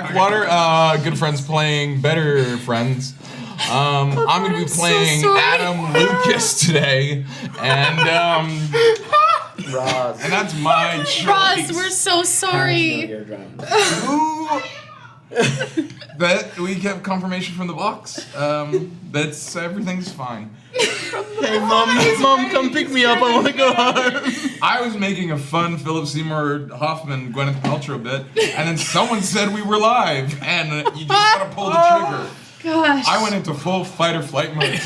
Blackwater. Good friends playing better friends. I'm going to be playing Adam Lucas today, and Roz. and that's my choice. Roz, we're so sorry. That we have confirmation from the box. That's everything's fine. Hey, mom, come pick me up. I want to go home. I was making a fun Philip Seymour Hoffman, Gwyneth Paltrow bit, and then someone said we were live, and you just gotta pull the trigger. Gosh. I went into full fight or flight mode.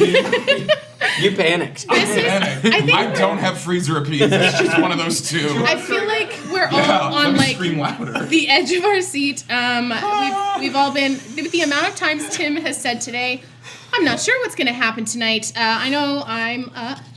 You panicked. I don't have freezer appease. It's just one of those two. I feel like we're all on scream louder. the edge of our seat. We've all been with the amount of times Tim has said today, I'm not sure what's going to happen tonight. I know I'm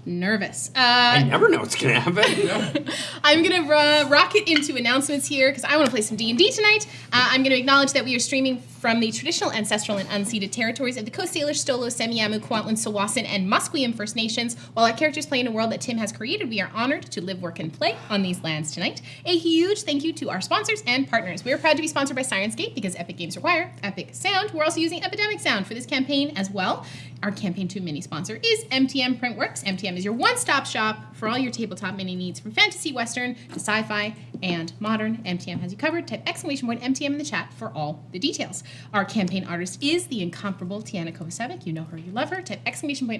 nervous. I never know what's going to happen. I'm going to rocket into announcements here because I want to play some D&D tonight. I'm going to acknowledge that we are streaming from the traditional, ancestral, and unceded territories of the Coast Salish, Stolo, Semiahmoo, Kwantlen, Tsawwassen, and Musqueam First Nations. While our characters play in a world that Tim has created, we are honored to live, work, and play on these lands tonight. A huge thank you to our sponsors and partners. We are proud to be sponsored by Sirenscape because epic games require epic sound. We're also using Epidemic Sound for this campaign as well. Our Campaign 2 mini sponsor is MTM Printworks. MTM is your one-stop shop for all your tabletop mini needs from fantasy, western, to sci-fi, and modern. MTM has you covered. Type !MTM in the chat for all the details. Our campaign artist is the incomparable Tiana Kovacevic. You know her, you love her. Type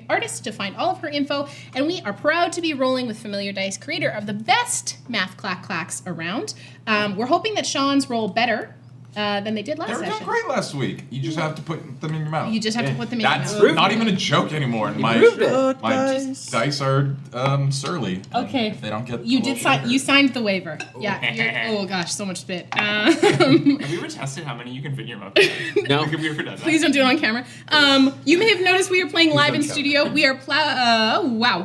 !artist to find all of her info. And we are proud to be rolling with Familiar Dice, creator of the best math clacks around. We're hoping that Sean's roll better than they did last session. They were doing great last week. You just have to put them in your mouth. You just have to put them in your mouth. That's not even a joke anymore. My dice are surly. Okay. If they don't get you did sign. You signed the waiver. Yeah. Oh gosh, so much spit. Have you ever tested how many you can fit in your mouth? No. Please don't do it on camera. You may have noticed we are playing live in studio. We are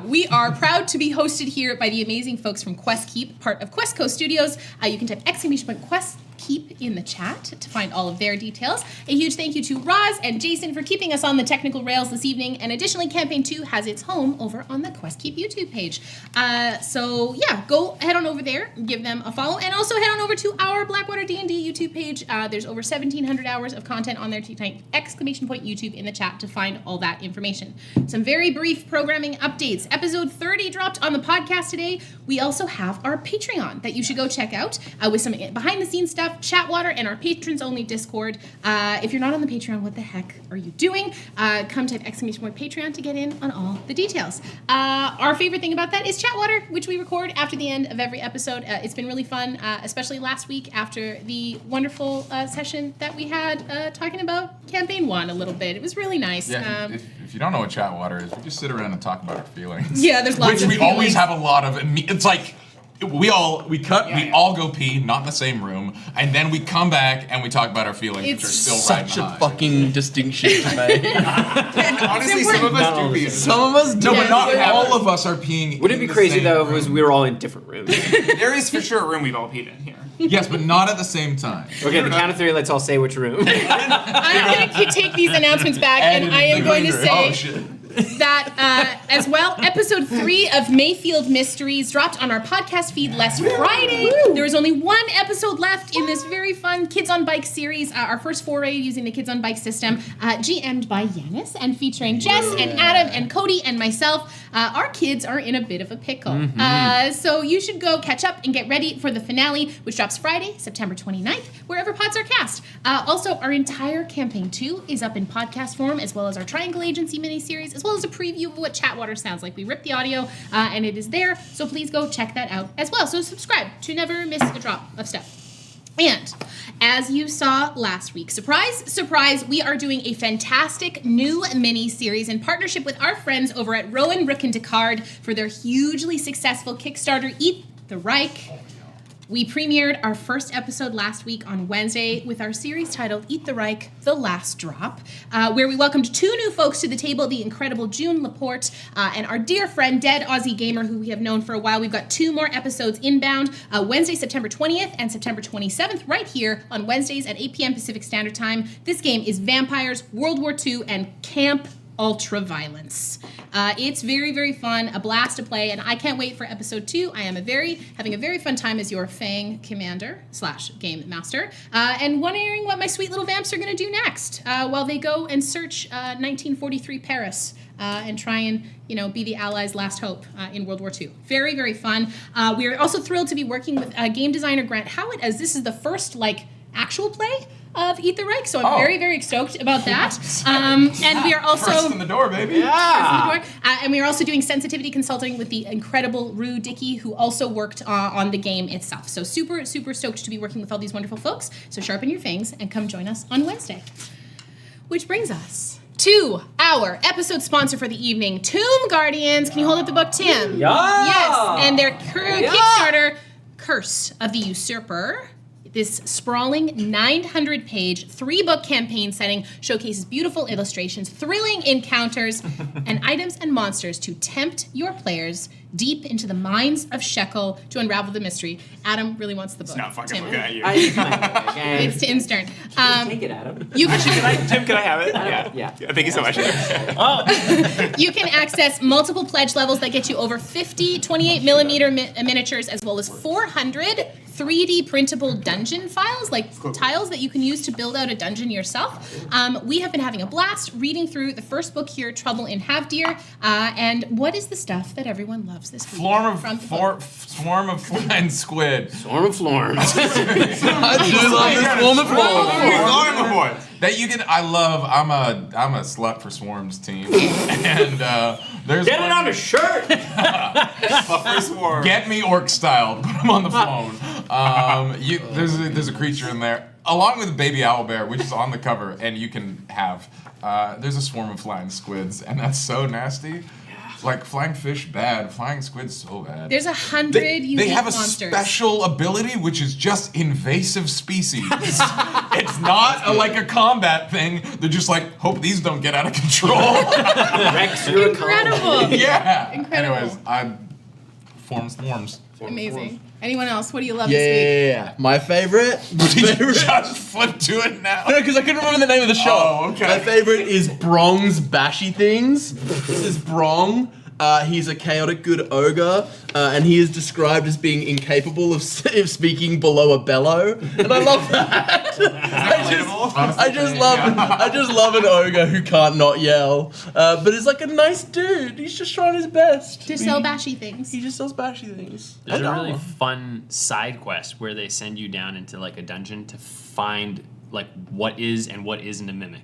We are proud to be hosted here by the amazing folks from Quest Keep, part of Questco Studios. You can type !Quest Keep in the chat to find all of their details. A huge thank you to Roz and Jason for keeping us on the technical rails this evening. And additionally, Campaign 2 has its home over on the Quest Keep YouTube page. So yeah, go head on over there, give them a follow, and also head on over to our BlackwaterDnD YouTube page. There's over 1,700 hours of content on there. To type !YouTube in the chat to find all that information. Some very brief programming updates. Episode 30 dropped on the podcast today. We also have our Patreon that you should go check out with some behind-the-scenes stuff, Chatwater, and our patrons-only Discord. If you're not on the Patreon, what the heck are you doing? Come type !Patreon to get in on all the details. Our favorite thing about that is Chatwater, which we record after the end of every episode. It's been really fun, especially last week after the wonderful session that we had talking about Campaign 1 a little bit. It was really nice. Yeah, if you don't know what Chatwater is, we just sit around and talk about our feelings. Yeah, there's lots of feelings. Which we always have a lot of. It's like... We all go pee, not in the same room, and then we come back and we talk about our feelings, which are still such riding a fucking distinction to make. And honestly, some of us do pee. Some of us do. No, but not all of us are peeing. Would it be crazy though if we were all in different rooms? There is for sure a room we've all peed in here. Yes, but not at the same time. Okay, the count of 3, let's all say which room. I'm going to take these announcements back, and I am going to say that as well, episode 3 of Mayfield Mysteries dropped on our podcast feed last Friday. There is only one episode left in this very fun Kids on Bike series, our first foray using the Kids on Bike system, GM'd by Yanis and featuring Jess and Adam and Cody and myself. Our kids are in a bit of a pickle. So you should go catch up and get ready for the finale, which drops Friday, September 29th, wherever pods are cast. Also, our entire Campaign 2 is up in podcast form, as well as our Triangle Agency miniseries, as well as a preview of what Chatwater sounds like. We ripped the audio, and it is there, so please go check that out as well. So subscribe to never miss a drop of stuff. And as you saw last week, surprise, surprise, we are doing a fantastic new mini-series in partnership with our friends over at Rowan Rook and Descartes for their hugely successful Kickstarter, Eat the Reich. We premiered our first episode last week on Wednesday with our series titled Eat the Reich, The Last Drop, where we welcomed 2 new folks to the table, the incredible June Laporte and our dear friend, Dead Aussie Gamer, who we have known for a while. We've got 2 more episodes inbound, Wednesday, September 20th and September 27th, right here on Wednesdays at 8 p.m. Pacific Standard Time. This game is Vampires, World War II, and Camp Ultraviolence. It's very, very fun, a blast to play, and I can't wait for episode 2. I am having a very fun time as your Fang commander / game master, and wondering what my sweet little vamps are going to do next while they go and search 1943 Paris and try and be the Allies' last hope in World War II. Very, very fun. We are also thrilled to be working with game designer Grant Howitt, as this is the first actual play of Eat the Reich, so I'm very, very stoked about that. And we are also First in the door, baby. Yeah. And we are also doing sensitivity consulting with the incredible Rue Dickey, who also worked on the game itself. So super, super stoked to be working with all these wonderful folks. So sharpen your fangs and come join us on Wednesday. Which brings us to our episode sponsor for the evening, Tomb Guardians. Can you hold up the book, Tim? Yeah. Yes. And their Kickstarter, Curse of the Usurper. This sprawling 900-page, 3-book campaign setting showcases beautiful illustrations, thrilling encounters, and items and monsters to tempt your players deep into the mines of Shekel to unravel the mystery. Adam really wants the book. It's not fucking Tim. looking at you. It's Tim's turn. Take it, Adam. You can Tim, can I have it? Yeah. Thank you so much. You can access multiple pledge levels that get you over 50 28mm miniatures, as well as 400 3D printable dungeon files, tiles that you can use to build out a dungeon yourself. We have been having a blast reading through the first book here, Trouble in Havdir, and what is the stuff that everyone loves this week? Swarm of flying squid. Swarm of Florms. I do love this Swarm of Florms. That you can. I'm a slut for swarms team, and there's Get it on a shirt. Buffer swarm. Get me orc style. Put them on the phone. There's a creature in there, along with baby owlbear, which is on the cover, and you can have. There's a swarm of flying squids, and that's so nasty. Flying fish, bad. Flying squids, so bad. There's 100 unique They have a monsters. special ability, which is just invasive species. It's not a combat thing. They're just hope these don't get out of control. Rex, you're Incredible. Yeah. Incredible. Anyways, Swarms. Amazing. Anyone else? What do you love this week? Yeah. My favorite. Just flip to it now. No, because I couldn't remember the name of the shop. Oh, okay. My favorite is Brong's Bashy Things. This is Brong. He's a chaotic good ogre, and he is described as being incapable of speaking below a bellow, and I love that. I just love an ogre who can't not yell, but is a nice dude. He's just trying his best To sell bashy things. He just sells bashy things. There's a really fun side quest where they send you down into a dungeon to find what is and what isn't a mimic.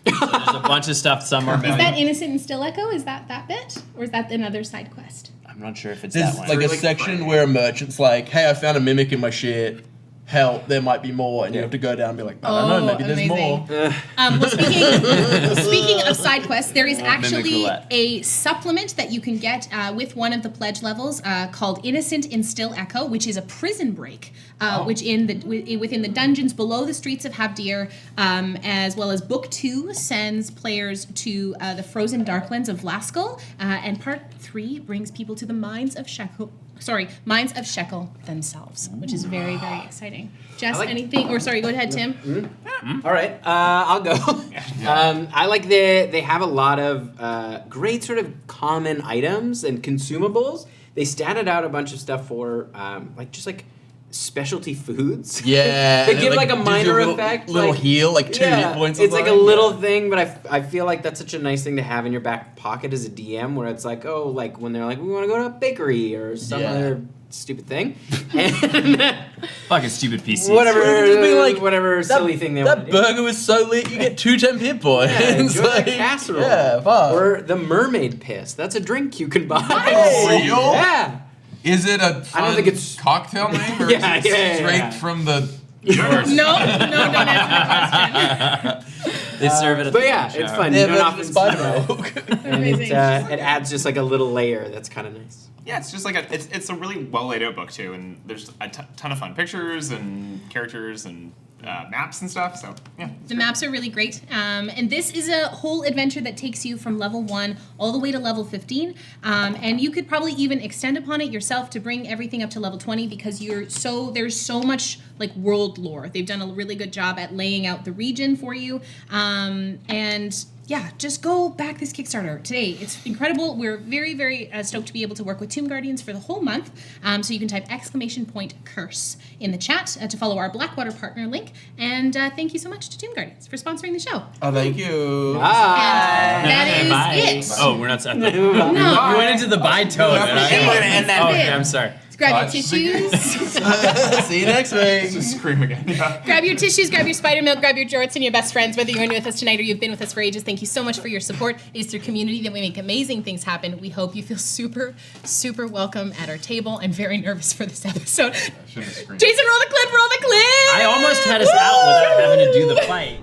So there's a bunch of stuff. Some are Is that Innocent and Still Echo? Is that bit? Or is that another side quest? I'm not sure if it's There's that one. a section where a merchant's hey, I found a mimic in my shit. Help, there might be more, and you have to go down and be I don't know, maybe there's more. Well, speaking of side quests, there is actually a supplement that you can get with one of the pledge levels called Innocent in Still Echo, which is a prison break, which within the dungeons below the streets of Havdir, as well as Book 2 sends players to the frozen darklands of Vlaskull, and Part 3 brings people to the mines of Shekel themselves, which is very, very exciting. Jess, anything? Or sorry, go ahead, Tim. Mm-hmm. All right, I'll go. I like they have a lot of great sort of common items and consumables. They statted out a bunch of stuff for specialty foods. Yeah. They give a minor effect. Little heal, 2 hit points. It's a little thing, but I feel that's such a nice thing to have in your back pocket as a DM, where it's when they're we want to go to a bakery or some other stupid thing. Fucking stupid PCs. Whatever silly thing they want to do. That burger was so lit, you get 2 temp hit points. Yeah, enjoy that casserole. Yeah, fuck. Or the mermaid piss. That's a drink you can buy. Real? Yeah. Is it a fun I don't think it's cocktail name, or is it straight from the... No, don't answer that question. They serve it at But the it's fun. Yeah, You don't but often it's see spider that. milk. And Amazing. it adds just a little layer that's kind of nice. Yeah, it's just it's a really well laid out book too, and there's a ton of fun pictures and characters and maps and stuff. So yeah, The maps are really great, and this is a whole adventure that takes you from level 1 all the way to level 15, and you could probably even extend upon it yourself to bring everything up to level 20 because there's so much world lore. They've done a really good job at laying out the region for you, and yeah, just go back this Kickstarter today. It's incredible. We're very, very stoked to be able to work with Tomb Guardians for the whole month. So you can type !curse in the chat to follow our Blackwater partner link. And thank you so much to Tomb Guardians for sponsoring the show. Oh, thank you. And that is it. Oh, we're not. No. You went into the bye tone. We're gonna end that. Oh, okay, I'm sorry. Grab your tissues. See you next week. Just scream again. Yeah. Grab your tissues, grab your spider milk, grab your jorts and your best friends, whether you're new with us tonight or you've been with us for ages. Thank you so much for your support. It is through community that we make amazing things happen. We hope you feel super, super welcome at our table. I'm very nervous for this episode. I shouldn't have screamed. Jason, roll the clip, roll the clip! I almost had us out without having to do the fight.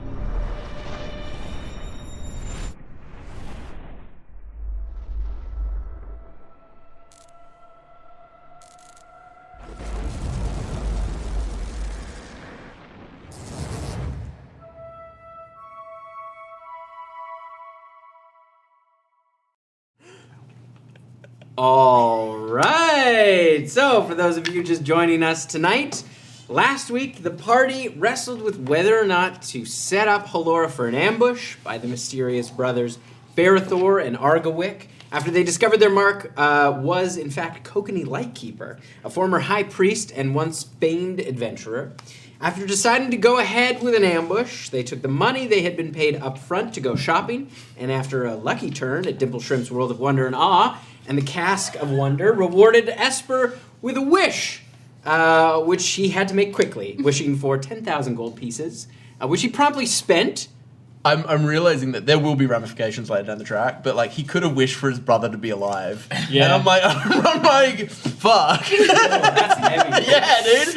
All right. So, for those of you just joining us tonight, last week the party wrestled with whether or not to set up Halora for an ambush by the mysterious brothers Ferithor and Argawick after they discovered their mark was, in fact, Kokanee Lightkeeper, a former high priest and once famed adventurer. After deciding to go ahead with an ambush, they took the money they had been paid up front to go shopping, and after a lucky turn at Dimple Shrimp's World of Wonder and Awe, and the Cask of Wonder rewarded Esper with a wish, which he had to make quickly, wishing for 10,000 gold pieces, which he promptly spent. I'm realizing that there will be ramifications later down the track, but like he could have wished for his brother to be alive. Yeah. And I'm like, fuck. That's heavy. Yeah, dude.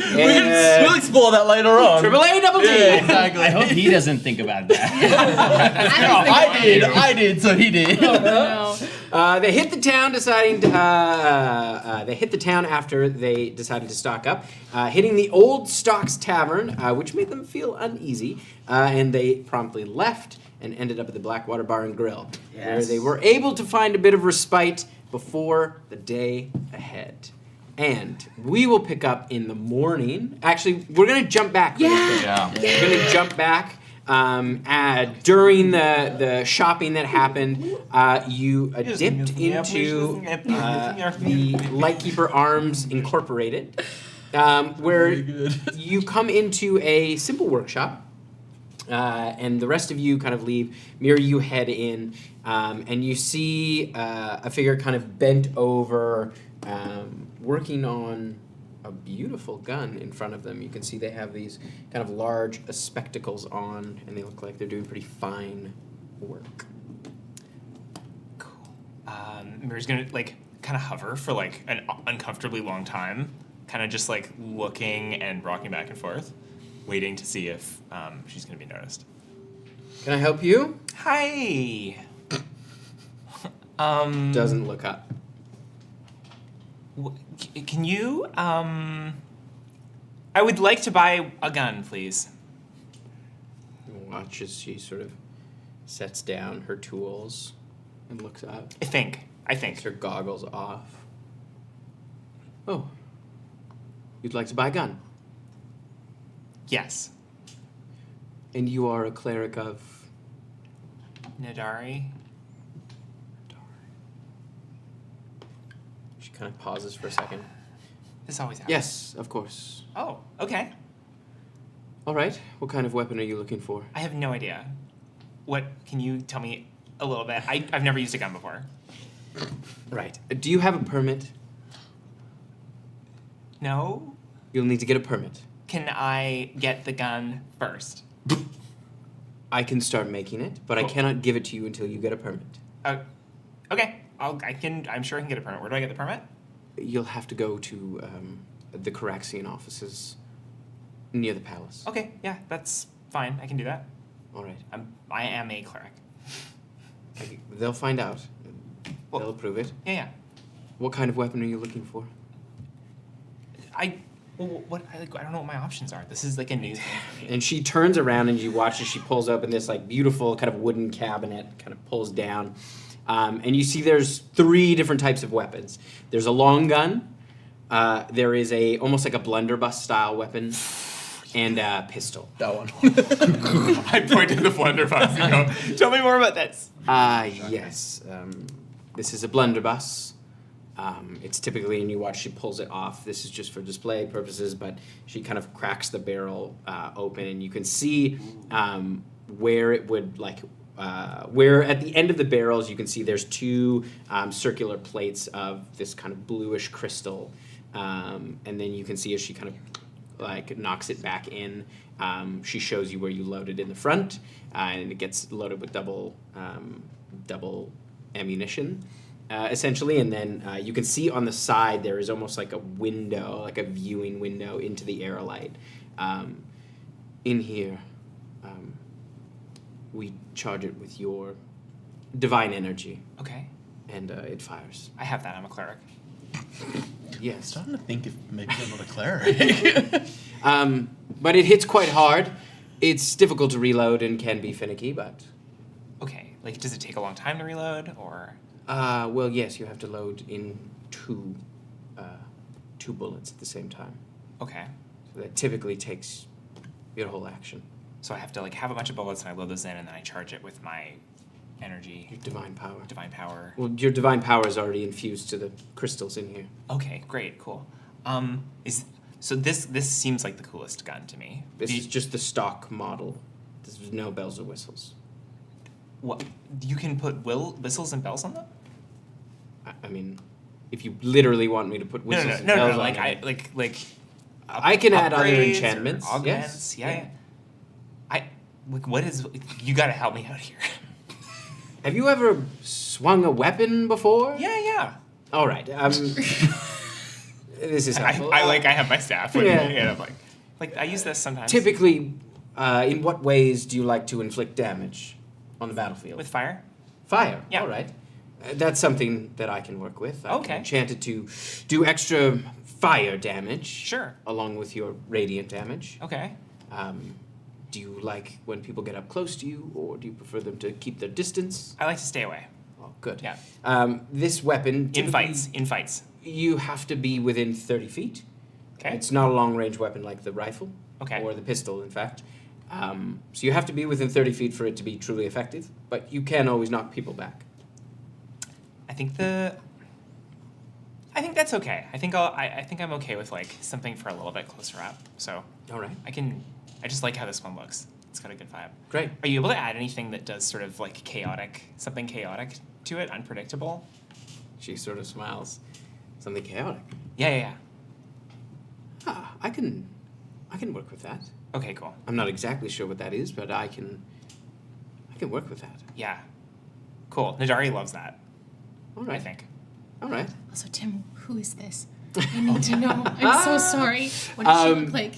We'll explore that later on. Triple A, double D. Yeah, exactly. I hope he doesn't think about that. I did, so he did. No. They hit the town, deciding to, they hit the town after they decided to stock up, hitting the Old Stocks Tavern, which made them feel uneasy, and they promptly left and ended up at the Blackwater Bar and Grill, where they were able to find a bit of respite before the day ahead. And we will pick up in the morning. Actually, we're going to jump back. Really quick. Yeah. We're going to jump back. During the shopping that happened, you dipped into the Lightkeeper Arms Incorporated, where you come into a simple workshop, and the rest of you kind of leave. Mira, you head in, and you see a figure kind of bent over, working on a beautiful gun in front of them. You can see they have these kind of large spectacles on, and they look like they're doing pretty fine work. Cool. Mira's gonna like kind of hover for like an uncomfortably long time, kind of just like looking and rocking back and forth, waiting to see if she's gonna be noticed. Can I help you? Hi. Doesn't look up. Can you, I would like to buy a gun, please. Watch as she sort of sets down her tools and looks up. I think. Takes her goggles off. Oh. You'd like to buy a gun? Yes. And you are a cleric of... Nadari. She kind of pauses for a second. This always happens. Yes, of course. Oh, okay. All right. What kind of weapon are you looking for? I have no idea. What, can you tell me a little bit? I've never used a gun before. Right. Do you have a permit? No? You'll need to get a permit. Can I get the gun first? I can start making it, but I cannot give it to you until you get a permit. Okay. I'm sure I can get a permit. Where do I get the permit? You'll have to go to the Caraxian offices near the palace. Okay, yeah, that's fine. I can do that. All right. I am a cleric. They'll find out. Well, They'll approve it. Yeah. What kind of weapon are you looking for? I don't know what my options are. This is like a new thing for me. And she turns around and you watch as she pulls open this like beautiful kind of wooden cabinet, kind of pulls down. And you see there's 3 different types of weapons. There's a long gun. There is almost like a blunderbuss style weapon. and a pistol. That one. I point to the blunderbuss and go, tell me more about this. Yes. This is a blunderbuss. It's typically, and you watch she pulls it off. This is just for display purposes, but she kind of cracks the barrel open, and you can see where it would where at the end of the barrels you can see there's two circular plates of this kind of bluish crystal, and then you can see as she kind of knocks it back in, she shows you where you load it in the front, and it gets loaded with double ammunition. Essentially, and then you can see on the side there is almost like a window, like a viewing window into the aerolite. In here, we charge it with your divine energy, Okay. and it fires. I have that. I'm a cleric. Yes. Starting to think if maybe I'm not a cleric. But it hits quite hard. It's difficult to reload and can be finicky, but... Okay. Like, does it take a long time to reload, or? Well, yes, you have to load in two bullets at the same time. Okay. So that typically takes your whole action. So I have to have a bunch of bullets and I load those in and then I charge it with my energy. Your divine power. Divine power. Well, your divine power is already infused to the crystals in here. Okay, great, cool. So this seems like the coolest gun to me. This is just the stock model. There's no bells or whistles. What? You can put whistles and bells on them? I mean, if you literally want me to put whistles and bells on it, I can add other upgrades or enchantments. Augments. Yes. Yeah. What is? You gotta help me out here. Have you ever swung a weapon before? Yeah. All right. This is helpful. I have my staff with Yeah. me, and I'm like I use this sometimes. Typically, in what ways do you like to inflict damage on the battlefield? With fire. Fire. Yeah. All right. That's something that I can work with. I Okay. can enchant it to do extra fire damage. Sure. Along with your radiant damage. Okay. Do you like when people get up close to you, or do you prefer them to keep their distance? I like to stay away. Oh, good. Yeah. This weapon... In typically, fights. You have to be within 30 feet. Okay. It's not a long-range weapon like the rifle. Okay. Or the pistol, in fact. So you have to be within 30 feet for it to be truly effective, but you can always knock people back. I think that's okay. I think I'm okay with something for a little bit closer up. So All right. I just like how this one looks. It's got a good vibe. Great. Are you able to add anything that does sort of something chaotic to it, unpredictable? She sort of smiles. Something chaotic. Yeah. Ah, I can work with that. Okay, cool. I'm not exactly sure what that is, but I can work with that. Yeah. Cool. Nadari loves that. All right. I think. All right. Also, Tim, who is this? I need to know. I'm so sorry. What does she look like?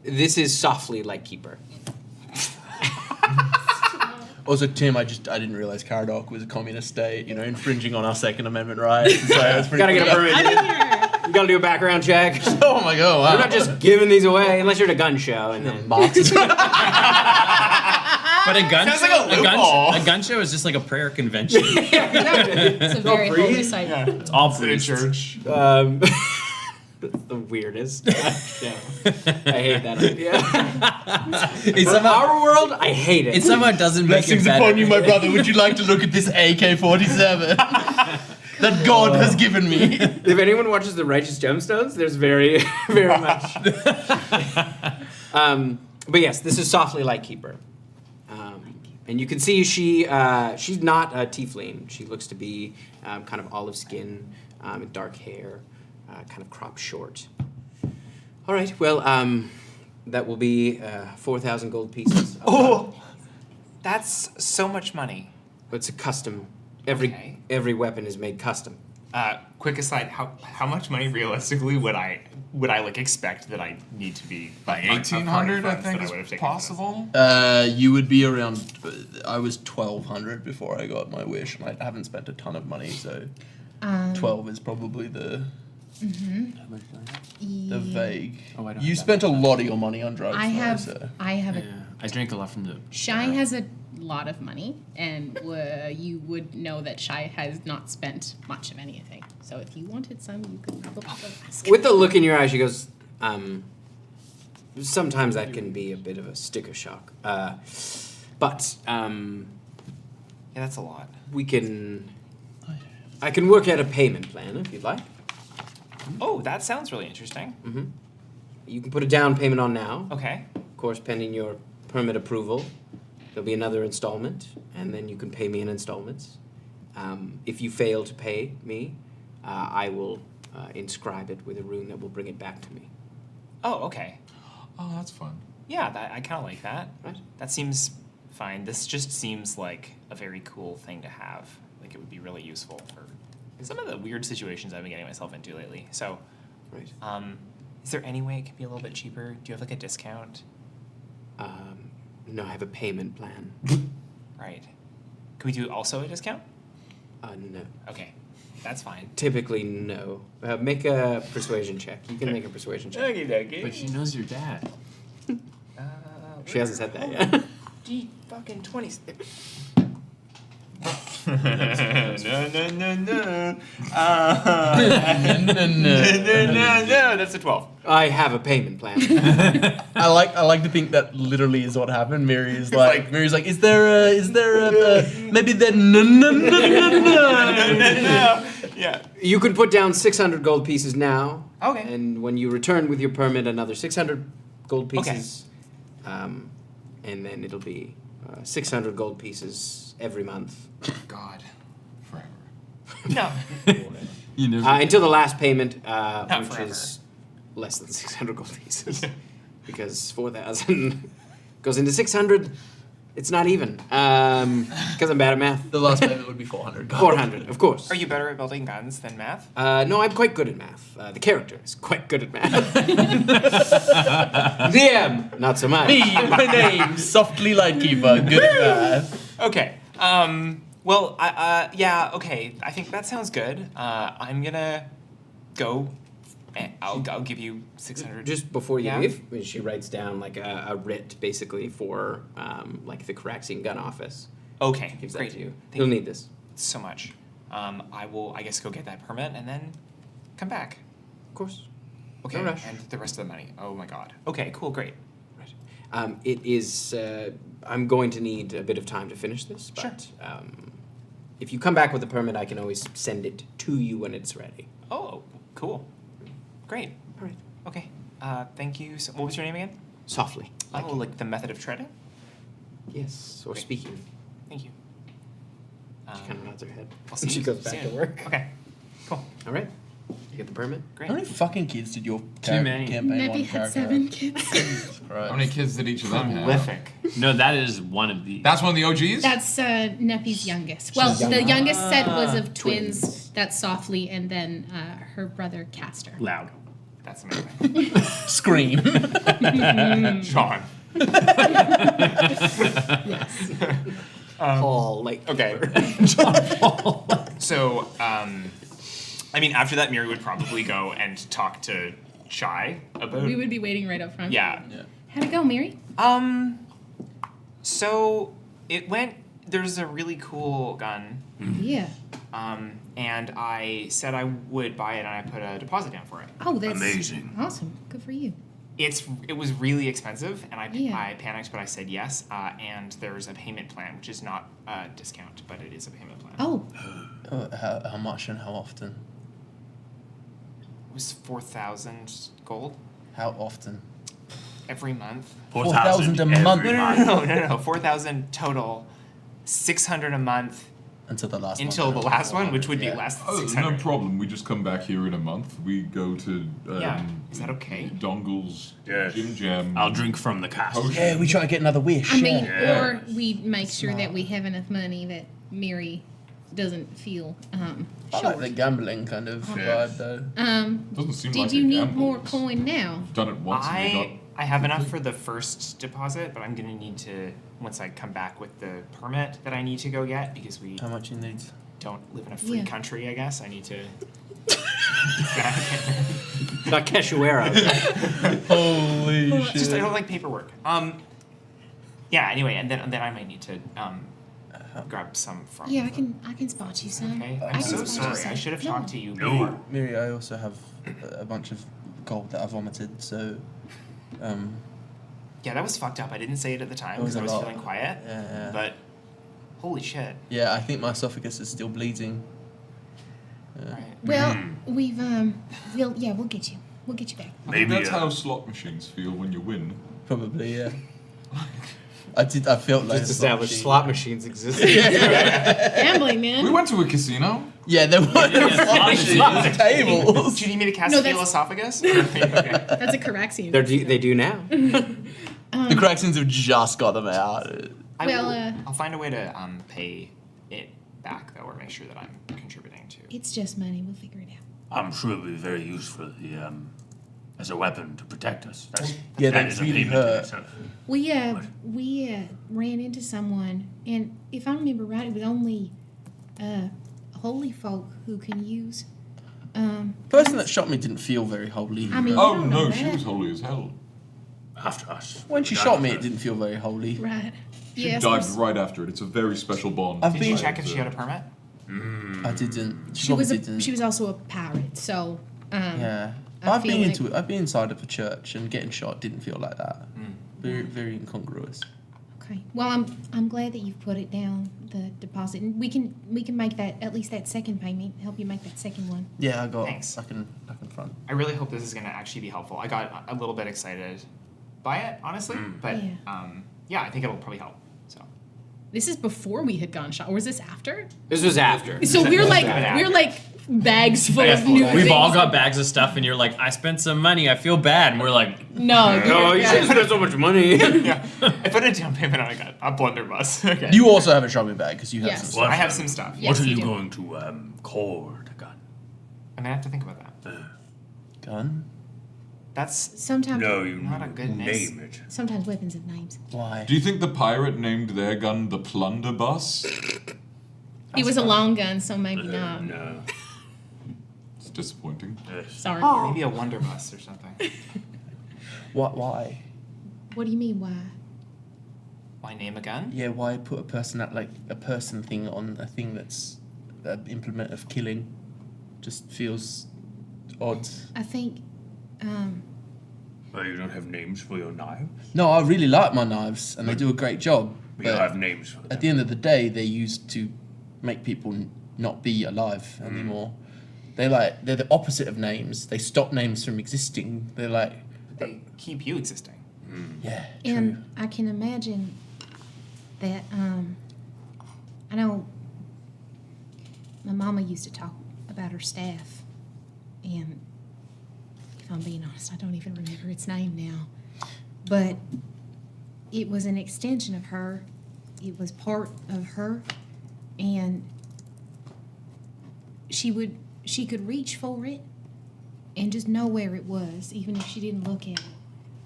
This is Softly Lightkeeper. Also, Tim, I didn't realize Caradoc was a communist state, infringing on our Second Amendment rights. So it's pretty Gotta get a permit. I'm here. You gotta do a background check. Oh my god, wow. We're not just giving these away unless you're at a gun show and then Marxist. But a gun Sounds show, like a loophole. a gun show is just like a prayer convention. It's a very free? holy site. It's all It's in a priests. church. That's the weirdest. Yeah. I hate that idea. It For somehow, our world, I hate it. it somehow doesn't make it Blessings better. upon you, my brother. Would you like to look at this AK-47 that God has given me? If anyone watches The Righteous Gemstones, there's very, very much. But yes, this is Softly Lightkeeper. And you can see she's not a tiefling. She looks to be kind of olive skin, and dark hair, kind of cropped short. All right, well, that will be 4,000 gold pieces. Oh, that's so much money. It's a custom. Okay. Every weapon is made custom. Quick aside, how much money realistically would I expect that I need to be Like on- on 1,800, party I funds think, that I would have is taken for this? possible. You would be around. I was 1,200 before I got my wish, and I haven't spent a ton of money, so 12 is probably the vague. Oh, I don't You have spent a lot of your money on drugs. I though, have so. a I drink a lot from the. Shy has a lot of money, and you would know that Shy has not spent much of anything. So if you wanted some, you could probably go ask. With the look in your eye, she goes, sometimes that can be a bit of a sticker shock. But Yeah, that's a lot. I can work out a payment plan if you'd like. Oh, that sounds really interesting. You can put a down payment on now. Okay. Of course, pending your permit approval, there'll be another installment, and then you can pay me in installments. If you fail to pay me, I will inscribe it with a rune that will bring it back to me. Oh, okay. Oh, that's fun. Yeah, I kind of like that. Right. That seems fine. This just seems like a very cool thing to have. Like it would be really useful for some of the weird situations I've been getting myself into lately. So, Right. is there any way it could be a little bit cheaper? Do you have like a discount? No, I have a payment plan. Right. Can we do also a discount? No. Okay, that's fine. Typically, no. Make a persuasion check. You can make a persuasion check. But she knows your dad. She hasn't said that yet. D fucking 20. No. No, that's a 12. I have a payment plan. I like to think that literally is what happened. Mary's like, is there maybe the no. Yeah. You can put down 600 gold pieces now. Okay. And when you return with your permit, another 600 gold pieces. And then it'll be 600 gold pieces every month. God, forever. No. You never. Until the last payment, which forever. is less than 600 gold pieces. Because 4,000 goes into 600. It's not even. Because I'm bad at math. The last payment would be 400. 400, of course. Are you better at building guns than math? No, I'm quite good at math. The character is quite good at math. DM, not so much. Me, my name, Softly Lightkeeper, good at math. Okay. Well, yeah, okay. I think that sounds good. I'm gonna go. I'll give you 600. Just before you Yeah. leave, she writes down like a writ basically for like the Caraxian gun office. Okay, Gives that great. to you. Thank You'll you need this. so much. I will, I guess, go get that permit and then come back. Of course. Okay, No rush. and the rest of the money. Oh my god. Okay, cool, great. It is. I'm going to need a bit of time to finish this, but if you come back with the permit, I can always send it to you when it's ready. Oh, cool. Great. All right. Okay. Thank you. So, what was your name again? Softly. Oh, like the method of treading? Yes, or Great. speaking. Thank you. She kind of nods her head. I'll see She you goes back soon. to work. Okay. Cool. All right. You get the permit? Great. How many fucking kids did your many. campaign Neppy one had character 7 kids. have? Right. How many kids did each of them have? Prolific. No, that is one of the. That's one of the OGs? That's Neppy's youngest. Well, She's the young. youngest set was of twins. Twins. That's Softly, and then her brother Castor. loud. That's amazing. Scream. Sean. Yes. Paul, like. Okay. So, I mean, after that, Miri would probably go and talk to Shy about. We would be waiting right up front. Yeah. How'd it go, Mary? So it went. There's a really cool gun. Yeah. And I said I would buy it, and I put a deposit down for it. Oh, that's Amazing. Awesome. Good for you. It was really expensive, and I Yeah. panicked, but I said yes. And there's a payment plan, which is not a discount, but it is a payment plan. Oh, How much and how often? It was 4,000 gold How often? every month. 4,000 a month. No. 4,000 total. 600 a month Until the last one. until the last one, which would be Yeah. less than Oh, 600. no problem. We just come back here in a month. We go to Yeah. Is that okay? Dongle's Yes. Jim Jam. I'll drink from the castle. Oh, Yeah, we try to get another wish. I mean, Yeah. or we make sure that we have enough money that Mary doesn't feel I like the short. gambling kind of vibe though. Doesn't seem Did like you a need gamble. more coin now? Done it once and we got. I have enough for the first deposit, but I'm gonna need to once I come back with the permit that I need to go get because we How much you need? don't live in a free Yeah. country. I guess I need to. Not Cachoeira. Holy It's just I don't like paperwork. Yeah. Anyway, and then I might need to grab some from. Yeah, I can spot you some. Okay. I I'm can so spot you sorry. some. I should have No. talked to you No. more. Miri, I also have a bunch of gold that I vomited, so Yeah, that was fucked up. I didn't say it at the time It was because I a was lot. feeling quiet. Yeah. But holy shit. Yeah, I think my esophagus is still bleeding. Right. Well, we've we'll get you. We'll get you back. I think that's how slot machines feel when you win. Probably, yeah. I felt like Just established slot machines exist. Gambling, man. We went to a casino. Yeah, there were slot machines, tables. Do you need me to cast No, heal that's- esophagus? Okay. That's a Caraxian. They do now. The Craxians have just got them out. I'll find a way to pay it back though, or make sure that I'm contributing to. It's just money. We'll figure it out. I'm sure it'll be very useful as a weapon to protect us. Yeah, that they is a really payment in hurt. itself. We ran into someone, and if I remember right, it was only holy folk who can use. The person that shot me didn't feel very holy. I mean, Oh you don't know no, she that. was holy as hell. After us. When she shot me, it didn't feel very holy. Right. She Yes. died right after it. It's a very special bond. I've Did been- you check if she had a permit? I didn't. She was didn't. she was also a pirate, so Yeah. I I've been feel into it. I've been inside of a church, and getting shot didn't feel like that. Very, very incongruous. okay. Well, I'm glad that you've put it down, the deposit, and we can make that at least that second payment. Help you make that second one. Yeah, I got. Thanks. I can front. I really hope this is going to actually be helpful. I got a little bit excited by it, honestly, but Yeah. I think it'll probably help. So This is before we had gone shop, or was this after? This was after. So we're like bags full of new We've all things. got bags of stuff, and you're like, I spent some money, I feel bad. And we're like, No, Oh, you should spend so much money. yeah, I put a down payment on a blunderbuss. Okay. You also have a shopping bag because you have Yes. some. I have some stuff. Yes, what are you you do. going to call the gun? I'm gonna have to think about that. Gun. That's Sometimes You Not a good name it. sometimes weapons have names. Why? Do you think the pirate named their gun the Plunderbuss? It was a long gun, so maybe not. No. It's disappointing. Yes. Sorry. maybe a wonder bus or something. What? Why? What do you mean? Why? Why name a gun? Yeah. Why put a person thing on a thing that's an implement of killing? Just feels odd. I think. Well, you don't have names for your knives? No, I really like my knives, and they do a great job. You But have names for them. at the end of the day, they're used to make people not be alive anymore. They're the opposite of names. They stop names from existing. They're like, They keep you existing. yeah, And I can imagine that, I know my mama used to talk about her staff, and if I'm being honest, I don't even remember its name now. But it was an extension of her, it was part of her, and she could reach for it and just know where it was, even if she didn't look at it.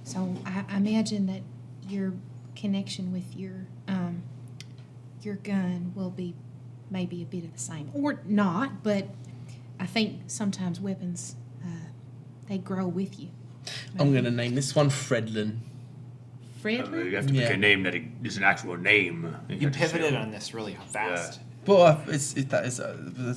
So I imagine that your connection with your gun will be maybe a bit of the same, or not. But I think sometimes weapons they grow with you. I'm gonna name this one Fredlin. Fredlin? You have to pick Yeah. a name that is an actual name. You pivoted on this really fast. But that's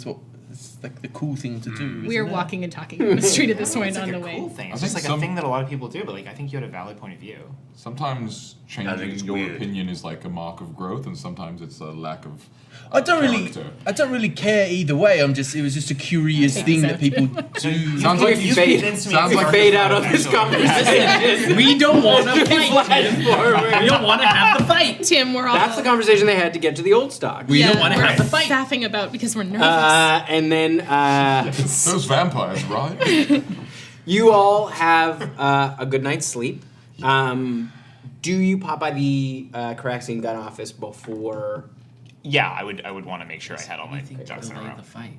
what it's like the cool thing to do. We are isn't it? walking and talking on the street at this It's point like on the a way. cool thing. I It's think just like some- a thing that a lot of people do, but like I think you had a valid point of view. Sometimes I think changing it's your weird. opinion is like a mark of growth, and sometimes it's a lack of. I don't character. really care either way. It was just a curious thing that people do. Sounds like you you fade- convinced me sounds to like- Fade out of this actually. conversation. we don't want to fight. Flash Tim. forward. We don't want to have the fight. Tim, we're all That's the conversation they had to get to the old stock. We don't want to we're have the fight. faffing about because we're nervous. And then Those vampires, right? you all have a good night's sleep. Do you pop by the Caraxian gun office before? Yeah, I would want to make sure I had all my ducks in a row. the fight.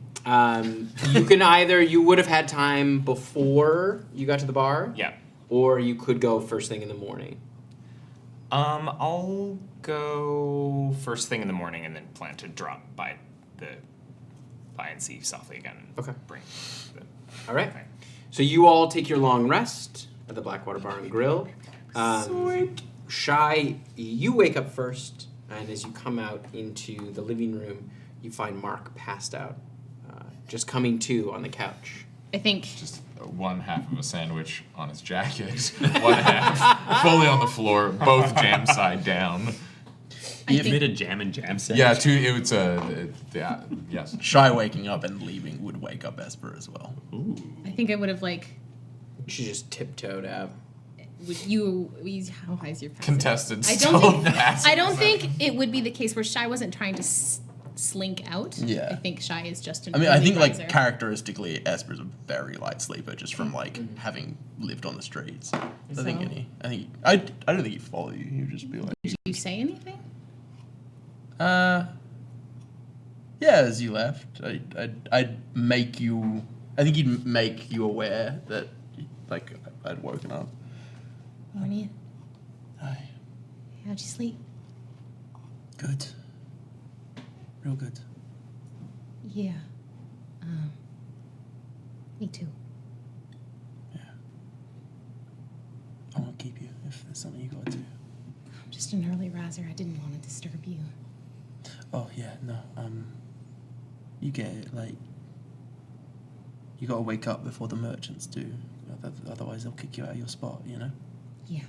You would have had time before you got to the bar. Yeah. Or you could go first thing in the morning. I'll go first thing in the morning and then plan to drop by and see softly again. And Okay. Bring. All right. So you all take your long rest at the Blackwater Bar and Grill. Sweet. Shy, you wake up first, and as you come out into the living room, you find Mark passed out, just coming to on the couch. I think Just one half of a sandwich on his jacket. One half fully on the floor, both jam side down. You made a jam and jam set. Yeah, it's yeah, yes. Shy waking up and leaving would wake up Esper as well. I think I would have She just tiptoed out. how high is your passive? Contested. I don't think it would be the case where Shy wasn't trying to slink out. Yeah. I think Shy is just an I mean, I early think riser. characteristically, Esper's a very light sleeper, just from having lived on the streets. I don't think he'd follow you. He'd just be like, Did you say anything? yeah. As you left, I'd make you. I think he'd make you aware that, I'd woken up. Morning. Hi. How'd you sleep? Good. Real good. Yeah. Me too. Yeah. I won't keep you if there's something you gotta do. I'm just an early riser. I didn't want to disturb you. Oh yeah, no. You get it. You gotta wake up before the merchants do. Otherwise, they'll kick you out of your spot. You know. Yeah.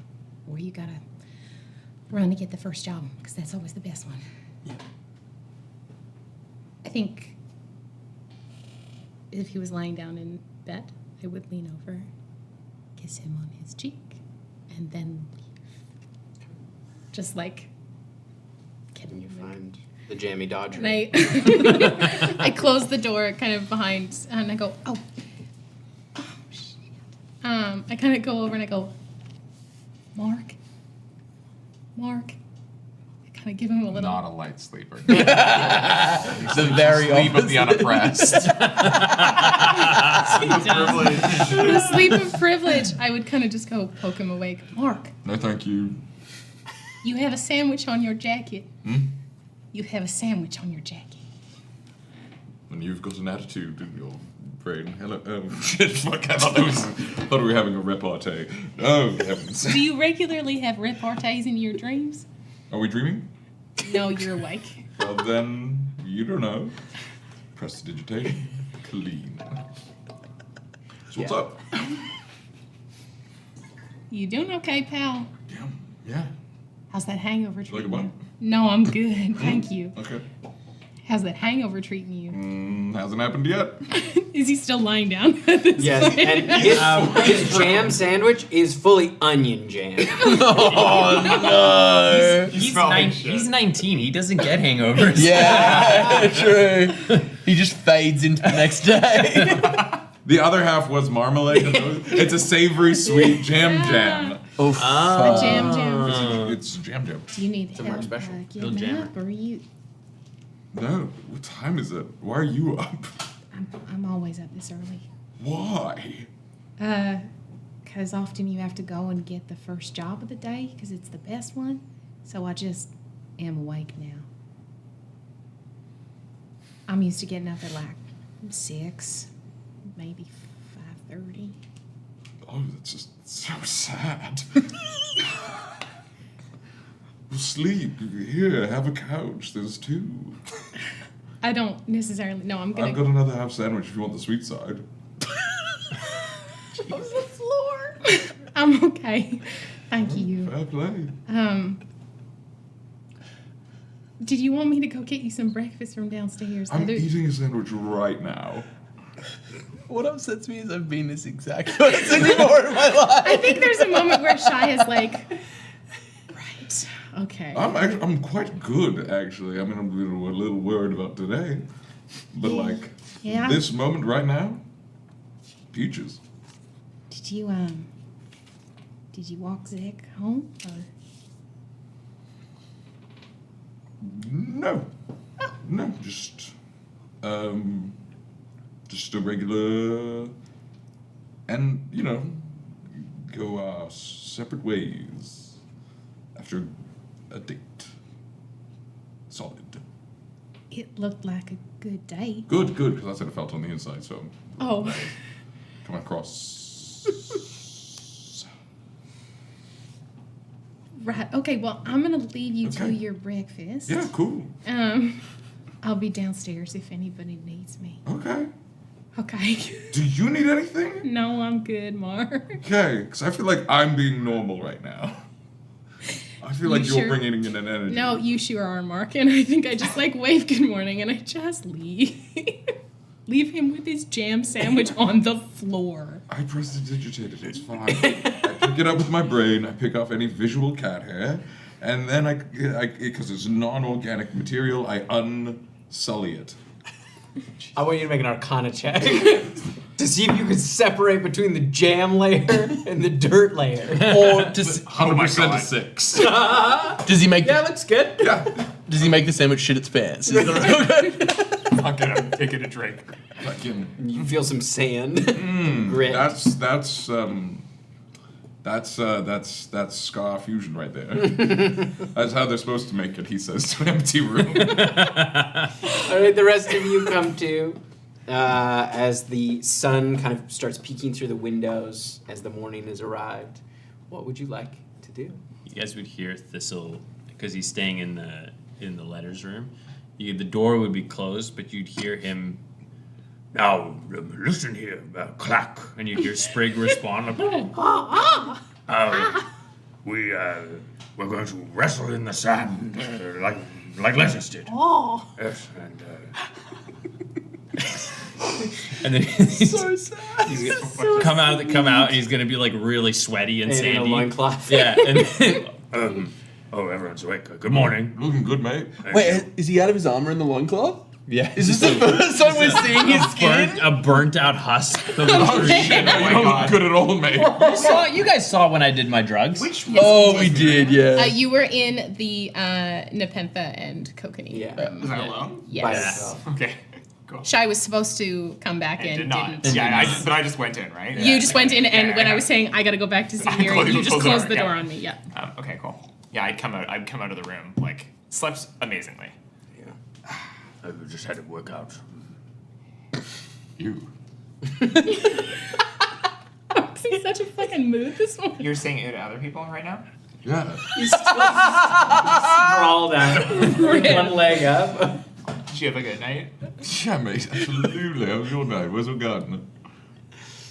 Or you gotta run to get the first job, because that's always the best one. Yeah. I think if he was lying down in bed, I would lean over, kiss him on his cheek, and then leave. Just get And you find the jammy Dodger. And I close the door kind of behind, and I go, oh shit. I kind of go over and I go, Mark. I kind of give him a little. Not a light sleeper. The very Sleep of the unoppressed. The sleep of privilege. I would kind of just go poke him awake. Mark, No, thank you. you have a sandwich on your jacket. Hmm? You have a sandwich on your jacket. And you've got an attitude in your brain. Hello. Oh, shit. Fuck. I thought we were having a repartee. Oh, heavens. Do you regularly have repartees in your dreams? Are we dreaming? No, you're awake. Well, then, you don't know. Prestidigitation. Clean. So what's up? You doing okay, pal? Yeah. How's that hangover Like treating what? you? No, I'm good. Thank you. Okay. How's that hangover treating you? Hasn't happened yet. Is he still lying down at this Yes, point? and his jam sandwich is fully onion jam. Oh no! He's 19. He doesn't get hangovers. Yeah, true. He just fades into the next day. The other half was marmalade. It's a savory, sweet jam. Oof. A jam. It's jam. Do you need help special. getting jammer. up, or are you? No. What time is it? Why are you up? I'm always up this early. Why? Because often you have to go and get the first job of the day because it's the best one. So I just am awake now. I'm used to getting up at 6, maybe 5:30. Oh, that's just so sad. Well, sleep. Here, have a couch. There's 2. I don't necessarily. No, I'm gonna. I've got another half sandwich if you want the sweet side. on the floor. I'm okay. Thank you. Fair play. Did you want me to go get you some breakfast from downstairs? I'm eating a sandwich right now. What upsets me is I've been this exact person before in my life. I think there's a moment where Shy is like, right, okay. I'm quite good, actually. I mean, I'm a little worried about today. But, Yeah. this moment right now, peaches. Did you walk Zach home? Or? No. No, just a regular, and, go our separate ways after a date. Solid. It looked like a good date. Good, because that's how it felt on the inside, so Oh. come across. Right. Okay, well, I'm going to leave you to Okay. your breakfast. Yeah, cool. I'll be downstairs if anybody needs me. Okay. Okay. Do you need anything? No, I'm good, Mark. Okay, because I feel like I'm being normal right now. I feel like You you're sure? bringing in an energy. No, you sure are, Mark. And I think I just wave good morning and I just leave. Leave him with his jam sandwich on the floor. I prestidigitated it. It's fine. I pick it up with my brain. I pick off any visual cat hair, and then because it's non-organic material, I unsully it. I want you to make an Arcana check to see if you can separate between the jam layer and the dirt layer. Or does 100% a 6. he make Yeah, looks good. Yeah. does he make the sandwich shit its pants? Is that Fuck it, I'm taking a drink. Fucking. You feel some sand, grit. That's Scar fusion right there. That's how they're supposed to make it, he says to an empty room. All right, the rest of you come to as the sun kind of starts peeking through the windows as the morning has arrived. What would you like to do? You guys would hear Thistle because he's staying in the letters room. The door would be closed, but you'd hear him. Now listen here, clack, and you'd hear Sprig respond. We're going to wrestle in the sand like Letters did. Oh, Yes, And then he's so sad? he's gonna come out, and he's gonna be like really sweaty and and in a sandy. loincloth. Yeah, and then, everyone's awake. Good morning. Looking good, mate. Wait, is he out of his armor in the loincloth? yeah, Is this the first time we're seeing his skin? a burnt out husk. Oh shit, no, you don't look good at all, mate. You guys saw when I did my drugs. Oh, we did, yeah. You were in the Nepenthe and Kokanee. Yeah. Was I alone? By Yes. yourself. Okay, cool. Shy was supposed to come back And and did not. didn't. Yeah, but I just went in, right? You just went in, and Yeah, when yeah. I was saying I gotta go back to see I Miri, you just closed the yeah. door on me. Yeah. Okay, cool. Yeah, I'd come out of the room, like, slept amazingly. I just had to work out. You. I'm in such a fucking mood this morning. You're saying it to other people right now? Yeah. He's still sprawled out with one leg up. Did you have a good night? Yeah, mate, absolutely. How was your night? Where's your garden?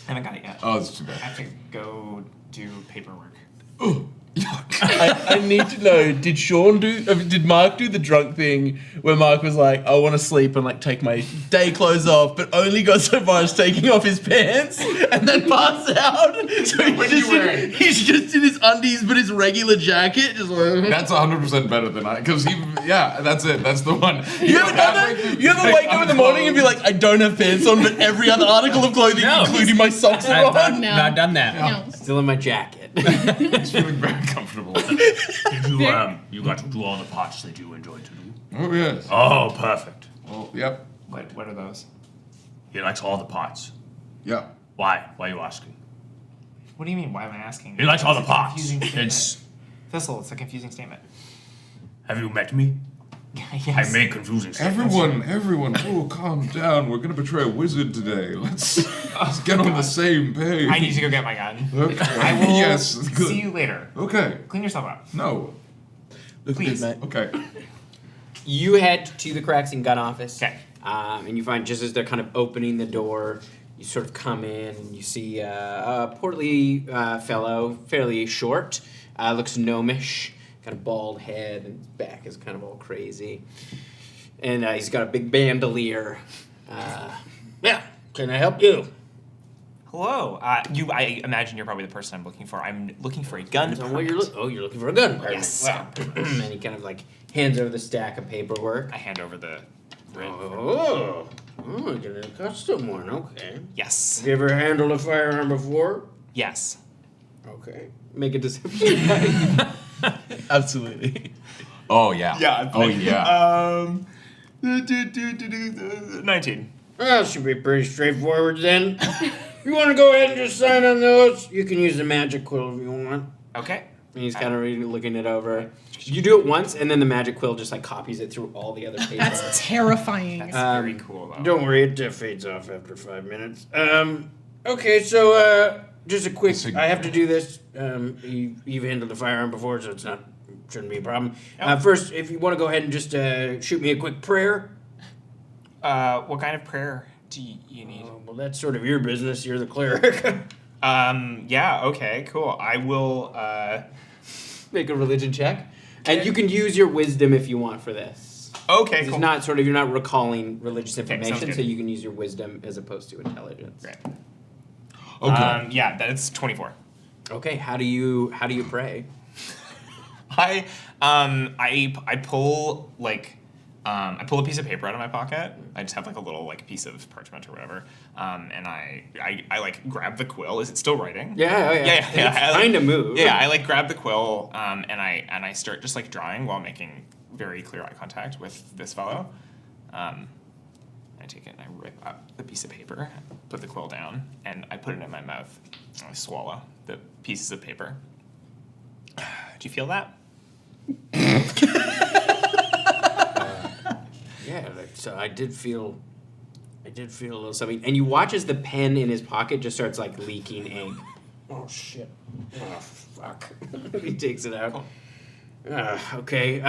I haven't got it yet. Oh, that's too I bad. have to go do paperwork. Oh, yuck. I need to know, did Mark do the drunk thing where Mark was like, I want to sleep and like take my day clothes off, but only got so far as taking off his pants and then pass out? So he's just in his undies but his regular jacket. Just like, That's 100% better than because that's it. That's the one. you ever wake up in the morning and be like, I don't have pants on, but every other article of clothing, No. including my socks, are I've on? No. not done that. No. Still in my jacket. It's feeling very comfortable. You got to do all the parts that you enjoy to do. Oh, yes. Oh, perfect. Well, yep. What are those? He likes all the parts. Yeah. Why? Why are you asking? What do you mean? Why am I asking? He likes all the It's a parts. confusing statement. It's. Thistle, it's a confusing statement. Have you met me? Yes. I make confusing statements. Everyone, oh, calm down. We're gonna betray a wizard today. Let's get on the same page. I need to go get my gun. Okay. I will Yes, good. see you later. Okay. Clean yourself up. No. Look Please. good, mate. Okay. You head to the cracks and gun office. Okay. And you find just as they're kind of opening the door, you sort of come in and you see a portly fellow, fairly short, looks gnomish, kind of bald head, and his back is kind of all crazy. And he's got a big bandolier. Yeah, can I help you? Hello. I imagine you're probably the person I'm looking for. I'm looking for a gun. So what you're you're looking for a gun permit. Yes. Well, and he kind of like hands over the stack of paperwork. I hand over the. Oh, get a custom one. Okay. Yes. Have you ever handled a firearm before? Yes. Okay. Make a deception. Absolutely. Oh yeah. Yeah. Oh yeah. 19. That should be pretty straightforward then. You want to go ahead and just sign on those? You can use the magic quill if you want. Okay. And he's kind of looking it over. You do it once, and then the magic quill just like copies it through all the other paper. That's terrifying. That's very cool though. Don't worry, it fades off after 5 minutes. Okay, so just a quick. I have to do this. You've handled the firearm before, so shouldn't be a problem. First, if you want to go ahead and just shoot me a quick prayer. What kind of prayer do you need? Well, that's sort of your business. You're the cleric. Yeah. Okay. Cool. I will. Make a religion check, and you can use your wisdom if you want for this. Okay. It's Cool. not sort of you're not recalling religious sounds information, good. so you can use your wisdom as opposed to intelligence. Great. Okay. Yeah. That's 24. Okay, how do you pray? I pull I pull a piece of paper out of my pocket. I just have like a little like piece of parchment or whatever, and I like grab the quill. Is it still writing? Yeah, Yeah. It's trying to move. Yeah, I like grab the quill, and I start just like drawing while making very clear eye contact with this fellow. I take it and I rip up the piece of paper, put the quill down, and I put it in my mouth. And I swallow the pieces of paper. Do you feel that? Yeah, so I did feel a little something. And you watch as the pen in his pocket just starts like leaking ink. Oh shit. Oh fuck. He takes it out. Okay.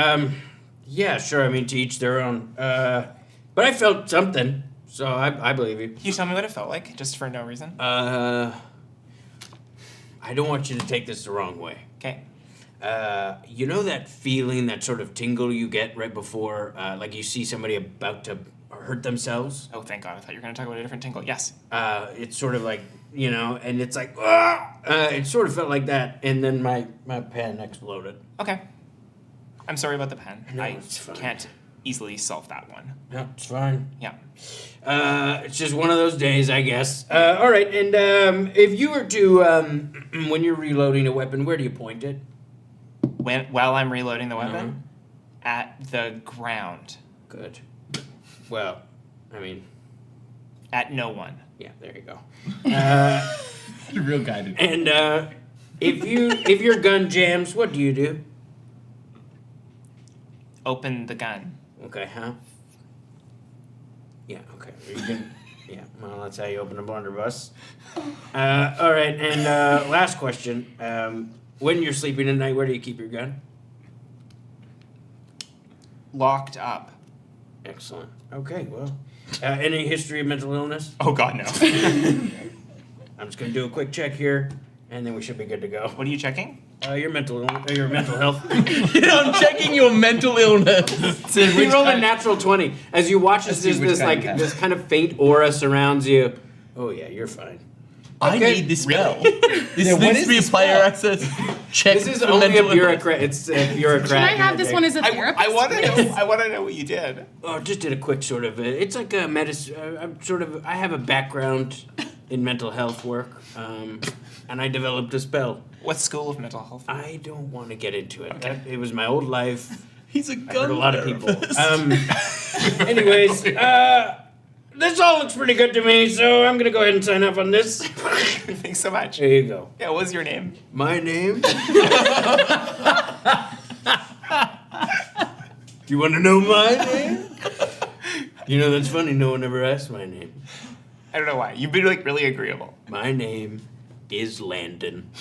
Yeah, sure. I mean, to each their own. But I felt something, so I believe you. Can you tell me what it felt like, just for no reason? I don't want you to take this the wrong way. Okay. You know that feeling, that sort of tingle you get right before, like you see somebody about to hurt themselves? Oh, thank God. I thought you were going to talk about a different tingle. Yes. It's sort of like, you know, and it's like, it sort of felt like that, and then my pen exploded. Okay. I'm sorry about the pen. No, I it's fine. can't easily solve that one. No, it's fine. Yeah. It's just one of those days, I guess. All right, and if you were to, when you're reloading a weapon, where do you point it? While I'm reloading the weapon? At the ground. Good. Well, I mean, At no one. yeah, there you go. Real guided. And if your gun jams, what do you do? Open the gun. Okay, huh? Yeah, okay. Yeah, well, that's how you open a blunderbuss. All right, and last question. When you're sleeping at night, where do you keep your gun? Locked up. Excellent. Okay, well, any history of mental illness? Oh, God, no. I'm just going to do a quick check here, and then we should be good to go. What are you checking? Your mental health. I'm checking your mental illness. You roll a natural 20 as you watch as there's this like this kind of faint aura surrounds you. Oh yeah, you're fine. I Okay. need this spell. This needs to be a player access check. This is for only a mental illness. bureaucrat. It's a bureaucrat. Can I have this one as a therapist? I want to know. I want to know what you did. Oh, just did a quick sort of. It's like a medicine. I have a background in mental health work, and I developed a spell. What school of mental health? I don't want to get into it. It was my old life. He's a I hurt gun a lot of people. therapist. Anyways, this all looks pretty good to me, so I'm gonna go ahead and sign up on this. Thanks so much. There you go. Yeah, what was your name? My name? Do you want to know my name? You know, that's funny. No one ever asked my name. I don't know why. You've been like really agreeable. My name is Landon.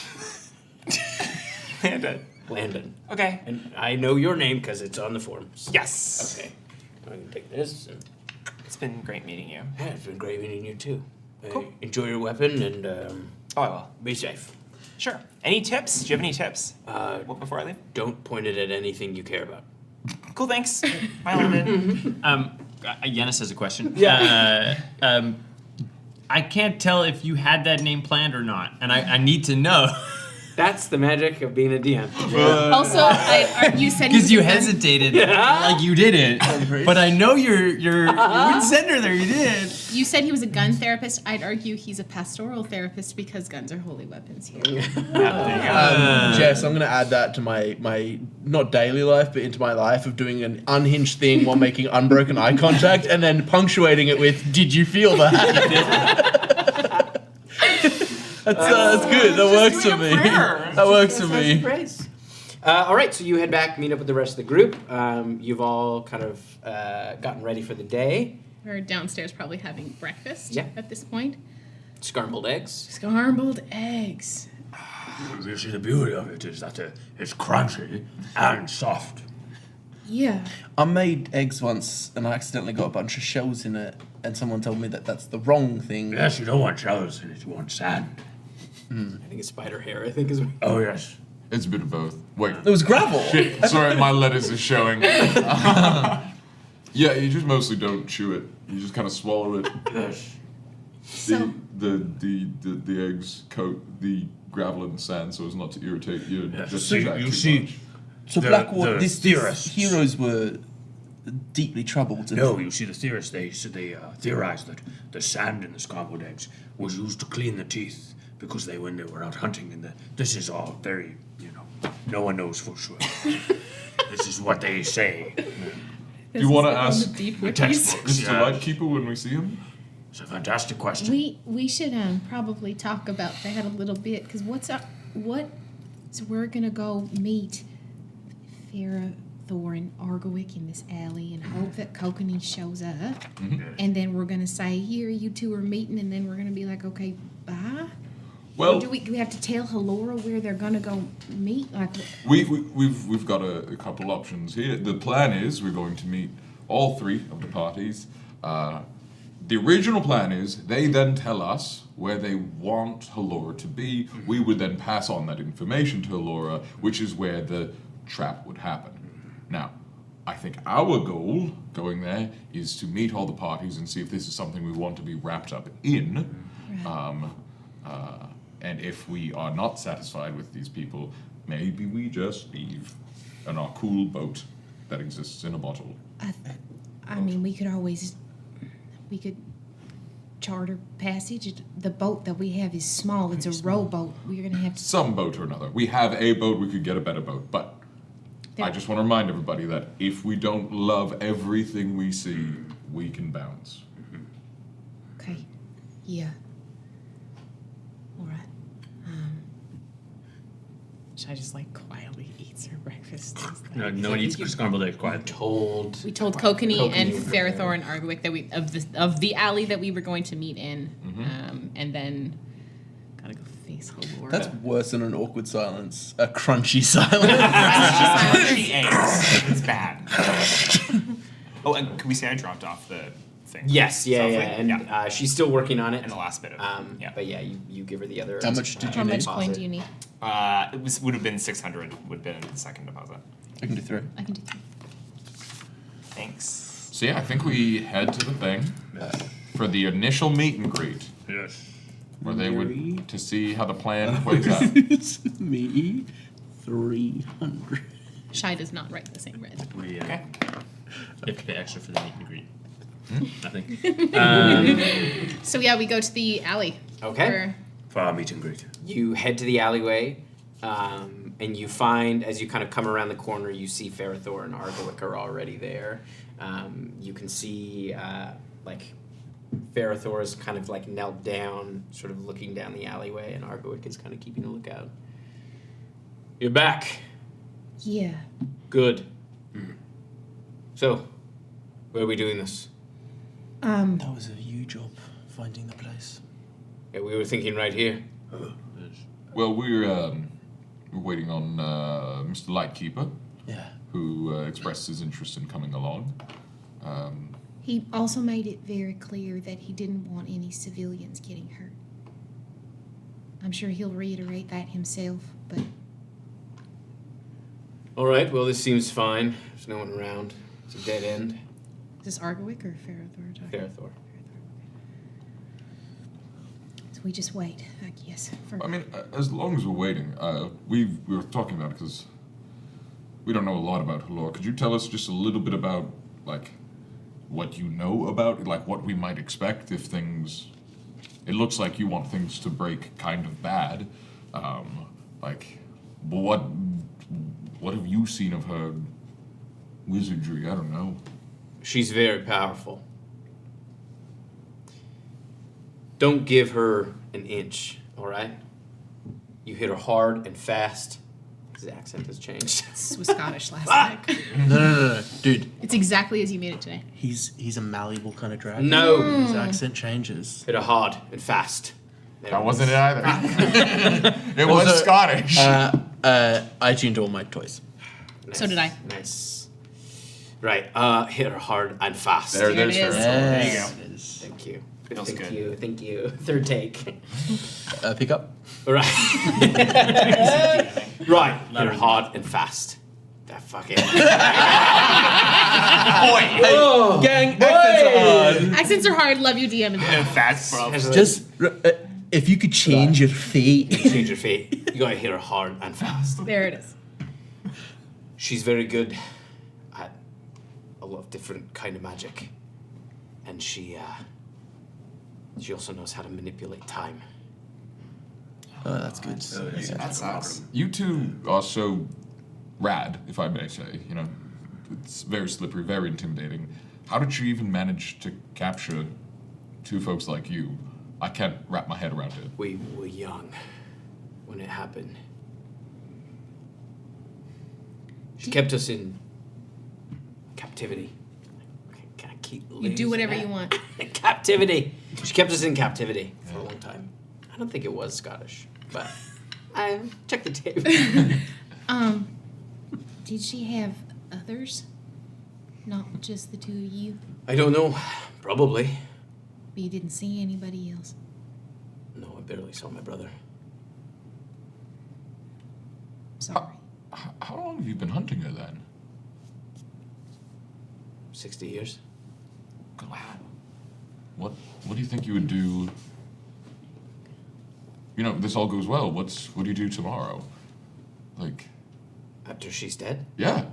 Landon. Okay. And I know your name because it's on the forms. Yes. Okay. I can take this. And, It's been great meeting you. yeah, it's been great meeting you too. Cool. Enjoy your weapon and Oh, I will. be safe. Sure. Any tips? Do you have any tips? Uh, Before I leave? Don't point it at anything you care about. Cool, thanks. Bye, Landon. Yennis has a question. Yeah. I can't tell if you had that name planned or not, and I need to know. That's the magic of being a DM. Also, you said he Because was you a gun- hesitated, like you didn't. But I know you wouldn't send her there. You did. You said he was a gun therapist. I'd argue he's a pastoral therapist because guns are holy weapons here. Jess, I'm going to add that to my not daily life, but into my life of doing an unhinged thing while making unbroken eye contact and then punctuating it with, "Did you feel that?" That's good. That works for me. That works for me. Praise. All right, so you head back, meet up with the rest of the group. You've all kind of gotten ready for the day. We're downstairs probably having breakfast Yeah. at this point. Scrambled eggs. Scrambled eggs. You see, the beauty of it is that it's crunchy and soft. Yeah. I made eggs once and I accidentally got a bunch of shells in it, and someone told me that that's the wrong thing. Yes, you don't want shells in it, you want sand. I think it's spider hair. I think is. Oh, yes. It's a bit of both. Wait. It was gravel. Shit. Sorry, my letters are showing. Yeah, you just mostly don't chew it. You just kind of swallow it. Yes. So The eggs coat the gravel and sand so as not to irritate you. Yes. Just So distract you too see- much. So The- Blackwater, the these theorists. heroes were deeply troubled. And No, you see, the theorists, they theorized that the sand in the scrambled eggs was used to clean the teeth because when they were out hunting, this is all very, no one knows for sure. This is what they say. Do you want to ask deep The wikis. textbooks, Mr. yeah. Lightkeeper when we see him? It's a fantastic question. We should probably talk about that a little bit, because so we're gonna go meet Thor and Argowick in this alley and hope that Kokanee shows up, and then we're gonna say, here, you two are meeting, and then we're gonna be like, okay, bye. Well, Or do we have to tell Halora where they're gonna go meet? Like, we've got a couple options here. The plan is we're going to meet all three of the parties. The original plan is they then tell us where they want Halora to be. We would then pass on that information to Halora, which is where the trap would happen. Now, I think our goal going there is to meet all the parties and see if this is something we want to be wrapped up in. And if we are not satisfied with these people, maybe we just leave in our cool boat that exists in a bottle. I mean, we could charter passage. The boat that we have is small. It's a rowboat. We're gonna have to. Some boat or another. We have a boat, we could get a better boat. But I just want to remind everybody that if we don't love everything we see, we can bounce. Okay. Yeah. All right. Should I just quietly eat her breakfast? No one eats scrambled eggs quietly. We told Kokanee and Kokanee. Ferrothor and Argowick that we of the alley that we were going to meet in, and then gotta go face Halora. that's worse than an awkward silence. A crunchy silence. Crunchy eggs. It's bad. Oh, and can we say I dropped off the thing? Yes, yeah, Softly? and she's still working on it. And the last bit of yeah. But yeah, you give her the other. How much did you How need? much coin do you need? Would have been 600. Would have been the second deposit. I can do 3. I can do 3. Thanks. So yeah, I think we head to the thing for the initial meet and greet, Yes. where they would to see how the plan plays out. It's me, 300. Shy does not write the same red. We Okay. you have to pay extra for the meet and greet. Nothing. So yeah, we go to the alley. Okay. Where- For our meet and greet. You head to the alleyway, and you find, as you kind of come around the corner, you see Ferrothor and Argowick are already there. You can see, Ferrothor is kind of knelt down, sort of looking down the alleyway, and Argowick is kind of keeping a lookout. You're back. Yeah. Good. So, where are we doing this? That was a you job, finding the place. Yeah, we were thinking right here. Well, we're waiting on Mr. Lightkeeper, Yeah. who expressed his interest in coming along. He also made it very clear that he didn't want any civilians getting hurt. I'm sure he'll reiterate that himself, but All right, well, this seems fine. There's no one around. It's a dead end. is this Argowick or Ferrothor talking? Ferrothor. So we just wait, I guess. I mean, as long as we're waiting, we were talking about it because we don't know a lot about Halora. Could you tell us just a little bit about, what you know about it, what we might expect if things... It looks like you want things to break kind of bad. What have you seen of her wizardry? I don't know. She's very powerful. Don't give her an inch, all right? You hit her hard and fast. His accent has changed. This was Scottish last night. No. Dude, It's exactly as you made it today. he's a malleable kind of dragon. No. His accent changes. Hit her hard and fast. There That it wasn't is. it either. It was Also, Scottish. I tuned all my toys. Nice. So did I. Nice. Right. Hit her hard and fast. There's it is. her. There you go. Thank you. Feels Thank good. you. Thank you. Third take. Pick up. Right. Right. Hit her hard and fast. That fucking. Boy. Gang, accents are hard. Accents are hard. Love you, DM. Fast, bro. Just, if you could change your fate. Change your fate. You gotta hit her hard and fast. There it is. She's very good at a lot of different kind of magic, and she also knows how to manipulate time. Oh, that's good. That sucks. You two are so rad, if I may say. You know, it's very slippery, very intimidating. How did you even manage to capture two folks like you? I can't wrap my head around it. We were young when it happened. She kept us in captivity. Can I keep You do whatever you want. Captivity. She kept us in captivity for a long time. I don't think it was Scottish, but I check the tape. Did she have others? Not just the two of you? I don't know. Probably. But you didn't see anybody else? No, I barely saw my brother. Sorry. How long have you been hunting her then? 60 years. Wow. What do you think you would do? You know, this all goes well. What do you do tomorrow? Like, After she's dead? yeah.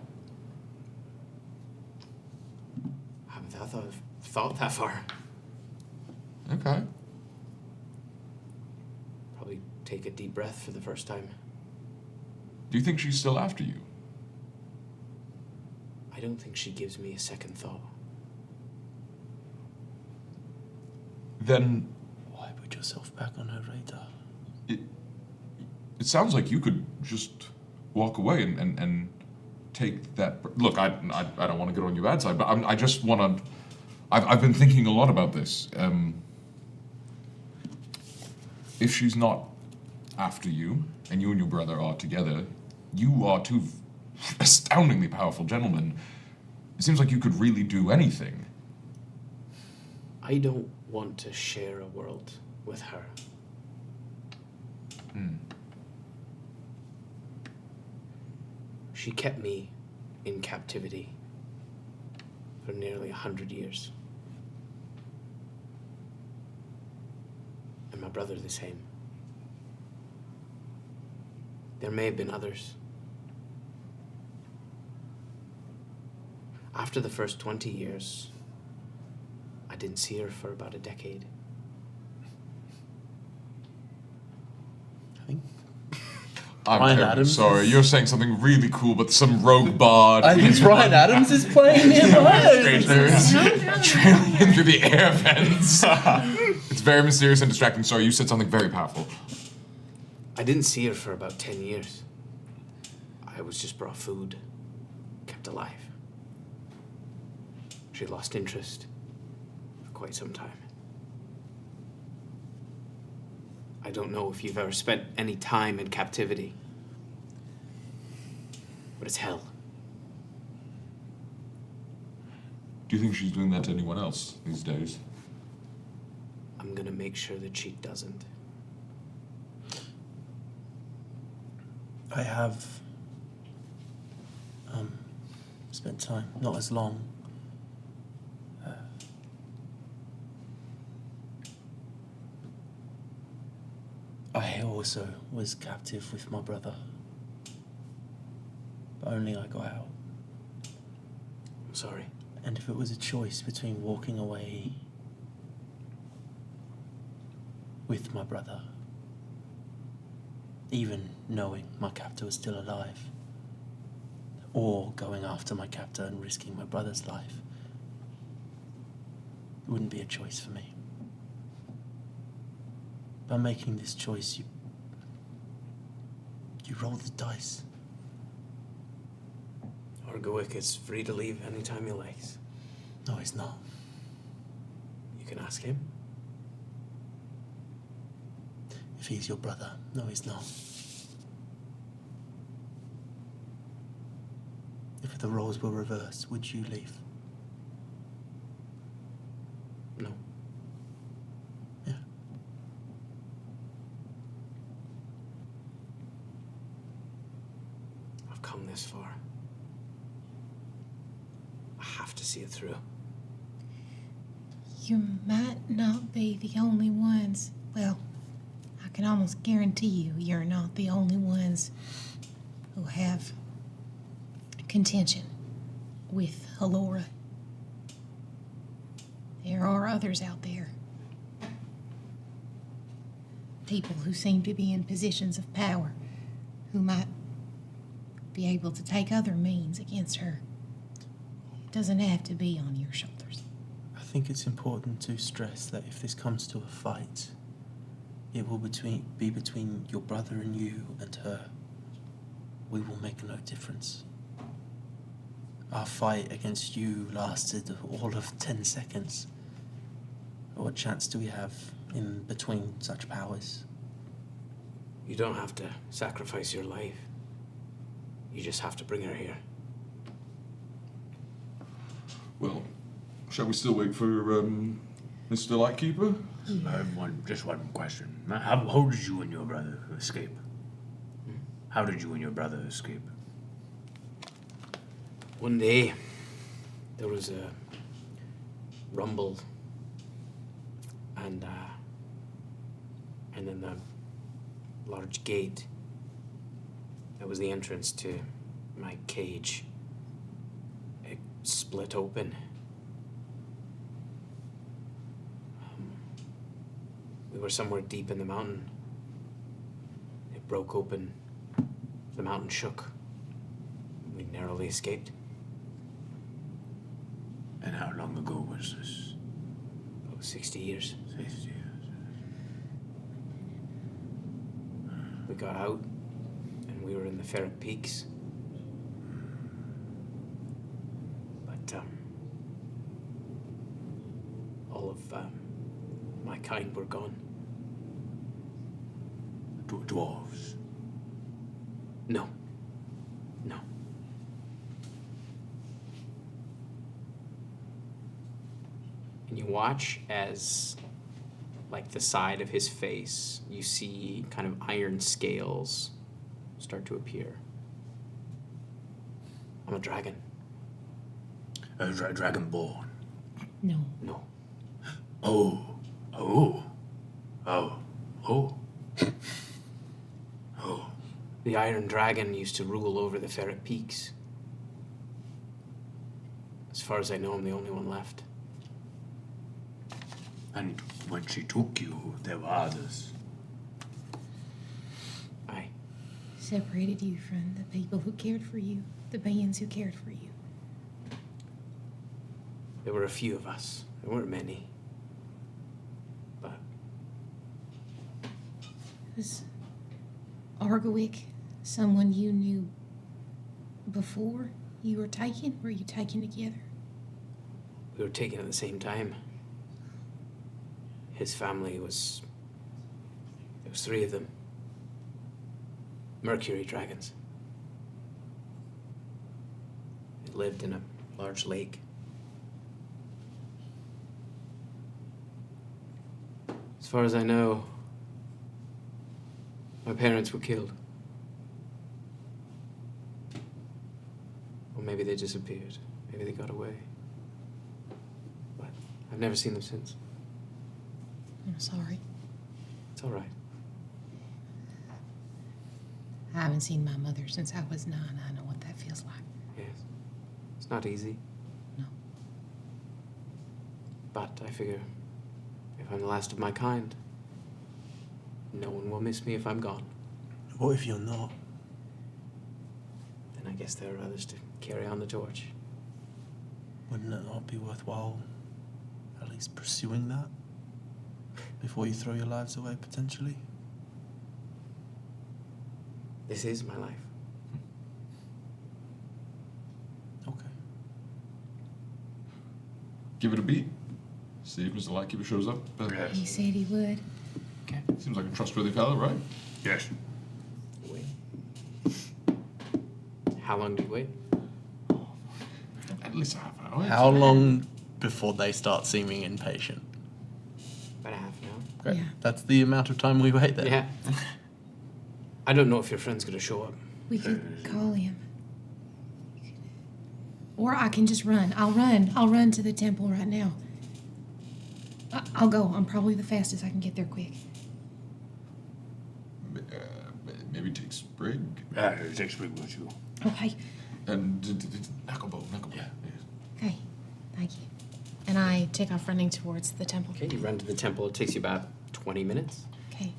I haven't thought that far. Okay. Probably take a deep breath for the first time. Do you think she's still after you? I don't think she gives me a second thought. Then Why put yourself back on her radar? it sounds like you could just walk away and take that. Look, I don't want to get on your bad side, but I just want to. I've been thinking a lot about this. If she's not after you, and you and your brother are together, you are two astoundingly powerful gentlemen. It seems like you could really do anything. I don't want to share a world with her. She kept me in captivity for nearly 100 years. And my brother the same. There may have been others. After the first 20 years, I didn't see her for about a decade. I think. I'm Ryan terribly Adams sorry. is- You're saying something really cool, but some rogue bard. I think Ryan Adams is playing nearby. There's trailing in through the air vents. It's very mysterious and distracting. Sorry, you said something very powerful. I didn't see her for about 10 years. I was just brought food, kept alive. She lost interest for quite some time. I don't know if you've ever spent any time in captivity, but it's hell. Do you think she's doing that to anyone else these days? I'm gonna make sure that she doesn't. I have spent time, not as long. I also was captive with my brother, but only I got out. I'm sorry. And if it was a choice between walking away with my brother, even knowing my captor was still alive, or going after my captor and risking my brother's life, it wouldn't be a choice for me. By making this choice, you roll the dice. Orgoic is free to leave anytime he likes. No, he's not. You can ask him. If he's your brother, no, he's not. If the roles were reversed, would you leave? No. Yeah. I've come this far. I have to see it through. You might not be the only ones. Well, I can almost guarantee you're not the only ones who have contention with Halora. There are others out there. People who seem to be in positions of power who might be able to take other means against her. It doesn't have to be on your shoulders. I think it's important to stress that if this comes to a fight, it will be between your brother and you and her. We will make no difference. Our fight against you lasted all of 10 seconds. What chance do we have in between such powers? You don't have to sacrifice your life. You just have to bring her here. Well, shall we still wait for Mr. Lightkeeper? I have just one question. How did you and your brother escape? How did you and your brother escape? One day, there was a rumble, and then the large gate that was the entrance to my cage. It split open. We were somewhere deep in the mountain. It broke open. The mountain shook. We narrowly escaped. And how long ago was this? About 60 years. 60 years. We got out, and we were in the Ferric Peaks. But all of my kind were gone. Dwarves. No. No. And you watch as, like, the side of his face, you see kind of iron scales start to appear. I'm a dragon. A dragonborn. No. No. Oh. Oh. Oh. Oh. Oh. The Iron Dragon used to rule over the Ferric Peaks. As far as I know, I'm the only one left. And when she took you, there were others. Aye. Separated you from the people who cared for you, the beings who cared for you. There were a few of us. There weren't many. But Was Argowick someone you knew before you were taken? Were you taken together? we were taken at the same time. His family was... There was 3 of them. Mercury dragons. They lived in a large lake. As far as I know, my parents were killed. Or maybe they disappeared. Maybe they got away. But I've never seen them since. I'm sorry. It's all right. I haven't seen my mother since I was 9. I know what that feels like. Yes. It's not easy. No. But I figure if I'm the last of my kind, no one will miss me if I'm gone. What if you're not? Then I guess there are others to carry on the torch. Wouldn't it not be worthwhile at least pursuing that before you throw your lives away potentially? This is my life. Okay. Give it a beat. See if Mr. Lightkeeper shows up. He said he would. Okay. Seems like a trustworthy fellow, right? Yes. Wait. How long did you wait? Oh, least a half hour. How long before they start seeming impatient? About a half an hour. Great. Yeah. That's the amount of time we wait there. Yeah. I don't know if your friend's gonna show up. We could call him. Or I can just run. I'll run to the temple right now. I'll go. I'm probably the fastest. I can get there quick. Maybe take Sprig. Take Sprig with you. Okay. And Knucklebow. Yeah. Okay. Thank you. And I take off running towards the temple. Okay, you run to the temple. It takes you about 20 minutes. Okay.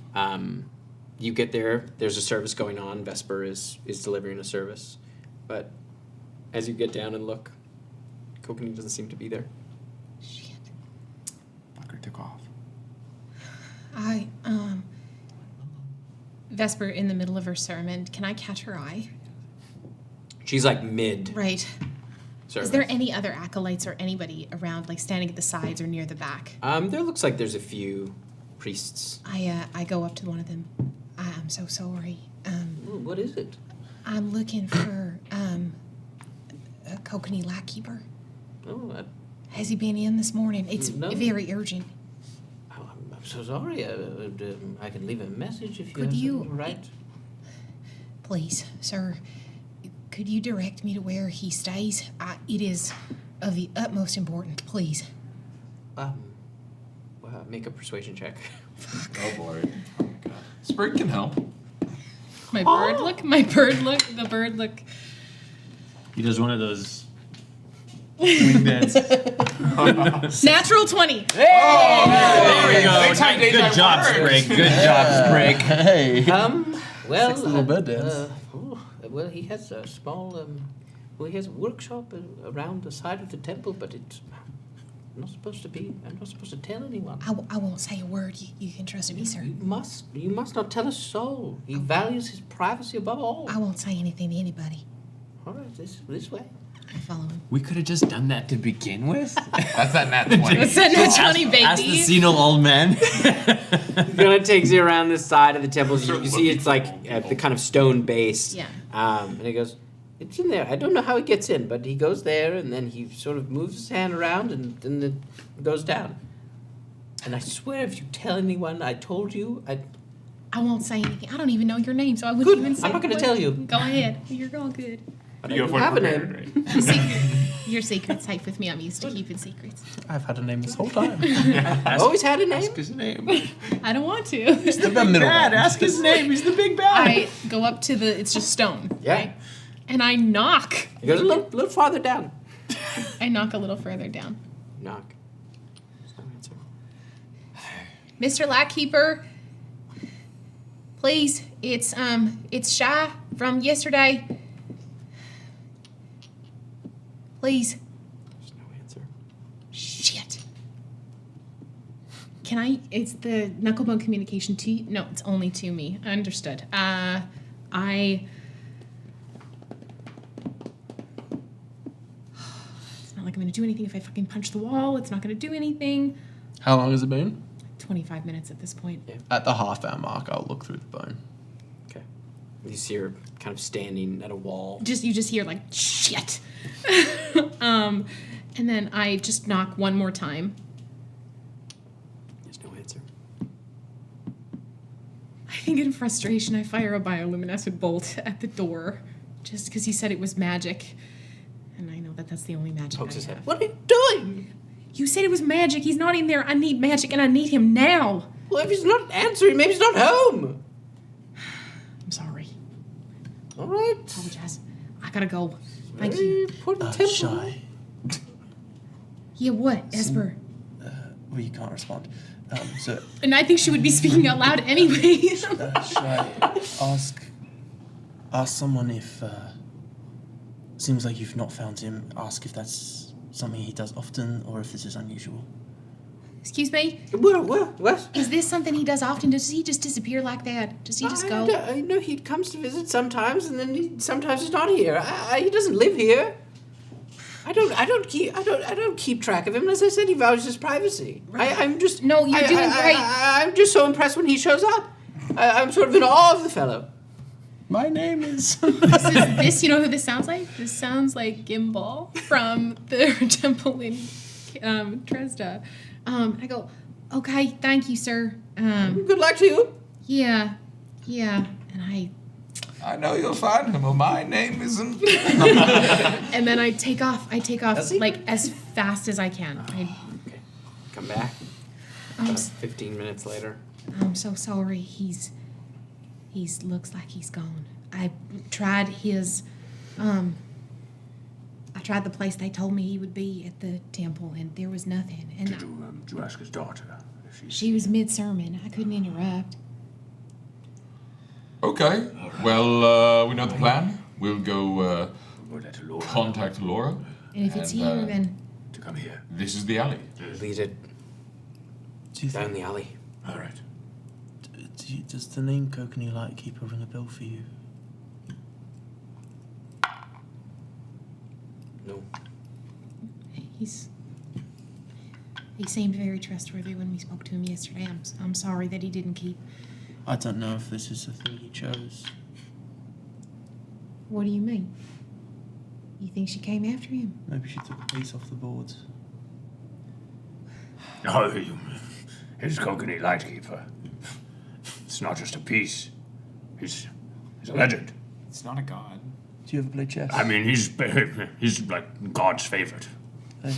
You get there. There's a service going on. Vesper is delivering a service, but as you get down and look, Kokanee doesn't seem to be there. Shit. Fucker took off. Vesper in the middle of her sermon. Can I catch her eye? She's like mid Right. service. Is there any other acolytes or anybody around, like standing at the sides or near the back? There looks like there's a few priests. I go up to one of them. I'm so sorry. What is it? I'm looking for a Kokanee Lightkeeper. Oh, Has he been in this morning? It's No. very urgent. I'm so sorry. I can leave a message if you Could have you- something to write. Please, sir, could you direct me to where he stays? It is of the utmost importance, please. Well, make a persuasion check. Oh boy. Oh my god. Sprig can help. My bird look, the bird look. He does one of those wing dance. Natural 20. There we go. Next time, Dave, Good job, that works. Sprig. Good job, Sprig. Hey. Well, little bird dance. Well, he has a small, he has a workshop around the side of the temple, but it's not supposed to be. I'm not supposed to tell anyone. I won't say a word. You can trust me, sir. You must not tell a soul. He values his privacy above all. I won't say anything to anybody. All right, this way. I follow him. We could have just done that to begin with. That's that nat 20. What's that nat 20, baby? Ask the senile old man. Gonna takes you around the side of the temple. You see it's like at the kind of stone base. Yeah. And he goes, it's in there. I don't know how he gets in, but he goes there and then he sort of moves his hand around and then it goes down. And I swear if you tell anyone I told you, I won't say anything. I don't even know your name, so I wouldn't Good. even say I'm not gonna what- tell you. Go ahead. You're all good. I don't have a name. Your secret's safe with me. I'm used to keeping secrets. I've had a name this whole time. I always had a name. Ask his name. I don't want to. The middle Bad. one. Ask his name. He's the big bad. I go up to it's just stone. Yeah. Right? And I knock. He goes a little farther down. I knock a little further down. Knock. There's no answer. Mr. Lightkeeper, please, it's Shy from yesterday. Please. There's no answer. Shit. It's the knucklebone communication to you? No, it's only to me. Understood. It's not like I'm gonna do anything if I fucking punch the wall. It's not gonna do anything. How long has it been? 25 minutes at this point. At the half-hour mark, I'll look through the bone. Okay. You see her kind of standing at a wall. You just hear like shit. And then I just knock one more time. There's no answer. I think in frustration I fire a bioluminescent bolt at the door, just because he said it was magic, and I know that that's the only magic Pokes I his have. head. What are you doing? You said it was magic. He's not in there. I need magic, and I need him now. Well, if he's not answering, maybe he's not home. I'm sorry. All right. Apologize. I gotta go. Thank you. Important temple. Shy. Yeah, what, Esper? Well, you can't respond. So, And I think she would be speaking out loud anyway. Shy, ask someone if, seems like you've not found him, ask if that's something he does often or if this is unusual. Excuse me? What? Is this something he does often? Does he just disappear like that? Does he just go? I know he comes to visit sometimes, and then sometimes he's not here. He doesn't live here. I don't keep track of him. As I said, he values his privacy. I'm just No, you're doing great. I'm just so impressed when he shows up. I'm sort of in awe of the fellow. My name is. This, you know who this sounds like? This sounds like Gimbal from the temple in Dresda. I go, okay, thank you, sir. Good luck to you. Yeah, and I know you'll find him. Well, my name isn't. and then I take off like as fast as I can. Okay. Come back. 15 minutes later. I'm so sorry. He's looks like he's gone. I tried the place they told me he would be at the temple, and there was nothing. And Did you ask his daughter? If she was mid-sermon. I couldn't interrupt. Okay. Well, we know the plan. We'll go We'll let Halora contact Halora. And if it's here, then to come here. This is the alley. Lead it Do you down think, the alley. All right. does the name Kokanee Lightkeeper ring a bell for you? No. he seemed very trustworthy when we spoke to him yesterday. I'm sorry that he didn't keep. I don't know if this is the thing he chose. What do you mean? You think she came after him? Maybe she took a piece off the boards. Oh, he's Kokanee Lightkeeper. It's not just a piece. He's a legend. It's not a god. Do you ever play chess? I mean, he's like God's favorite. Hey,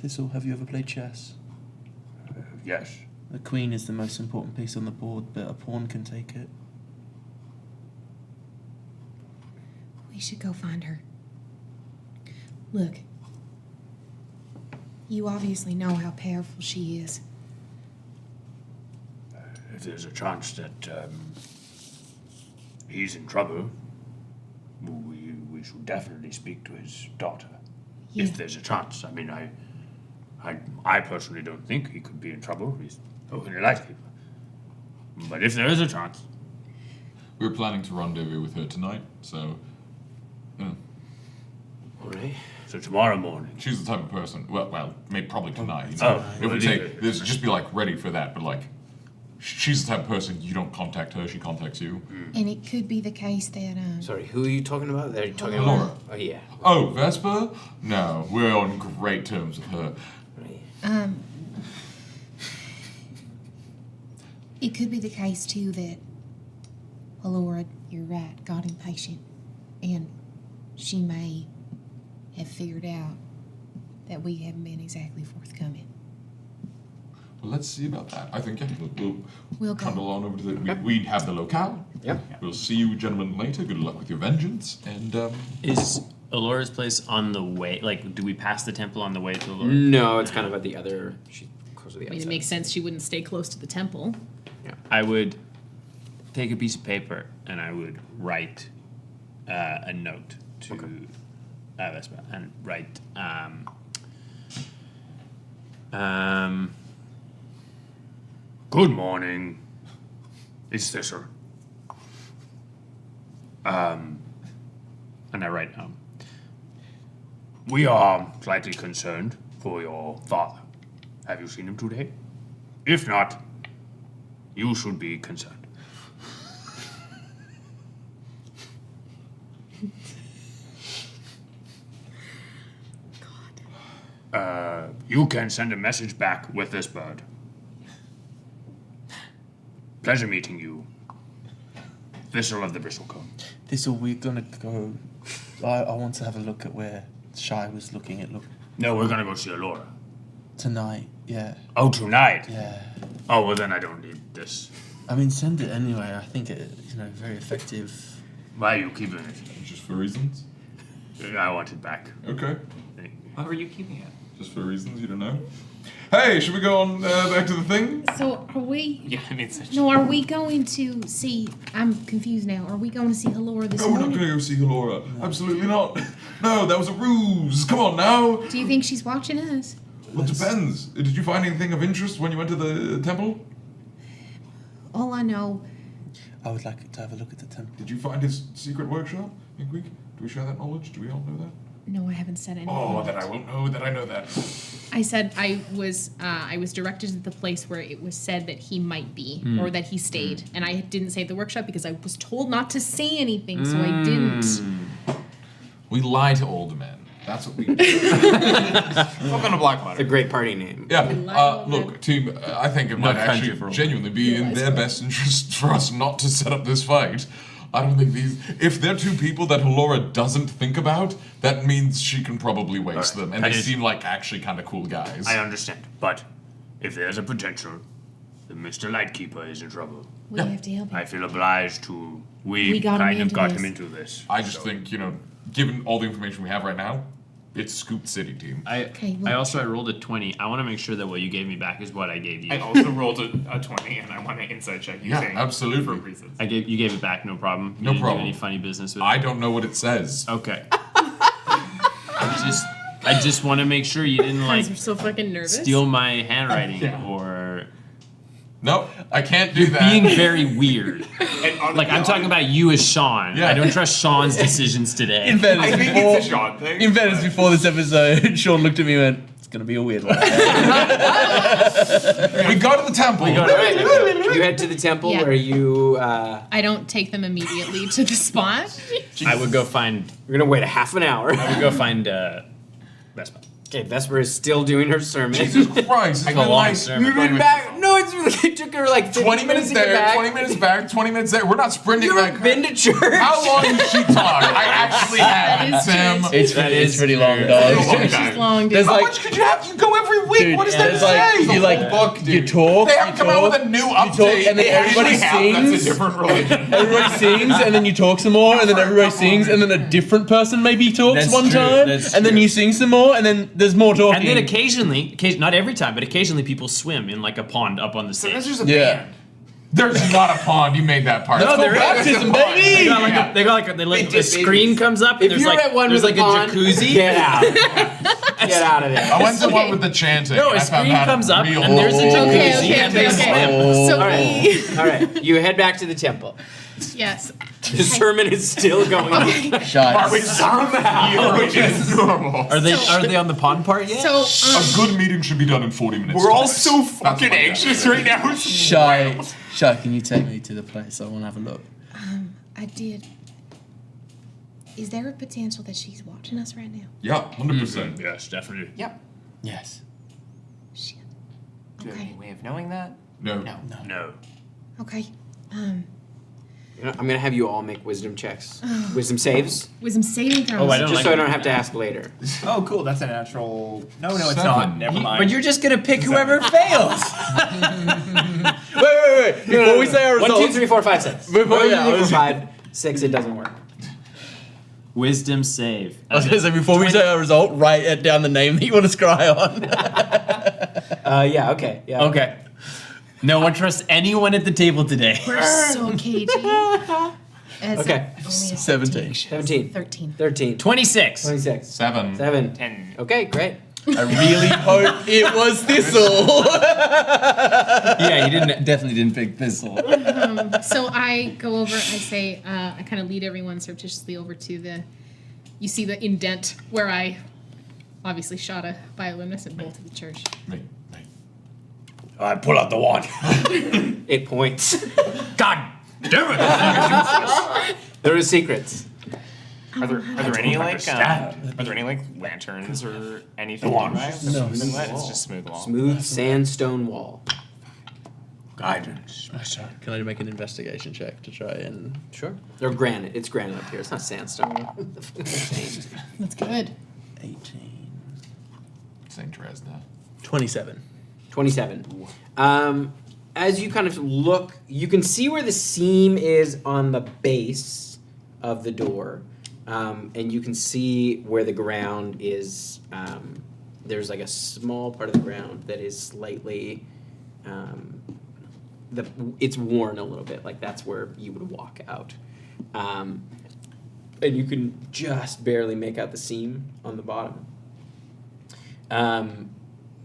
Thistle, have you ever played chess? Yes. The queen is the most important piece on the board, but a pawn can take it. We should go find her. Look, you obviously know how powerful she is. If there's a chance that he's in trouble, we should definitely speak to his daughter. Yeah. If there's a chance. I mean, I personally don't think he could be in trouble. He's Kokanee Lightkeeper. But if there is a chance. We're planning to rendezvous with her tonight, so. All right. So tomorrow morning. She's the type of person. Well, maybe probably tonight. You Oh, know? If we well, say either. this, just be like ready for that. But like, she's the type of person you don't contact her; she contacts you. And it could be the case that Sorry, who are you talking about? Are you talking Halora. about? Oh, yeah. Oh, Vesper? No, we're on great terms with her. Right. it could be the case too that Halora, you're right, got impatient, and she may have figured out that we haven't been exactly forthcoming. Well, let's see about that. I think we'll We'll go. trundle on over to the. We have the locale. Yep. We'll see you gentlemen later. Good luck with your vengeance. And Is Alora's place on the way? Like, do we pass the temple on the way to Alora? No, it's kind of at the other. She's close to the I mean, outside. it makes sense she wouldn't stay close to the temple. I would take a piece of paper and I would write a note to Vespa and write Good morning. It's Thistle. and I write We are slightly concerned for your father. Have you seen him today? If not, you should be concerned. You can send a message back with this bird. Pleasure meeting you. Thistle of the Bristlecombe. Thistle, we're gonna go. I want to have a look at where Shy was looking at No, we're gonna go see Halora. tonight. Yeah, Oh, tonight? yeah. Oh, well then I don't need this. I mean, send it anyway. I think it, very effective. Why are you keeping it? just for reasons. I want it back. Okay. Why were you keeping it? Just for reasons you don't know. Hey, should we go on back to the thing? So are we? Yeah, I mean, such. No, are we going to see? I'm confused now. Are we going to see Halora this No, we're not morning? going to go see Halora. Absolutely not. No, that was a ruse. Come on now. Do you think she's watching us? Well, it depends. Did you find anything of interest when you went to the temple? All I know, I would like to have a look at the temple. Did you find his secret workshop in Greek? Do we share that knowledge? Do we all know that? no, I haven't said anything. Oh, then I won't know that I know that. I said I was directed to the place where it was said that he might be, or that he stayed, and I didn't say at the workshop because I was told not to say anything, so I didn't. We lie to old men. That's what we do. Welcome to Blackwater. It's a great party name. Yeah, look, team, I think it might country actually for old genuinely be in their best interest for us not to set up this fight. I don't think if they're two people that Halora doesn't think about, that means she can probably waste them. And That they is- seem like actually kind of cool guys. I understand, but if there's a potential, then Mr. Lightkeeper is in trouble. We have to help him. I feel obliged to. We We got him kind of into got this. him into this. I just think, given all the information we have right now, it's Scoop City, team. Okay, well- I rolled a 20. I want to make sure that what you gave me back is what I gave you. I also rolled a 20, and I want to inside check Yeah, using absolutely. for reasons. You gave it back, no problem. You No didn't do problem. any funny business with I it. don't know what it says. Okay. I just want to make sure you didn't Guys, we're so fucking nervous. steal my handwriting or No, I can't do that. being very weird. And on Like I'm talking about you as Sean. Yeah. I don't trust Sean's decisions today. In fairness, I think before, it's a Sean thing. in fairness, before this episode, Sean looked at me and went, "It's gonna be a weird one." We go to the temple. All right. You head to the temple Yeah. where you. I don't take them immediately to the spot. I would go find. You're gonna wait a half an hour. I would go find Vespa. Okay, Vesper is still doing her sermon. Jesus Christ. Like a long sermon. You've been back. No, it took her like 50 20 minutes to get there, back. 20 minutes back, 20 minutes there. We're not sprinting You like. ever been to church? How long did she talk? I actually That have, is Sam. true. It's pretty long, It's dog. a long She's time. long, dude. There's How like, much could you have? You go every week. dude, What does that there's say? like, The you whole like, book, you dude. talk, They have you come out with a talk, new you update. talk, and then They everybody actually have. That's a sings. different religion. Everybody sings, and then you talk some more, and then everybody sings, and then a different person maybe talks That's one true, time, that's and then true. you sing some more, and then there's more talking. And then occasionally, not every time, but occasionally people swim in like a pond up on the stage. Sometimes there's a Yeah. band. There's not a pond. You made that part. No, It's there called is. baptism, pond. baby! They got like the did screen comes up. And If there's you're like at one there's with like a a pond, jacuzzi. get out. Get out of there. I went to Okay. one with the chanting. No, and a I found screen that comes up real and there's a old. jacuzzi Okay, okay, and they okay, swim. okay. So All right. All right. You head back to the temple. yes. The sermon is still going on. Shut. Which is normal. Are they on the pond part yet? So, A good meeting should be done in 40 minutes. We're all tops. so That's fucking my anxious guess. right now. It's Shy, wild. Shy, can you take me to the place? I want to have a look. I did. Is there a potential that she's watching us right now? Yeah, 100%. Yes, definitely. Yep. Yes. Shit. Do you have Okay. any way of knowing that? No. No. Okay. You know, I'm gonna have you all make wisdom checks, wisdom saves, Wisdom saving throws. Oh, I don't just like so I it. don't have to ask later. Oh, cool. That's a natural. No, it's 7. not. Never mind. But you're just gonna pick whoever fails. Wait. Before we say our 1, results, 2, 3, 4, 5, 6. Before- 1, 2, yeah, 3, 4, I was- 5, 6. It doesn't work. Wisdom save. I was gonna say before we say our result, write it down the name that you want to scry on. Yeah. Okay. Yeah. Okay. No one trusts anyone at the table today. We're so cagey. Okay. 17. 17. 13. 13. 26. 26. 7. 7. 10. Okay. Great. I really hope it was Thistle. Yeah, you definitely didn't pick Thistle. So I go over, I say, I kind of lead everyone surreptitiously over to you see the indent where I obviously shot a bioluminescent bolt at the church. Me. I pull out the wand. 8 points. God damn it! There are secrets. Are there any like understand. are there any like lanterns or anything The wand. nearby? No. It's just smooth wall. Smooth sandstone wall. Guidance, my son. Can I make an investigation check to try and... Sure. Or granite. It's granite up here. It's not sandstone. That's good. 18. St. Dresda. 27. 27. As you kind of look, you can see where the seam is on the base of the door. And you can see where the ground is. There's like a small part of the ground that is slightly. It's worn a little bit. Like that's where you would walk out. And you can just barely make out the seam on the bottom.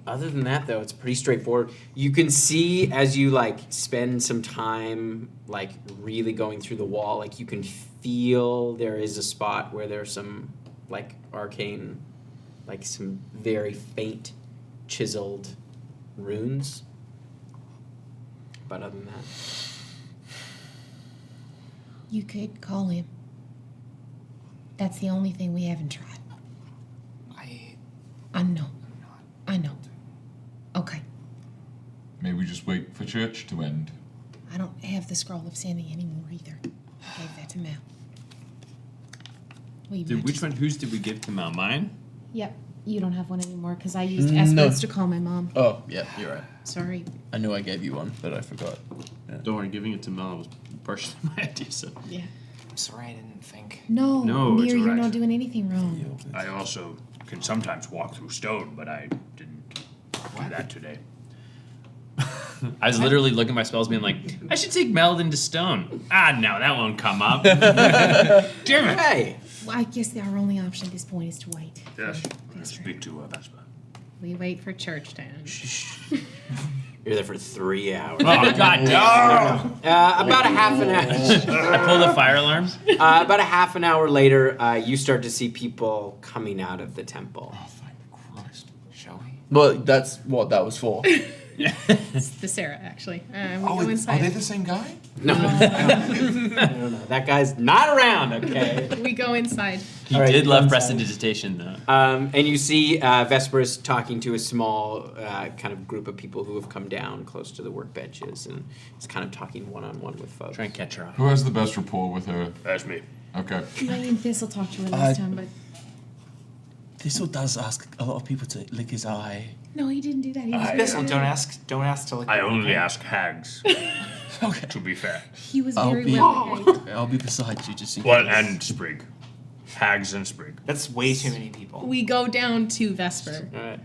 Other than that, though, it's pretty straightforward. You can see as you like spend some time like really going through the wall, like you can feel there is a spot where there's some like arcane, like some very faint chiseled runes. But other than that, You could call him. That's the only thing we haven't tried. I know. I know. Okay. Maybe we just wait for church to end. I don't have the scroll of sending anymore either. I gave that to Mal. Whose did we give to Mal? Mine? Yep. You don't have one anymore because I used Esper's to call my mom. Oh, yeah, you're right. Sorry. I knew I gave you one, but I forgot. Yeah. Don't worry, giving it to Mal was partially my idea, so. Yeah. I'm sorry I didn't think. No, No, it's Mir, you're alright. not doing anything wrong. I also can sometimes walk through stone, but I didn't do that today. I was literally looking at my spells being like, I should take Meld into stone. No, that won't come up. Damn it. hey, Well, I guess our only option at this point is to wait. Yes, That's speak to Vesper. We wait for church to end. you're there for 3 hours. Oh, God damn. About a half an hour. I pull the fire alarm. About a half an hour later, you start to see people coming out of the temple. Oh, thank Christ. Shall we? Well, that's what that was for. It's the Sarah, actually. We go Are inside. they the same guy? No. No. That guy's not around, okay? We go inside. He All right, did go love inside. prestidigitation, though. And you see Vesper's talking to a small kind of group of people who have come down close to the workbenches, and he's kind of talking one-on-one with folks. Try and catch her up. Who has the best rapport with her? That's me. Okay. Me and Thistle talked to her last time, but Thistle does ask a lot of people to lick his eye. no, he didn't do that. He was, Thistle, don't ask to look. I only ask hags, Okay. to be fair. he was I'll very be, well behaved. I'll be beside you just in Well, case. and Sprig. Hags and Sprig. That's way too many people. We go down to Vesper. All right.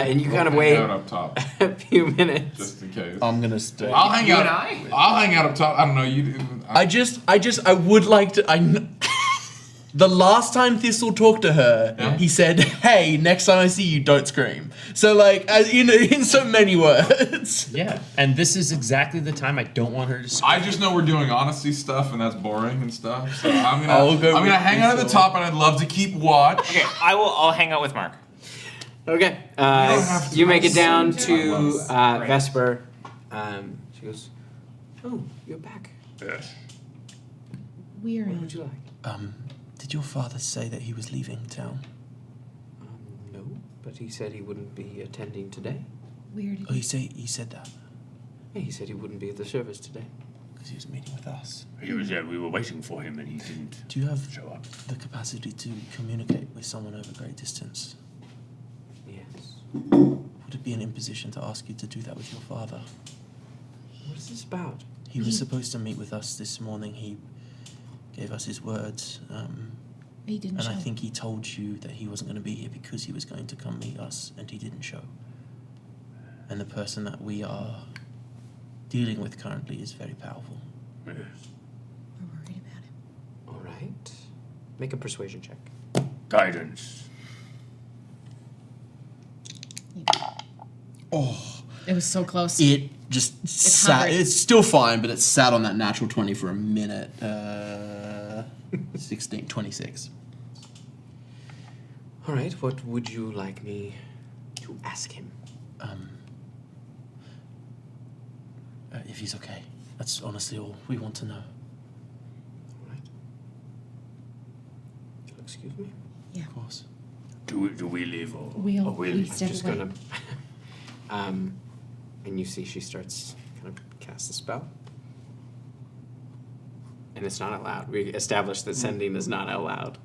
And you kind of Hang wait out up top, a few minutes. just in case. I'm gonna stay. I'll hang You out. and I? I'll hang out up top. I don't know. You. I would like to. The last time Thistle talked to her, Yeah. he said, "Hey, next time I see you, don't scream." So, like, as in so many words. Yeah, and this is exactly the time I don't want her to scream. I just know we're doing honesty stuff, and that's boring and stuff. So I'm gonna. I'll go I'm with gonna hang out at the Thistle. top, and I'd love to keep watch. Okay, I'll hang out with Mark. Okay. have to You make it down have to Great. Vesper. She goes, "Oh, you're back. Yes. We're What would you like?" Did your father say that he was leaving town? No, but he said he wouldn't be attending today. weird. Oh, he said that Yeah, he said he wouldn't be at the service today. because he was meeting with us. He was there. We were waiting for him, and he didn't Do you have show up. the capacity to communicate with someone over great distance? Yes. Would it be an imposition to ask you to do that with your father? What is this about? He was supposed to meet with us this morning. He gave us his words. He didn't And show. I think he told you that he wasn't going to be here because he was going to come meet us, and he didn't show. And the person that we are dealing with currently is very powerful. Yes. We're worried about him. All right. Make a persuasion check. Guidance. Oh, It was so close. it just sat. hovered. It's still fine, but it sat on that natural 20 for a minute. 26. All right. What would you like me to ask him? If he's okay. That's honestly all we want to know. All right. You'll excuse me. Yeah. Of course. Do we leave or We'll will we we? step Just away. gonna. And you see she starts kind of cast a spell. And it's not out loud. We established that sending is not out loud,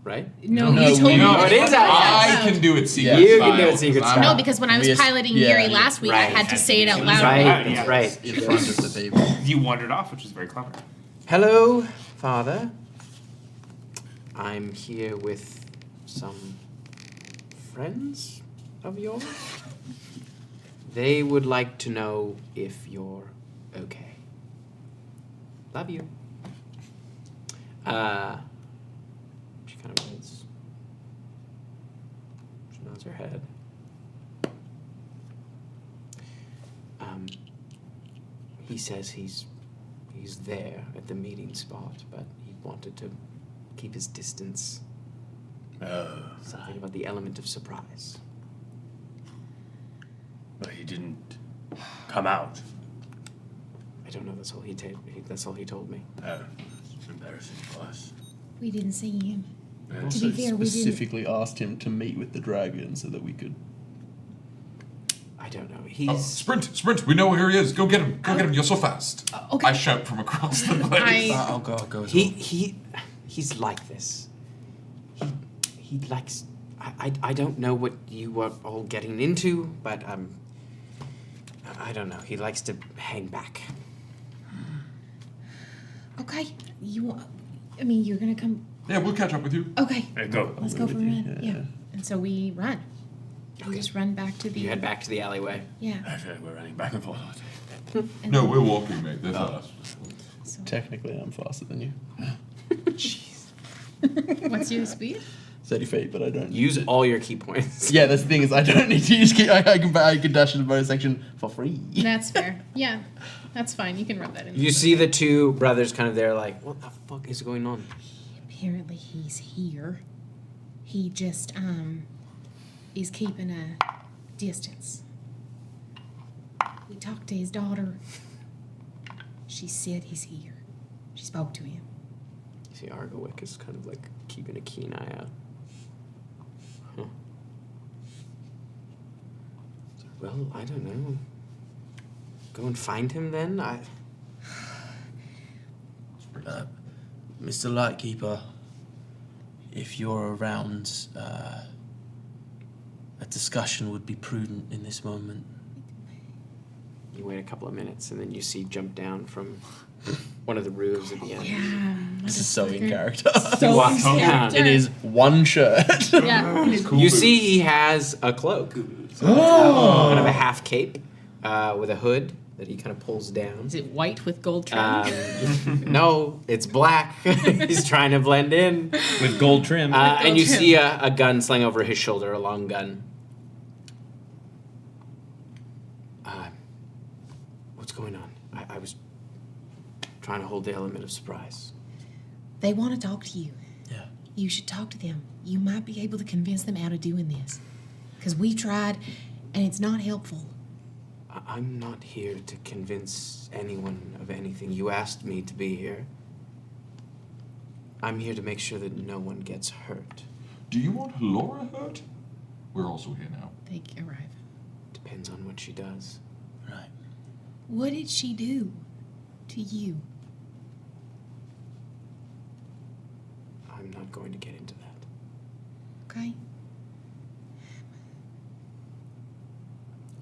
right? No, No, you told we- me. No, it is out loud. I can do it secret You style. can do it secret 'cause style. No, because when I was We es- piloting yeah, Yuri yeah. last week, I Right. had to say it out loud. Right, Yeah. right. In front of the people. You wandered off, which is very clever. Hello, Father. I'm here with some friends of yours. They would like to know if you're okay. Love you. She kind of waits. She nods her head. He says he's there at the meeting spot, but he wanted to keep his distance. Something about the element of surprise. he didn't come out. I don't know. That's all he told me. It's embarrassing for us. We didn't see him. Yes. To be fair, we didn't. Specifically asked him to meet with the dragon so that we could. I don't know. Oh, sprint! We know where he is. Go get him! Go get him! You're so fast! Okay. I shout from across the place. I'll go as well. He's like this. He likes. I don't know what you are all getting into, but I don't know. He likes to hang back. Okay. You're gonna come. Yeah, we'll catch up with you. Okay. Hey, go. Let's go for a run. Yeah. And so we run. We just run back to the. You head back to the alleyway. Yeah. I feel like we're running back and forth. And No, we're walking, mate. They're fast. so- Technically, I'm faster than you. What's your speed? 30 feet, but I don't. Use all your key points. Yeah, that's the thing is I don't need to use key. I can dash in the bonus section for free. That's fair. Yeah. That's fine. You can rub that in. You see the two brothers kind of there, like, what the fuck is going on? Apparently he's here. He just is keeping a distance. We talked to his daughter. She said he's here. She spoke to him. You see Argowick is kind of like keeping a keen eye out. Huh. Well, I don't know. Go and find him then? Mr. Lightkeeper, if you're around, a discussion would be prudent in this moment. You wait a couple of minutes and then you see jump down from one of the roofs at the end. Yeah. This is so in character. So walks in down. character. It is one shirt. Yeah. You see he has a cloak. So kind of a half cape with a hood that he kind of pulls down. Is it white with gold trim? No, it's black. He's trying to blend in. With gold trim. And you trim. see a gun slung over his shoulder, a long gun. What's going on? I was trying to hold the element of surprise. They want to talk to you. Yeah. You should talk to them. You might be able to convince them out of doing this. Because we tried, and it's not helpful. I'm not here to convince anyone of anything. You asked me to be here. I'm here to make sure that no one gets hurt. Do you want Halora hurt? We're also here now. They arrive. Depends on what she does. Right. What did she do to you? I'm not going to get into that. Okay?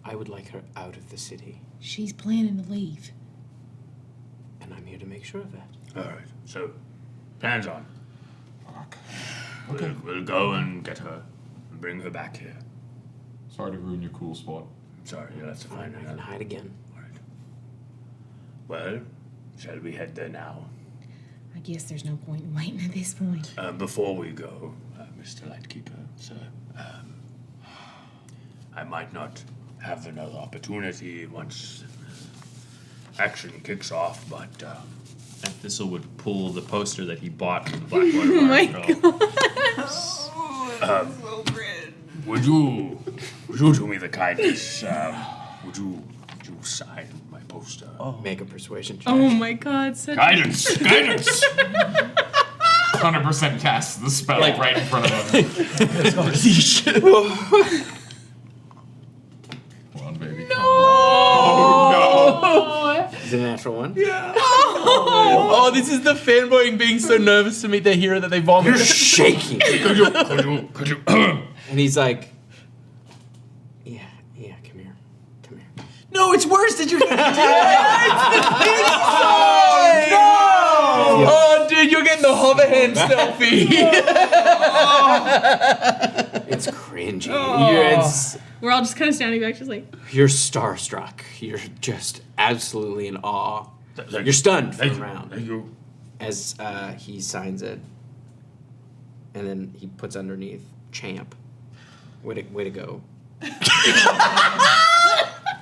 I would like her out of the city, She's planning to leave. and I'm here to make sure of that. All right. So, plans on. Fuck. We'll go and get her and bring her back here. Sorry to ruin your cool spot. Sorry, you'll have to Fine, find I her. can hide again. All right. Well, shall we head there now? I guess there's no point in waiting at this point. Before we go, Mr. Lightkeeper, sir, I might not have another opportunity once action kicks off, but And Thistle would pull the poster that he bought from the Blackwater. would you do me the kindness? Would you sign my poster? Make a persuasion check. Oh my god, such Guidance! 100% casts the spell right in front of him. Come on, baby. Is it a natural one? Oh, this is the fanboying being so nervous to meet their hero that they vomit. You're shaking. Could you? And he's like, yeah, come here. No, it's worse that you're gonna do it. Oh, dude, you're getting the hover hand selfie. It's cringy. We're all just kind of standing back, just like. You're starstruck. You're just absolutely in awe. You're stunned for a round. Thank you. As he signs it, and then he puts underneath champ. Way to go.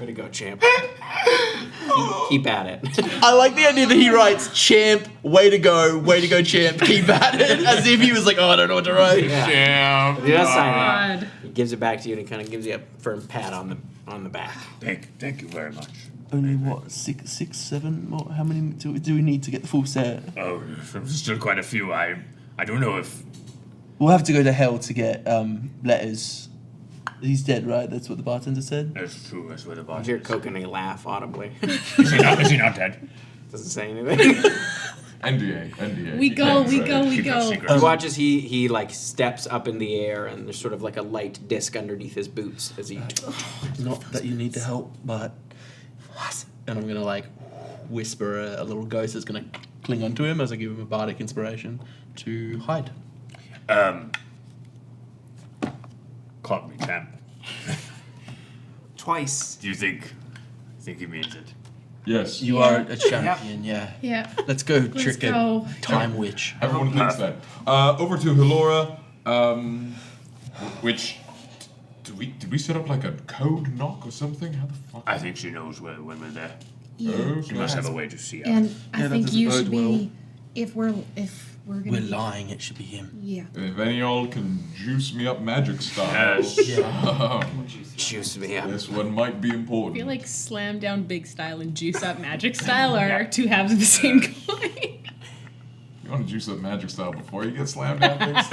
Way to go, champ. Keep at it. I like the idea that he writes champ, way to go, champ, keep at it, as if he was like, oh, I don't know what to write. Yeah. Damn. He does sign it. God. He gives it back to you and he kind of gives you a firm pat on the on the back. Thank you very much. Only what, six, seven more? How many do we need to get the full set? Oh, there's still quite a few. I don't know if... We'll have to go to hell to get letters. He's dead, right? That's what the bartender said? That's true, that's what the You boss hear is. Kokanee laugh audibly. Is he not dead? Doesn't say anything. NDA. We You go, can't we say. go, we Keep your go. secrets. You watch as he like steps up in the air, and there's sort of like a light disc underneath his boots as he. Not that you need to help, but... And I'm gonna like whisper a little ghost that's gonna cling onto him as I give him a bardic inspiration to hide. Caught me, champ. Twice. Do you think he means it? Yes. You are a champion, yeah. Yeah. Let's go trick go. a time witch. Everyone thinks that. Over to Halora. Which did we set up like a code knock or something? How the fuck? I think she knows when we're there. Yeah. She must have a way to see us. And I Yeah, that think doesn't you bode should be well. if we're gonna We're be, lying, it should be him. Yeah. If any of y'all can juice me up magic style, Yes. Juice me up. this one might be I important. feel like slam down big style and juice up magic style are two halves of the same coin. You want to juice up magic style before you get slammed at things?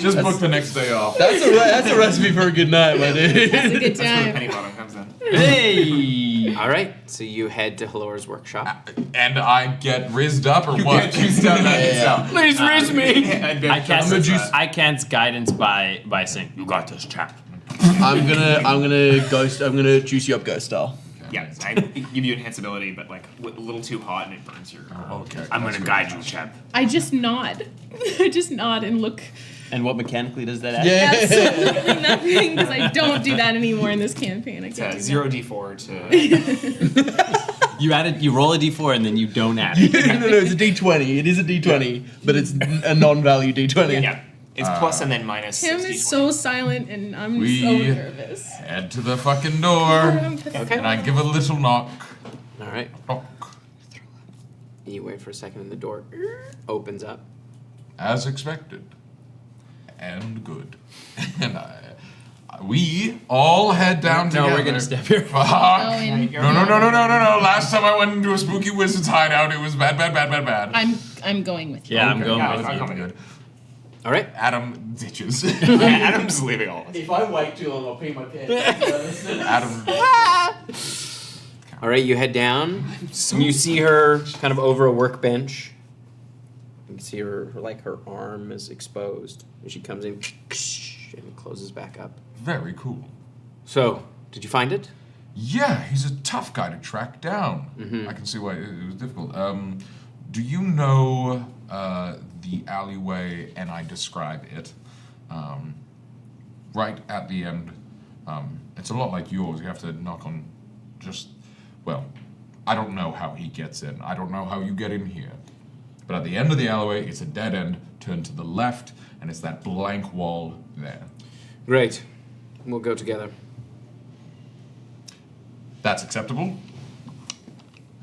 Just book the next day off. That's a recipe for a good night, my dude. That's a good Penny time. bottom comes in. Hey! All right, so you head to Halora's workshop. And I get rizzed up or You what? can't juice down magic style. Please raise me. I cast guidance by saying, You got this, champ. I'm gonna juice you up ghost style. Yeah, I give you enhance ability, but like a little too hot and it burns your. Okay. I'm gonna guide you, champ. I just nod. I just nod and look. and what mechanically does that add? Absolutely nothing, because I don't do that anymore in this campaign. I can't do Zero that. D4 to. You roll a d4 and then you don't add it. no, it's a D20. It is a D20, but it's a non-value D20. Yeah, it's plus and then minus. Tim 60, is so silent, and I'm We- so nervous. Head to the fucking door, I'm Okay. and I give a little knock. All right. Knock. You wait for a second, and the door opens up. As expected. And good. And we all head down No, together. we're gonna step here. Fuck. Oh, and No. Last time I went into a spooky wizard's hideout, it was bad. I'm going with you. Yeah, I'm going Yeah, with I'm you. coming. Good. All right. Adam ditches. Adam's leaving all of us. If I wait too long, I'll pee my pants. Adam. All right, you head down, and you see her kind of over a workbench. You can see her arm is exposed. And she comes in and closes back up. Very cool. So, did you find it? Yeah, he's a tough guy to track down. I can see why it was difficult. Do you know the alleyway, and I describe it, right at the end? It's a lot like yours. You have to knock on I don't know how he gets in. I don't know how you get in here. But at the end of the alleyway, it's a dead end. Turn to the left, and it's that blank wall there. Great. We'll go together. That's acceptable.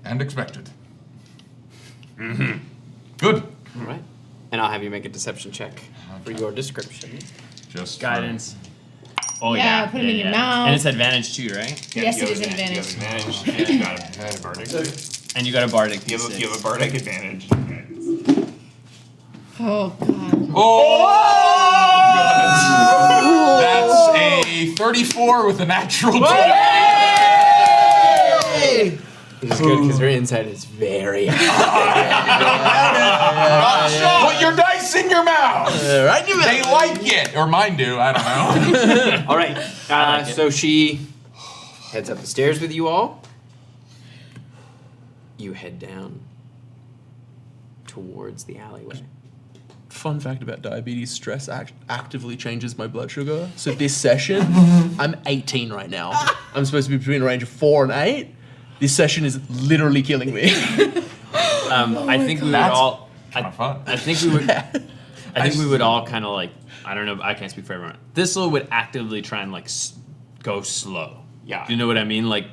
And expected. Good. All right. And I'll have you make a deception check for your description. Just Guidance. Oh Yeah, yeah. put 'em in your yeah. mouth. And it's advantage too, right? Yes, you it have is an You advantage. have advantage. You got a bardic. And you got a bardic. You have a bardic advantage. Oh god. That's a 34 with a natural 20. It's good because her inside is very Put your dice in your mouth. Right in your They like it, or mine do. I don't know. All right. So she heads up the stairs with you all. You head down towards the alleyway. Fun fact about diabetes: stress actively changes my blood sugar. So this session, I'm 18 right now. I'm supposed to be between a range of 4 and 8. This session is literally killing me. I think we would That's all. kind of fun. I think we would. I think we would all kind of like. I don't know. I can't speak for everyone. Thistle would actively try and like go slow. Yeah. Do you know what I mean? Like,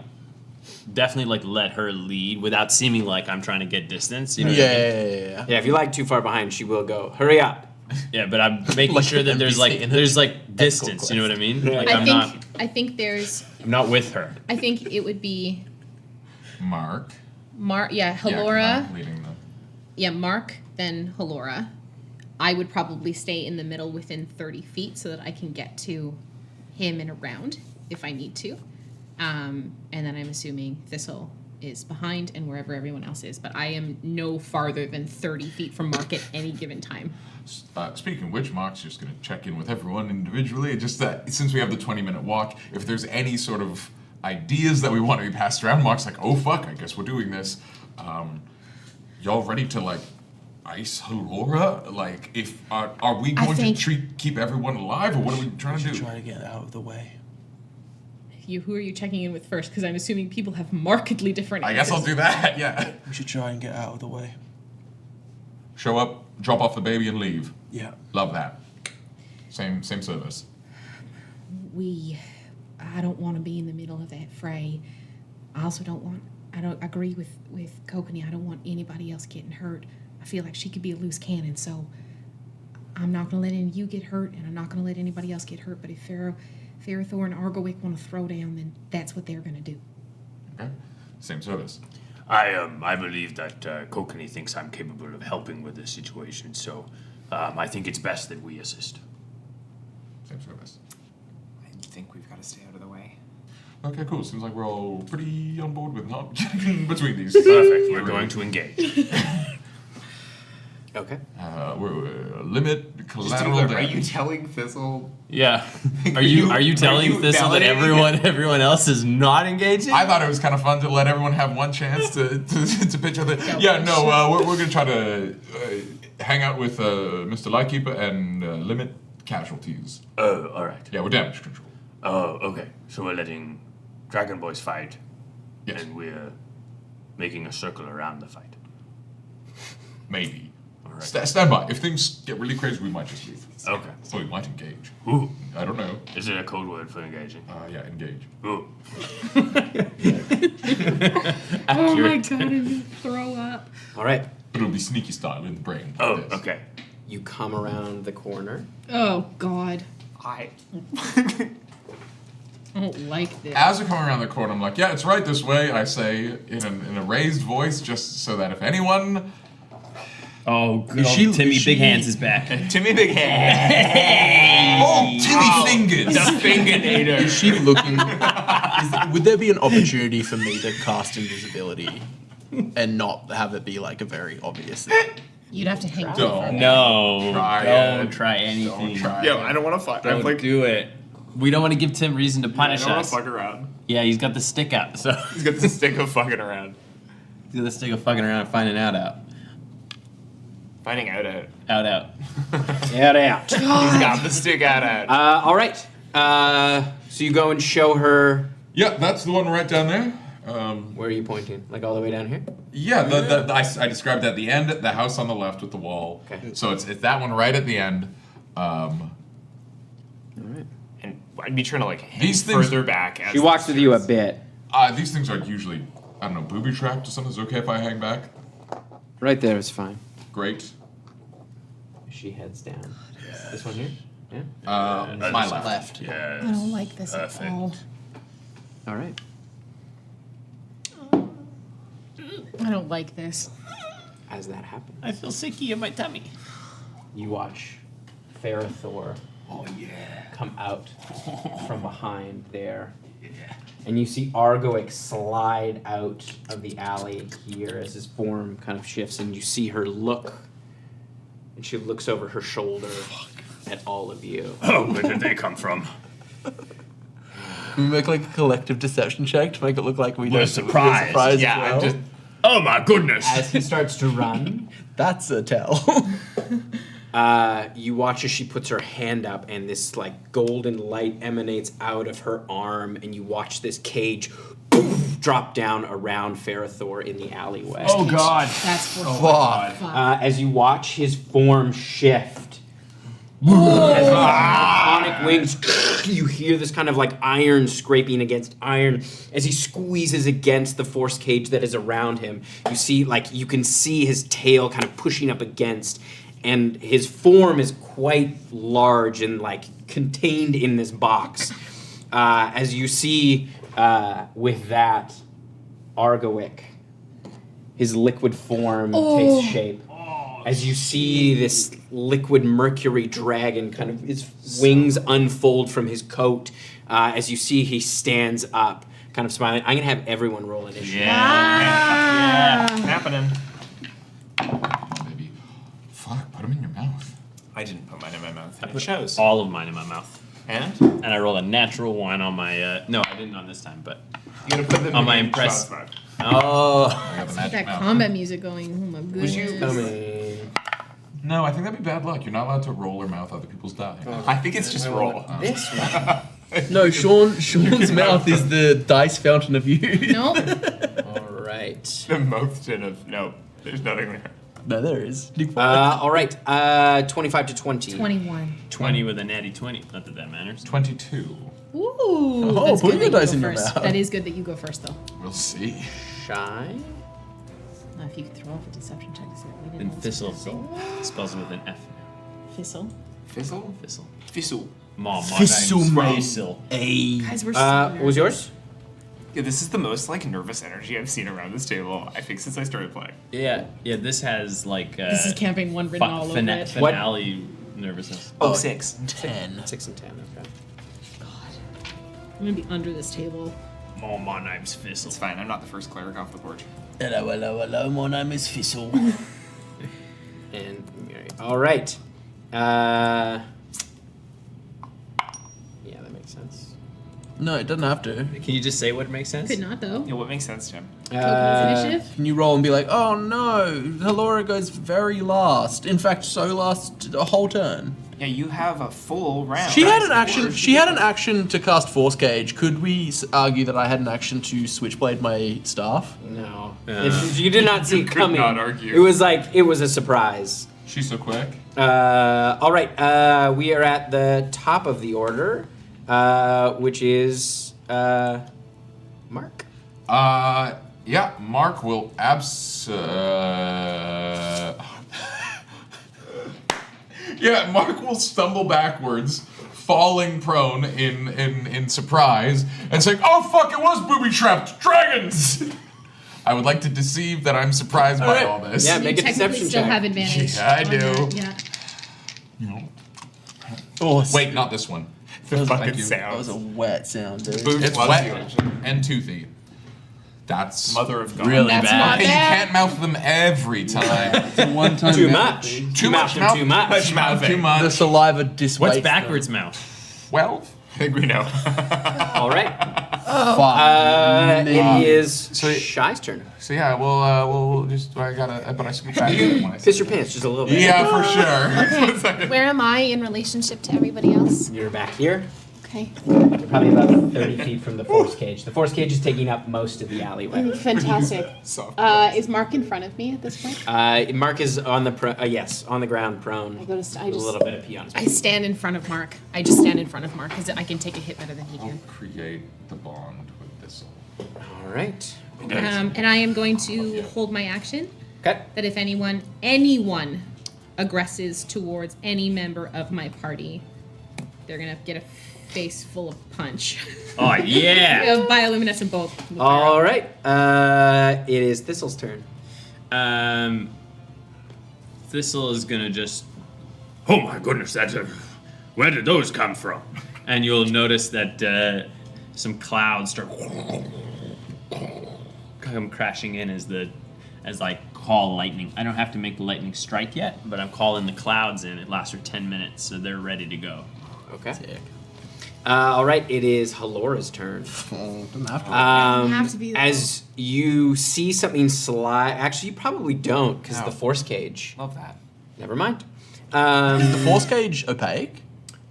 definitely like let her lead without seeming like I'm trying to get distance. You know what I mean? Yeah. Yeah, if you lag too far behind, she will go, hurry up. Yeah, but I'm making Like sure that an there's NPC in a there's like ethical distance. You know what I mean? Like I think I'm not with her. I think it would be Mark. Halora. Yeah, 'cause I'm leading the. Yeah, Mark, then Halora. I would probably stay in the middle within 30 feet so that I can get to him and around if I need to. And then I'm assuming Thistle is behind and wherever everyone else is. But I am no farther than 30 feet from Mark at any given time. Speaking of which, Mark's just going to check in with everyone individually. Just that since we have the 20-minute walk, if there's any sort of ideas that we want to be passed around, Mark's like, oh fuck, I guess we're doing this. Y'all ready to like ice Halora? Like, if are we going to keep everyone alive, or what are we trying to do? Try to get out of the way. Who are you checking in with first? Because I'm assuming people have markedly different I guess I'll answers. do that. Yeah. We should try and get out of the way. Show up, drop off the baby, and leave. Yeah. Love that. Same service. I don't want to be in the middle of that fray. I also I don't agree with Kokanee. I don't want anybody else getting hurt. I feel like she could be a loose cannon, so I'm not going to let any of you get hurt, and I'm not going to let anybody else get hurt. But if Ferrothor and Argowick want to throw down, then that's what they're going to do. Okay. Same service. I believe that Kokanee thinks I'm capable of helping with this situation, so I think it's best that we assist. Same service. I think we've got to stay out of the way. Okay, cool. Seems like we're all pretty on board with not getting in between these. Perfect. We're going to engage. Okay. We're limit Just collateral are damage. you telling Thistle? Yeah. Are you telling you Thistle that validating everyone else is not engaging? I thought it was kind of fun to let everyone have one chance to pitch other. Yeah, no, we're gonna try to hang out with Mr. Lightkeeper and limit casualties. Oh, all right. Yeah, we're damage control. Oh, okay. So we're letting Dragon Boys fight, Yes, and we're making a circle around the fight. maybe. All right. Stand by. If things get really crazy, we might just leave. Okay. So we might engage. Ooh. I don't know. Is it a code word for engaging? Yeah, engage. Ooh. Oh my god, I'm going to throw up. All right. But it'll be sneaky style in the brain. Oh, Yes. okay. You come around the corner. Oh god. I don't like this. As we come around the corner, I'm like, yeah, it's right this way, I say in a raised voice, just so that if anyone... Oh, good Is old she- Timmy is she- Big Hands is back. Timmy Big Hand. Oh, Timmy Fingers! The Fingernator. Is she looking? Would there be an opportunity for me to cast invisibility and not have it be like a very obvious thing? You'd have to hang on. Don't. No, Try don't it. try anything. Don't try Yo, it. I don't want to fuck. Don't I'm like, do it. We don't want to give Tim reason to I punish don't want us. to fuck around. Yeah, he's got the stick out, so He's got the stick of fucking around. he's got the stick of fucking around and finding out. Finding out. Out. Out, out. He's got the stick out. All right. So you go and show her. Yeah, that's the one right down there. Where are you pointing? Like all the way down here? Yeah, I described at the end, the house on the left with the wall. Okay. So it's that one right at the end. All right. And I'd be trying to like hang These things- further back. As She walks with you a bit. These things are usually, I don't know, booby trapped or something. Is it okay if I hang back? Right there is fine. Great. She heads down. This one here? Yeah. My left. Yes. I don't like this at Perfect. all. All right. I don't like this. As that happens, I feel sicky in my tummy. you watch Ferrothor come out from behind there. And you see Argoic slide out of the alley here as his form kind of shifts, and you see her look. And she looks over her shoulder at all of you. Oh, where did they come from? Can we make like a collective deception check to make it look like we We're don't surprised. surprised Yeah, as I'm well? just. Oh my goodness! As he starts to run, That's a tell. you watch as she puts her hand up, and this like golden light emanates out of her arm, and you watch this cage drop down around Ferrothor in the alleyway. Oh God. That's for Fuck. As you watch his form shift, as his iconic wings, you hear this kind of like iron scraping against iron as he squeezes against the force cage that is around him. You see, like, you can see his tail kind of pushing up against, and his form is quite large and like contained in this box. As you see with that, Argowick, his liquid form takes shape. As you see this liquid mercury dragon, kind of his wings unfold from his coat. As you see, he stands up, kind of smiling. I'm gonna have everyone roll initiative. Yeah. Happening. Baby. Fuck, put them in your mouth. I didn't put mine in my mouth. I It put shows. all of mine in my mouth. And? And I rolled a natural one on my, no, I didn't on this time, but You gotta put them on my in impress. Shot's mouth. Oh. I got the magic That mouth. combat music going. Oh my goodness. Coming. No, I think that'd be bad luck. You're not allowed to roll or mouth other people's die. I think it's just roll. This one. No, Sean's mouth is the dice fountain of youth. Nope. All right. The mouth tin of no. There's nothing there. No, there is. All right. 25 to 20. 21. 20 with a natty 20. Not that that matters. 22. Ooh. Oh, that's put good your that you dice go in your first. mouth. That is good that you go first, though. We'll see. Shy. Now, if you could throw off a deception check to see what we did. And on Thistle this. spells it with an F. Thistle. Fizzle? Thistle. Fizzle. Mom, my Thistle, name's mate. Thistle. Guys, we're so What was yours? Yeah, this is the most like nervous energy I've seen around this table, I think, since I started playing. Yeah, this has like This is campaign one written all over it. finale nervousness. Oh, 6. 10. 6 and 10. Okay. I'm gonna be under this table. Mom, my name's Thistle. It's fine. I'm not the first cleric off the porch. Hello, hello, hello. My name is Thistle. And all right. Yeah, that makes sense. No, it doesn't have to. Can you just say what makes sense? Could not, though. Yeah, what makes sense, Tim? Initiative? Can you roll and be like, oh no, Halora goes very last. In fact, so last a whole turn. Yeah, you have a full round. She had an action. She had an action to cast Force Cage. Could we argue that I had an action to Switchblade my staff? No. You did not see it could coming. not argue. It was like, it was a surprise. She's so quick. All right. We are at the top of the order, which is Mark. Yeah, Mark will Yeah, Mark will stumble backwards, falling prone in surprise, and saying, "Oh fuck! It was booby-trapped dragons." I would like to deceive that I'm surprised by all this. Yeah, You make a technically deception still check. have advantage. Yeah, I on do. that, Yeah. Oh, Wait, not this one. The fucking you. that was a sounds. wet sound, dude. Boots It's loves wet you, actually. and toothy. That's Mother of God. Really That's bad. not You bad. can't mouth them every time. One time. Too much. Too much mouth. Too much. mouthing. Too much. The saliva diswaits. What's backwards mouth? 12. I think we know. All right. Fuck. It is So- Shy's turn. So yeah, we'll just. I gotta. But I scoot back when I Piss your pants just a little bit. Yeah, for sure. Okay. Where am I in relationship to everybody else? You're back here. Okay. You're probably about 30 feet from the force cage. The force cage is taking up most of the alleyway. Fantastic. Soft. Is Mark in front of me at this point? Mark is on the yes, on the ground, prone. I go to. I With a just. little bit of pee on his I stand in front of Mark. I just stand in front of Mark because I can take a hit better than he I'll can. create the bond with Thistle. All right. And I am going to hold my action Okay. that if anyone aggresses towards any member of my party, they're gonna get a face full of punch. Oh, yeah. Of bioluminescent bolt. All right. It is Thistle's turn. Thistle is going to just, Oh my goodness, where did those come from? and you'll notice that some clouds start come crashing in as like call lightning. I don't have to make the lightning strike yet, but I'm calling the clouds in. It lasts for 10 minutes, so they're ready to go. Okay. All right. It is Halora's turn. Doesn't have to. have to be the As you see something slide. Actually, you probably don't because No. the force cage. Love that. Never mind. Is the force cage opaque?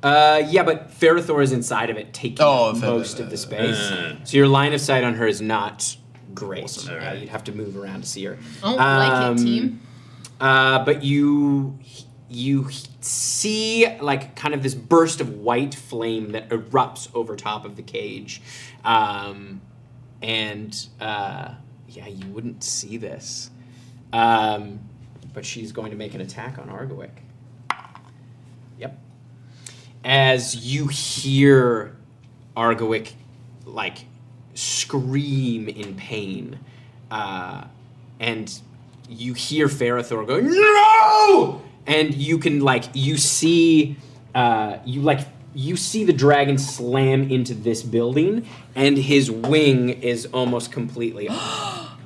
Yeah, but Ferrothor is inside of it, taking Oh, up fair, most fair, of the fair, space. So your line of sight on her is not great. Awesome. Alright. You'd have to move around to see her. I don't like it, team. But you see like kind of this burst of white flame that erupts over top of the cage, yeah, you wouldn't see this. But she's going to make an attack on Argowick. as you hear Argowick like scream in pain, and you hear Ferrothor go, "No!" And you can you see the dragon slam into this building, and his wing is almost completely off.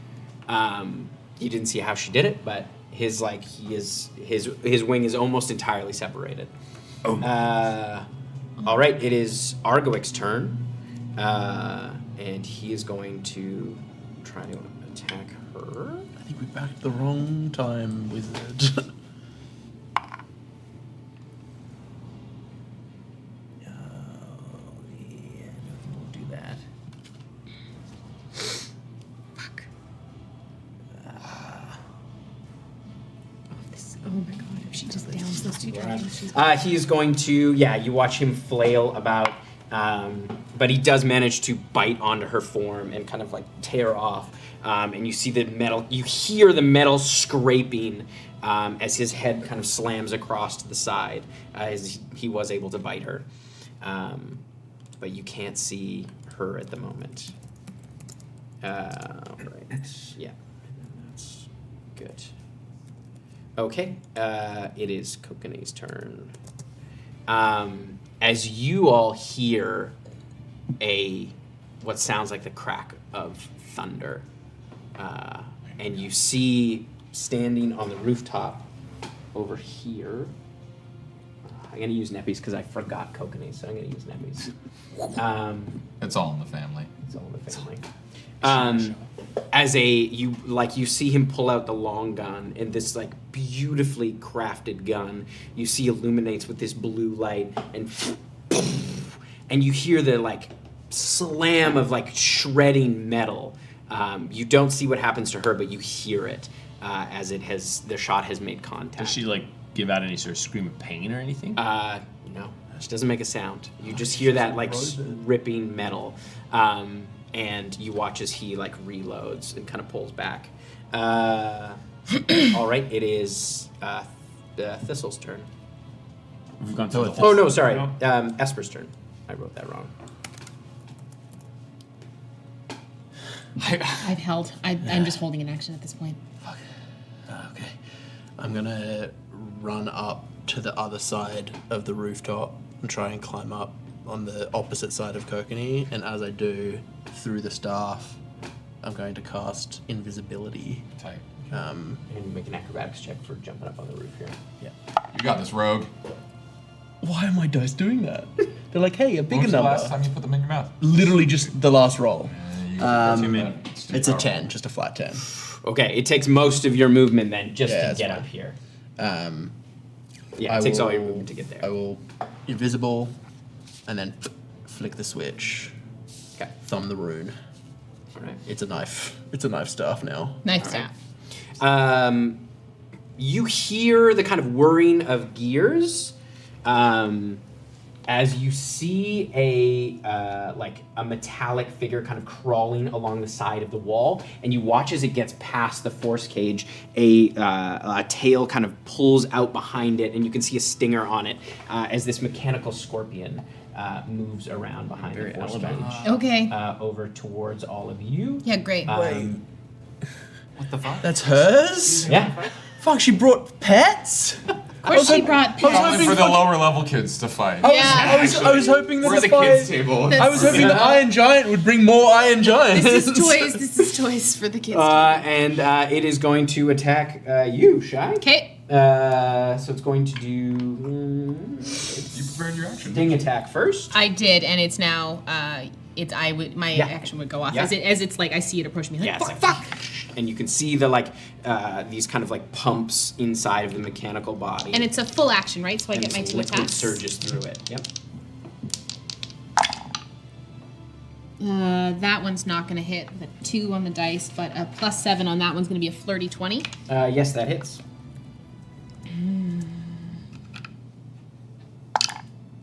You didn't see how she did it, but his wing is almost entirely separated. Oh. All right, it is Argowick's turn, and he is going to try to attack her. I think we backed the wrong time, wizard. Oh my god, if she just downs those two dragons, she's He's going to, you watch him flail about, but he does manage to bite onto her form and kind of tear off. And you see the metal, you hear the metal scraping as his head kind of slams across to the side as he was able to bite her. But you can't see her at the moment. Right, yeah, that's good. Okay, it is Kokane's turn. As you all hear what sounds like the crack of thunder, and you see standing on the rooftop over here. I'm gonna use Neppies because I forgot Kokane, so I'm gonna use Neppies. It's all in the family. It's all in the family. As you see him pull out the long gun, and this beautifully crafted gun you see illuminates with this blue light, and you hear the slam of shredding metal. You don't see what happens to her, but you hear it as the shot has made contact. Does she give out any sort of scream of pain or anything? No, she doesn't make a sound. You just hear that ripping metal. And you watch as he reloads and kind of pulls back. All right, it is Thistle's turn. We've gone to Oh no, sorry, Esper's turn. I wrote that wrong. I've held. I'm just holding an action at this point. Okay. I'm gonna run up to the other side of the rooftop and try and climb up on the opposite side of Kokane, and as I do, through the staff, I'm going to cast invisibility. Tight. And make an acrobatics check for jumping up on the roof here. Yeah. You got this, rogue. Why are my dice doing that? They're like, hey, a When bigger was the number. last time you put them in your mouth? Literally just the last roll. Too many. It's a 10, just a flat 10. Okay, it takes most of your movement then just Yeah, to that's get fine. up here. I It takes all your will- movement to get there. I will invisible, and then flick the switch, Okay. thumb the rune. All right. It's a knife. It's a knife staff now. Knife staff. You hear the kind of whirring of gears as you see a metallic figure kind of crawling along the side of the wall, and you watch as it gets past the force cage. A tail kind of pulls out behind it, and you can see a stinger on it as this mechanical scorpion moves around behind the force cage. Okay. Over towards all of you. Yeah, great. What the fuck? That's hers? Yeah. Fuck, she brought pets? Of course she brought pets. Only for the lower level kids to fight. Yeah. I was hoping that We're at the kids' table. I was hoping the Iron Giant would bring more Iron Giants. This is toys for the kids. And it is going to attack you, Shy. Okay. So it's going to do You prepared your action. sting attack first. I did, and it's now. My Yeah. action would go off Yeah. as it's I see it approach me. Like, Yeah, it's fuck. And you can see the these kind of pumps inside of the mechanical body. And it's a full action, right? So I And get my some 2 liquid attacks. surges through it. Yep. That one's not going to hit. The 2 on the dice, but a +7 on that one's going to be a flirty 20. Yes, that hits.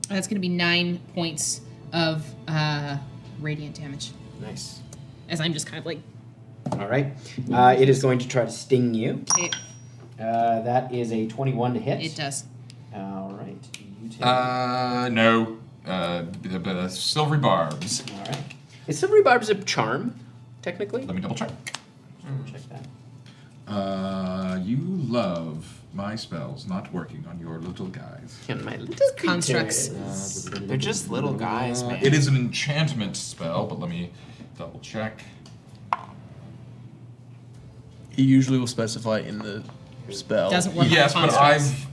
That's going to be 9 points of radiant damage. Nice. As I'm just kind of All right. It is going to try to sting you. Okay. That is a 21 to hit. It does. All right. You No. The silvery barbs. All right. Is silvery barbs a charm, technically? Let me double check. Check that. You love my spells not working on your little guys. Can my little Constructs. They're just little guys, man. It is an enchantment spell, but let me double check. He usually will specify in the spell. Doesn't work. Yes, on but constructs.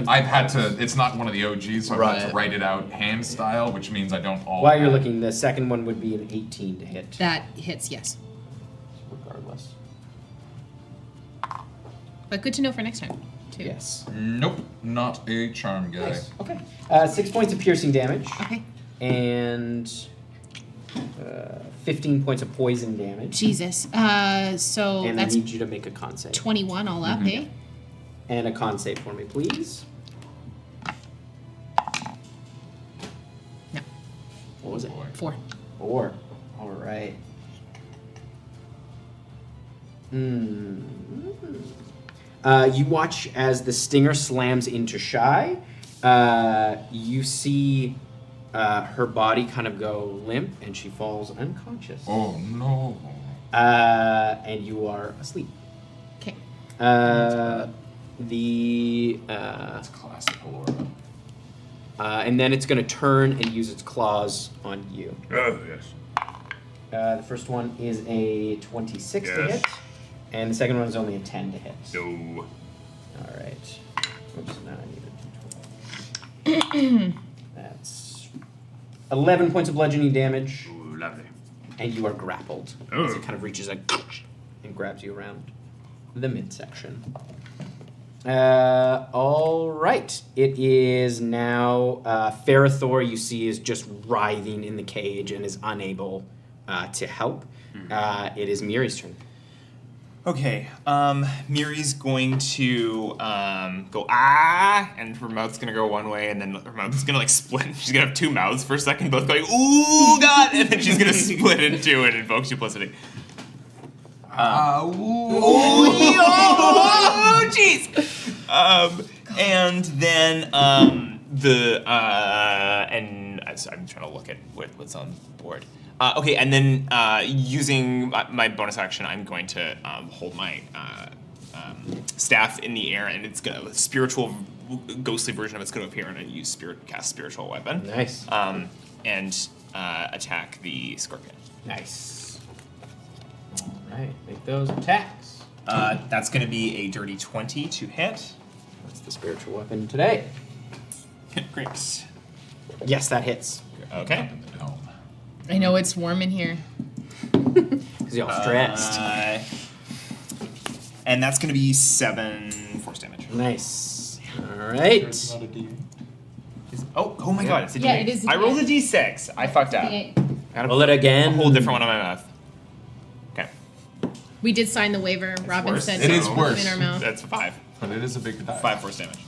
I've had to. It's not one of the OGs, so I've had to Right. write it out hand style, which means I don't all. While you're looking, the second one would be an 18 to hit. That hits, yes. Regardless. But good to know for next time, too. Yes. Nope, not a charm guy. Nice. Okay. 6 points of piercing damage. Okay. And 15 points of poison damage. Jesus. So And I that's need you to make a con save. 21 all up, eh? And a con save for me, please. No. What was it? 4. 4. All right. You watch as the stinger slams into Shy. You see her body kind of go limp, and she falls unconscious. Oh no. And you are asleep. Okay. That's classic Halora. And then it's going to turn and use its claws on you. Oh, yes. The first one is a 26 to Yes. hit, and the second one is only a 10 to hit. No. All right. Oops, now I need a d12. That's 11 points of bludgeoning damage, Ooh, lovely. and you are grappled Oh. as it kind of reaches and grabs you around the midsection. All right. It is now Ferrothor. You see is just writhing in the cage and is unable to help. It is Miri's turn. Okay, Miri's going to go and her mouth's gonna go one way, and then her mouth's gonna like split. She's gonna have two mouths for a second, both going ooh god, and then she's gonna split into it and invoke duplicity. Oh jeez. And then and I'm trying to look at what's on the board. Okay, and then using my bonus action, I'm going to hold my staff in the air, and it's gonna a spiritual, ghostly version of it's gonna appear, and I use cast spiritual weapon. Nice. And attack the scorpion. Nice. All right, make those attacks. That's gonna be a dirty 20 to hit. That's the spiritual weapon today. Great. Yes, that hits. Okay. I know it's warm in here. Because you're all stressed. And that's gonna be 7 force damage. Nice. All right. Oh my god, it's a Yeah, D8. it is a I rolled a D8. D6. I fucked up. D8. I gotta Roll it again. A whole different one on my mouth. Okay. We did sign the waiver. Robin worse. said It is no worse. in our mouth. That's 5. But it is a big die. 5 force damage.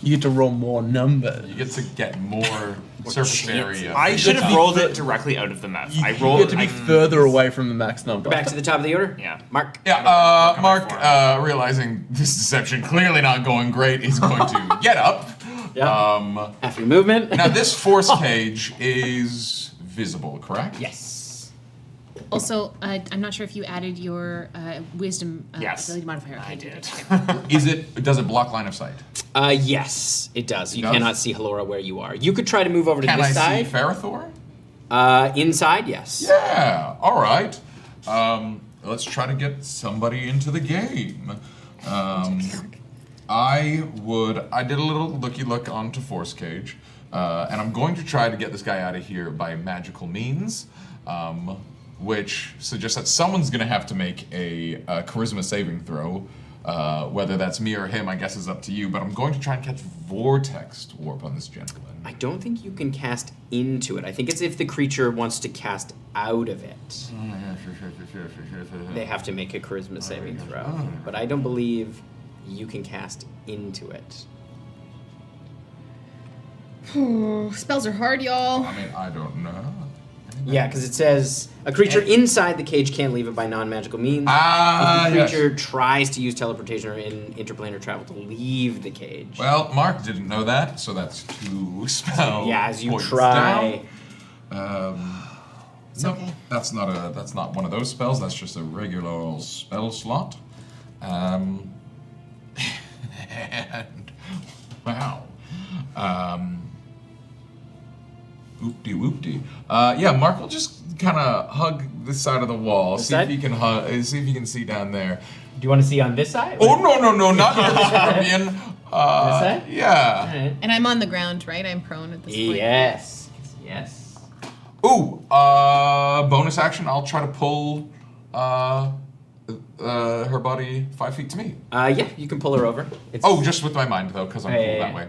You get to roll more numbers. You get to get more surface area. I You should get to have be rolled fur- it directly out of the mouth. You, I you rolled. get to be further away from the max number. Back to the top of the order. Yeah. Mark. Yeah, Work on my Mark, form. realizing this deception clearly not going great, is going to get up. Yeah. After your movement. Now, this force cage is visible, correct? Yes. Also, I'm not sure if you added your wisdom Yes. ability modifier. I Okay, did. Does it block line of sight? Yes, it does. You does? cannot see Halora where you are. You could try to move over to Can I this see side. Ferrothor? Inside, yes. Yeah, all right. Let's try to get somebody into the game. I did a little look onto Force Cage, and I'm going to try to get this guy out of here by magical means, which suggests that someone's going to have to make a charisma saving throw. Whether that's me or him, I guess is up to you, but I'm going to try and catch Vortex Warp on this gentleman. I don't think you can cast into it. I think it's if the creature wants to cast out of it. They have to make a charisma saving throw. But I don't believe you can cast into it. Spells are hard, y'all. I mean, I don't know. Yeah, because it says a creature inside the cage can't leave it by non-magical means. Ah, if the yes. creature tries to use teleportation or interplanar travel to leave the cage. Well, Mark didn't know that, so that's 2 spell. Yeah, as you points try. down. No, okay. that's not one of those spells. That's just a regular old spell slot. And wow. Oopty. Yeah, Mark will just kind of hug this side of the wall. This See side? if he can see down there. Do you want to see on this side? Oh no, not the scorpion. This side? Yeah. Alright. And I'm on the ground, right? I'm prone at this point. Yes. Ooh, bonus action. I'll try to pull her body 5 feet to me. Yeah, you can pull her over. It's, Oh, just with my mind though, because I'm cool Yeah. that way.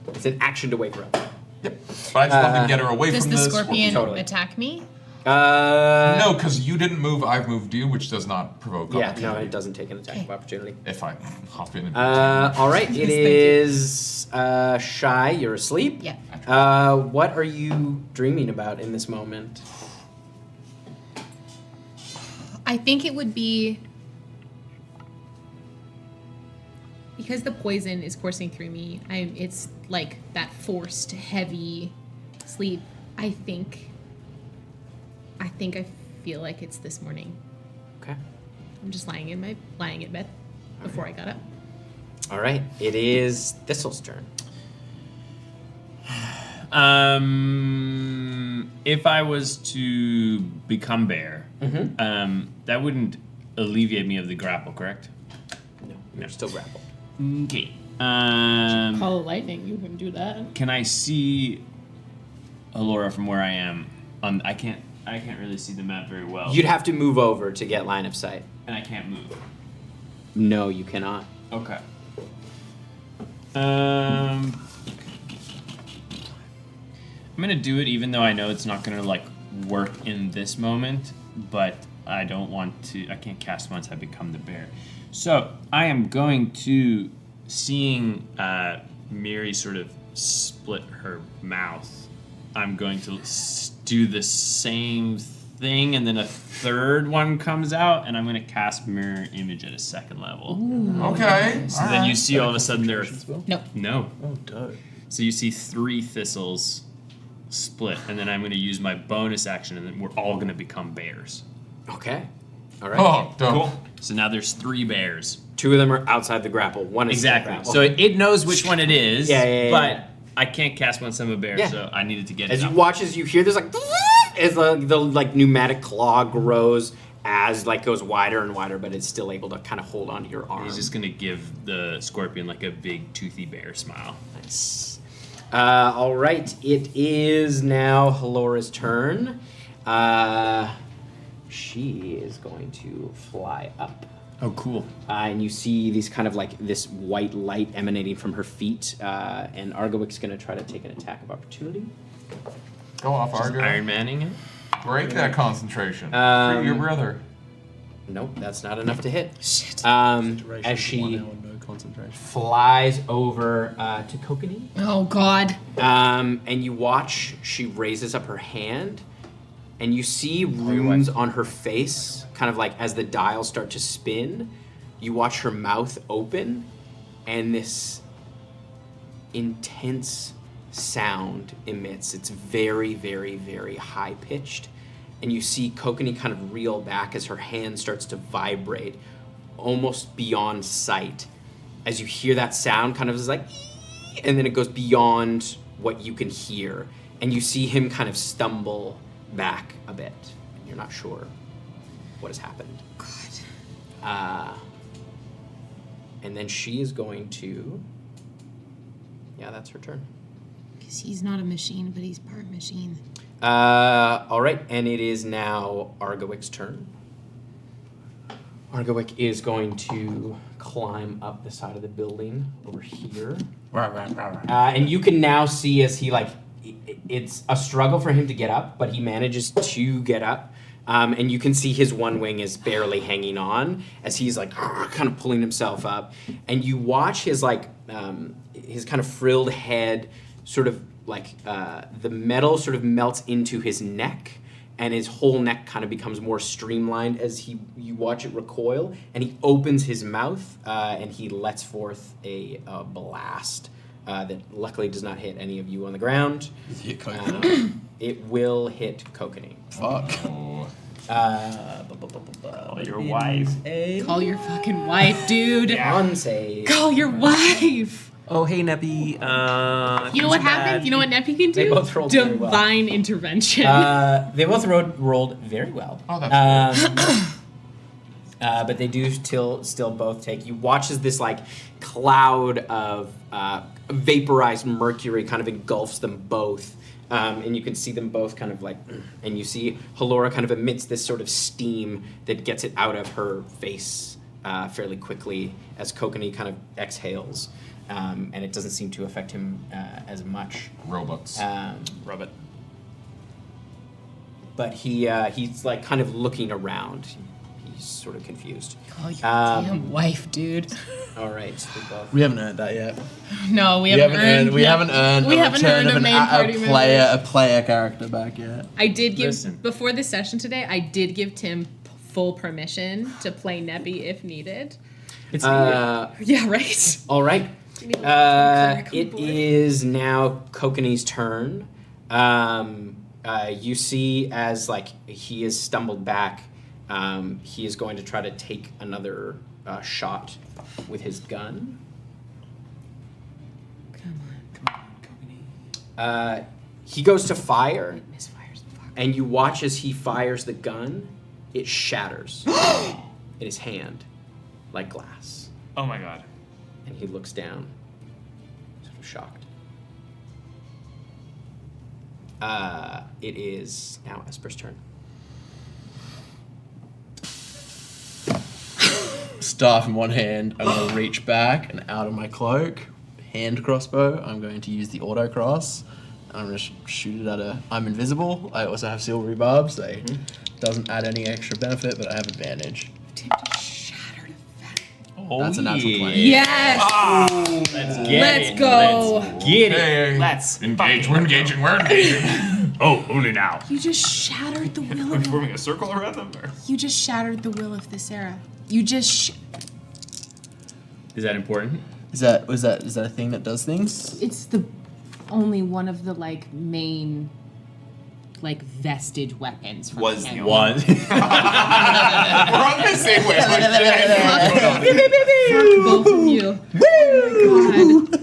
It's an action to wake her up. Yep. But I just want to get her away Does from the the scorpion Totally. attack me? No, because you didn't move. I've moved you, which does not provoke Yeah, opportunity. no, it doesn't take an attack of opportunity. If I hop in. And All right, it Yes, thank you. is Shy. You're asleep. Yeah. What are you dreaming about in this moment? I think it would be because the poison is coursing through me. It's like that forced heavy sleep. I think I feel like it's this morning. Okay. I'm just lying in bed before I got up. All right, it is Thistle's turn. If I was to become bear, that wouldn't alleviate me of the grapple, correct? No, you're still grappled. Okay. Call of lightning, you can do that. Can I see Halora from where I am? I can't really see the map very well. You'd have to move over to get line of sight. And I can't move. No, you cannot. Okay. I'm gonna do it even though I know it's not gonna like work in this moment, but I don't want to. I can't cast once I become the bear. So I am going to, seeing Miri sort of split her mouth, I'm going to do the same thing, and then a third one comes out, and I'm going to cast Mirror Image at a 2nd level. Okay. So then you see all of a sudden there are No. Oh, dope. So you see 3 thistles split, and then I'm going to use my bonus action, and then we're all going to become bears. Okay. All right. Oh, dope. Cool. So now there's 3 bears. 2 of them are outside the grapple. One is Exactly. inside the So grapple. it knows which one it is. Yeah. But I can't cast once I'm a bear, Yeah. so I needed to get As it you up. watch, as you hear, there's like as the like pneumatic claw grows as like goes wider and wider, but it's still able to kind of hold onto your arm. He's just gonna give the scorpion like a big toothy bear smile. Nice. All right, it is now Halora's turn. She is going to fly up. Oh, cool. And you see these kind of like this white light emanating from her feet. And Argowick's going to try to take an attack of opportunity. Go off, Argo. Iron Manning it? Break that concentration. Free your brother. Nope, that's not enough to hit. Shit. As she flies over to Kokanee. Oh God. And you watch, she raises up her hand, and you see runes on her face, kind of like as the dials start to spin. You watch her mouth open, and this intense sound emits. It's very, very, very high pitched. And you see Kokanee kind of reel back as her hand starts to vibrate almost beyond sight. As you hear that sound, kind of is like, and then it goes beyond what you can hear. And you see him kind of stumble back a bit. And you're not sure what has happened. God. And then she is going to, yeah, that's her turn. Because he's not a machine, but he's part machine. All right, and it is now Argowick's turn. Argowick is going to climb up the side of the building over here. And you can now see as he, like, it's a struggle for him to get up, but he manages to get up. And you can see his one wing is barely hanging on as he's, like, kind of pulling himself up. And you watch his, like, his kind of frilled head sort of the metal sort of melts into his neck, and his whole neck kind of becomes more streamlined as you watch it recoil, and he opens his mouth and he lets forth a blast that luckily does not hit any of you on the ground. It will hit Kokanee. Fuck. Call your wife. Call your fucking wife, dude. On save. Call your wife. Oh, hey, Neppy. You know what happened? You know what Neppy can do? They both rolled very well. Divine intervention. They both rolled very well. Oh, that's but they do still both take. You watch as this like cloud of vaporized mercury kind of engulfs them both. And you can see them both kind of like, and you see Halora kind of emits this sort of steam that gets it out of her face fairly quickly as Kokanee kind of exhales. And it doesn't seem to affect him as much. Robots. Robot. But he's like kind of looking around. He's sort of confused. Call your damn wife, dude. All right. So We haven't earned that yet. No, we haven't earned We haven't earned a main party member. a player character back yet. I did give before this session today. I did give Tim full permission to play Neppy if needed. It's Yeah, right. all right. Cleric on It board. is now Kokanee's turn. You see as like he has stumbled back, he is going to try to take another shot with his gun. Come on. He goes to fire, Misfires. Fuck. and you watch as he fires the gun. It shatters in his hand like glass. Oh my god. And he looks down, sort of shocked. It is now Esper's turn. Staff in one hand, I'm going to reach back and out of my cloak, hand crossbow, I'm going to use the autocross. I'm going to shoot it at I'm invisible. I also have silvery barbs, so it doesn't add any extra benefit, but I have advantage. Tim just shattered That's a natural 20. Yes. Let's get Let's it. go. Let's get it. Hey, Let's engage. We're engaging. We're engaging. Oh, only now. You just shattered the will We're of forming a circle around them? Or? You just shattered the will of this era. You just Is that important? Is that a thing that does things? it's the only one of the like main Like vestige weapons. From Was him. the One. We're on the same wavelength. Fuck both of you. Oh my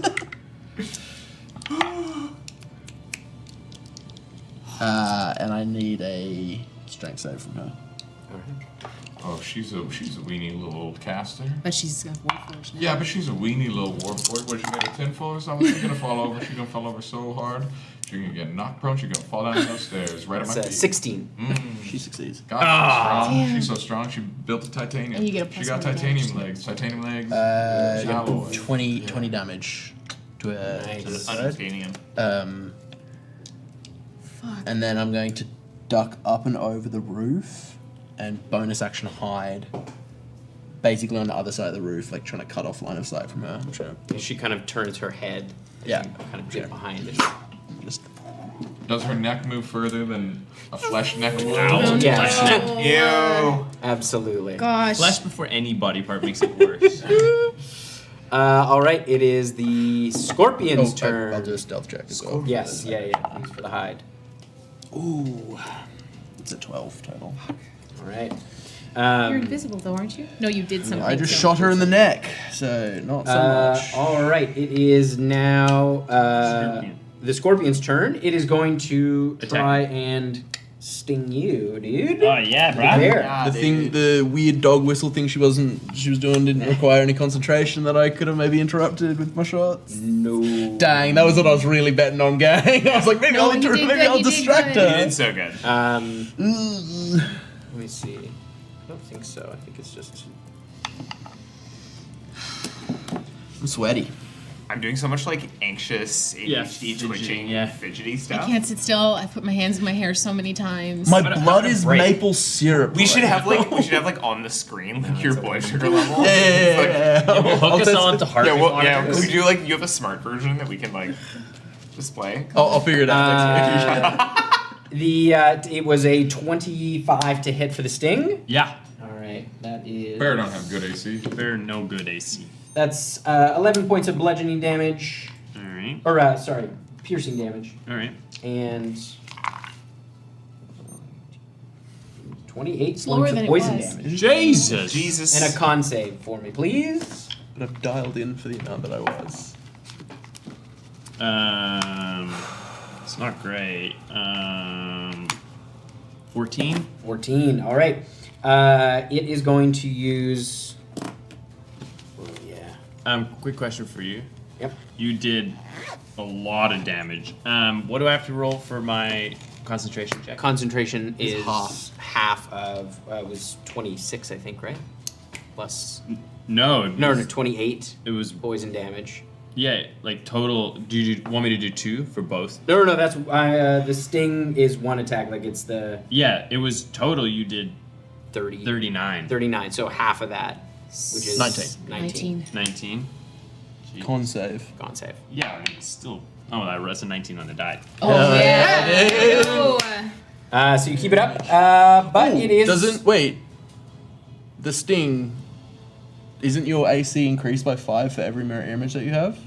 god. And I need a strength save from her. Oh, she's a weenie little caster. but she's got Warforged now. Yeah, but she's a weenie little warforged. What, she made a tinfoil or something? She's gonna fall over. She's gonna fall over so hard. She's gonna get knocked prone. She's gonna fall down those stairs right at my It's feet. 16. She succeeds. God, she's strong. Damn. She's so strong. She built a titanium. And you get a she plus got one titanium advantage. legs. Titanium legs. Yeah, alloy. 20 damage to her. Nice. To the side. Unobtainium. Fuck. And then I'm going to duck up and over the roof and bonus action hide. Basically on the other side of the roof, like trying to cut off line of sight from her. Sure. And she kind of turns her head. Yeah. You kind of get behind it. Just Does her neck move further than a flesh neck would? Yes. Ew. Absolutely. Gosh. Flesh before any body part makes it worse. All right, it is the Scorpion's turn. I'll do a stealth check as well. Yes, yeah. Thanks for the hide. Ooh. It's a 12 total. All right. You're invisible though, aren't you? No, you did something. I just so- shot her in the neck, so not so much. All right, it is now the Scorpion's turn. It is going to try and sting you, dude. Oh yeah, bro. There. The weird dog whistle thing she was doing didn't require any concentration that I could have maybe interrupted with my shots. No. Dang, that was what I was really betting on, gang. I was like, maybe No, I'll, you did good, I'll you did distract good. You her. did so good. Let Ugh. me see. I don't think so. I think it's just. I'm sweaty. I'm doing so much like anxious, ADHD, Yeah, fidgeting, twitching, yeah. fidgety I stuff. can't sit still. I put my hands in my hair so many times. My But blood I'm is great. maple syrup. We should right have now. like on the screen like your blood sugar level. Yeah. We'll hook us all up to heart. Yeah, well, monitors. we do like you have a smart version that we can like display. I'll figure it out. It was a 25 to hit for the sting. Yeah. All right, that is. Bear don't have good AC. Bear no good AC. That's 11 points of bludgeoning damage. All right. Or piercing damage, All right. and 28 Slower points than of it poison was. damage. Jesus. Jesus. And a con save for me, please. But I've dialed in for the amount that I was. It's not great. 14. 14. All right. It is going to use. Oh, yeah. Quick question for you. Yep. You did a lot of damage. What do I have to roll for my concentration check? Concentration is half. half of was 26, I think, right? Plus No. no 28 It was poison damage. yeah, like total. Do you want me to do 2 for both? No, that's the sting is one attack. Like it's the Yeah, it was total. You did 30, 39. 39. So half of that, which is 19. 19. Jeez. Con save. Con save. Yeah, I mean, it's still. Oh, that rested 19 on the die. Oh, yeah. Ew. So you keep it up, but it is Wait. The sting. Isn't your AC increased by 5 for every mirror image that you have?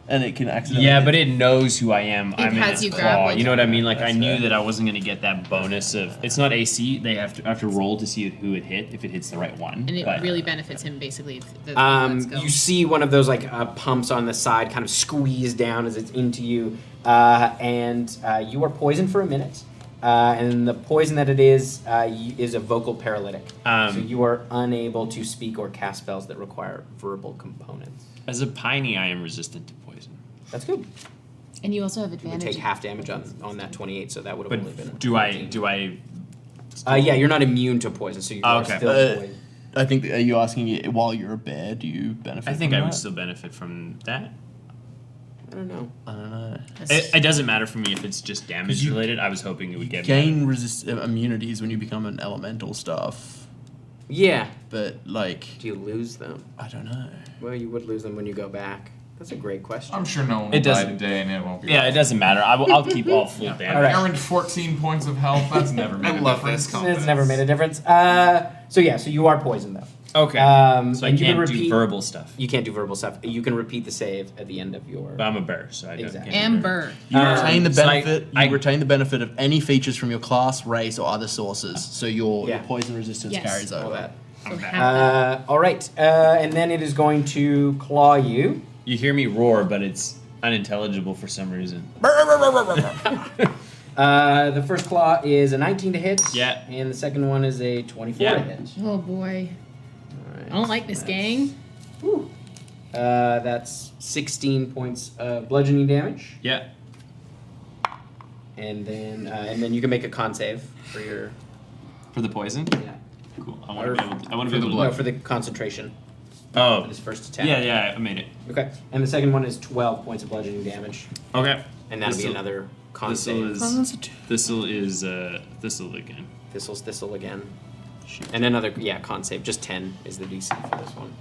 And it can accidentally. Yeah, but it knows who I am. I'm in has its you grab claw. one You know what I mean? Like That's I knew fair. that I wasn't gonna get that bonus of. It's not AC. They have to roll to see who it hit if it hits the right one. And it but, really benefits him, basically. If the let's go. You see one of those like pumps on the side kind of squeeze down as it's into you, and you are poisoned for a minute. And the poison that it is a vocal paralytic. So you are unable to speak or cast spells that require verbal components. As a Piney, I am resistant to poison. That's good. And you also have You would advantage. take half damage on that 28, so that would have only been. But do I? Yeah, you're not immune to poison, so you are okay. still poisoned. I think. Are you asking while you're a bear? Do you benefit? I think from I would that? still benefit from that. I don't know. I don't know. It doesn't matter for me if it's just damage related. I was hoping it would get me. Gain immunities when you become an elemental stuff, Yeah. but like Do you lose them? I don't know. Well, you would lose them when you go back. That's a great question. I'm sure no one It will die doesn't- today and it won't be. Yeah, it doesn't matter. I'll keep all full damage. All right. Earned 14 points of health. That's never made a love difference. this confidence. It's never made a difference. So you are poisoned though. Okay. So So I and you can can't do repeat. verbal stuff. You can't do verbal stuff. You can repeat the save at the end of your. But I'm a bear, so I don't. Exactly. can't do Amber. You retain the so I- benefit. I- you retain the benefit of any features from your class, race, or other sources. So your Yeah. poison resistance Yes. carries All over. that. So half All right. And then it is going to claw you. You hear me roar, but it's unintelligible for some reason. The first claw is a 19 to hit. Yeah. And the second one is a 24 Yeah. to hit. Oh boy. All right. I don't like this, gang. Whew. That's 16 points of bludgeoning damage. Yeah. And then you can make a con save for your. For the poison. Yeah. Cool. I want to be able. I want to be able to. No, for the concentration. Oh. For this first attack. Yeah, I made it. Okay. And the second one is 12 points of bludgeoning damage. Okay. And that'll be Thistle- another con Thistle save. is Thistle is Thistle again. Thistle's Thistle again. And another, con save. Just 10 is the DC for this one.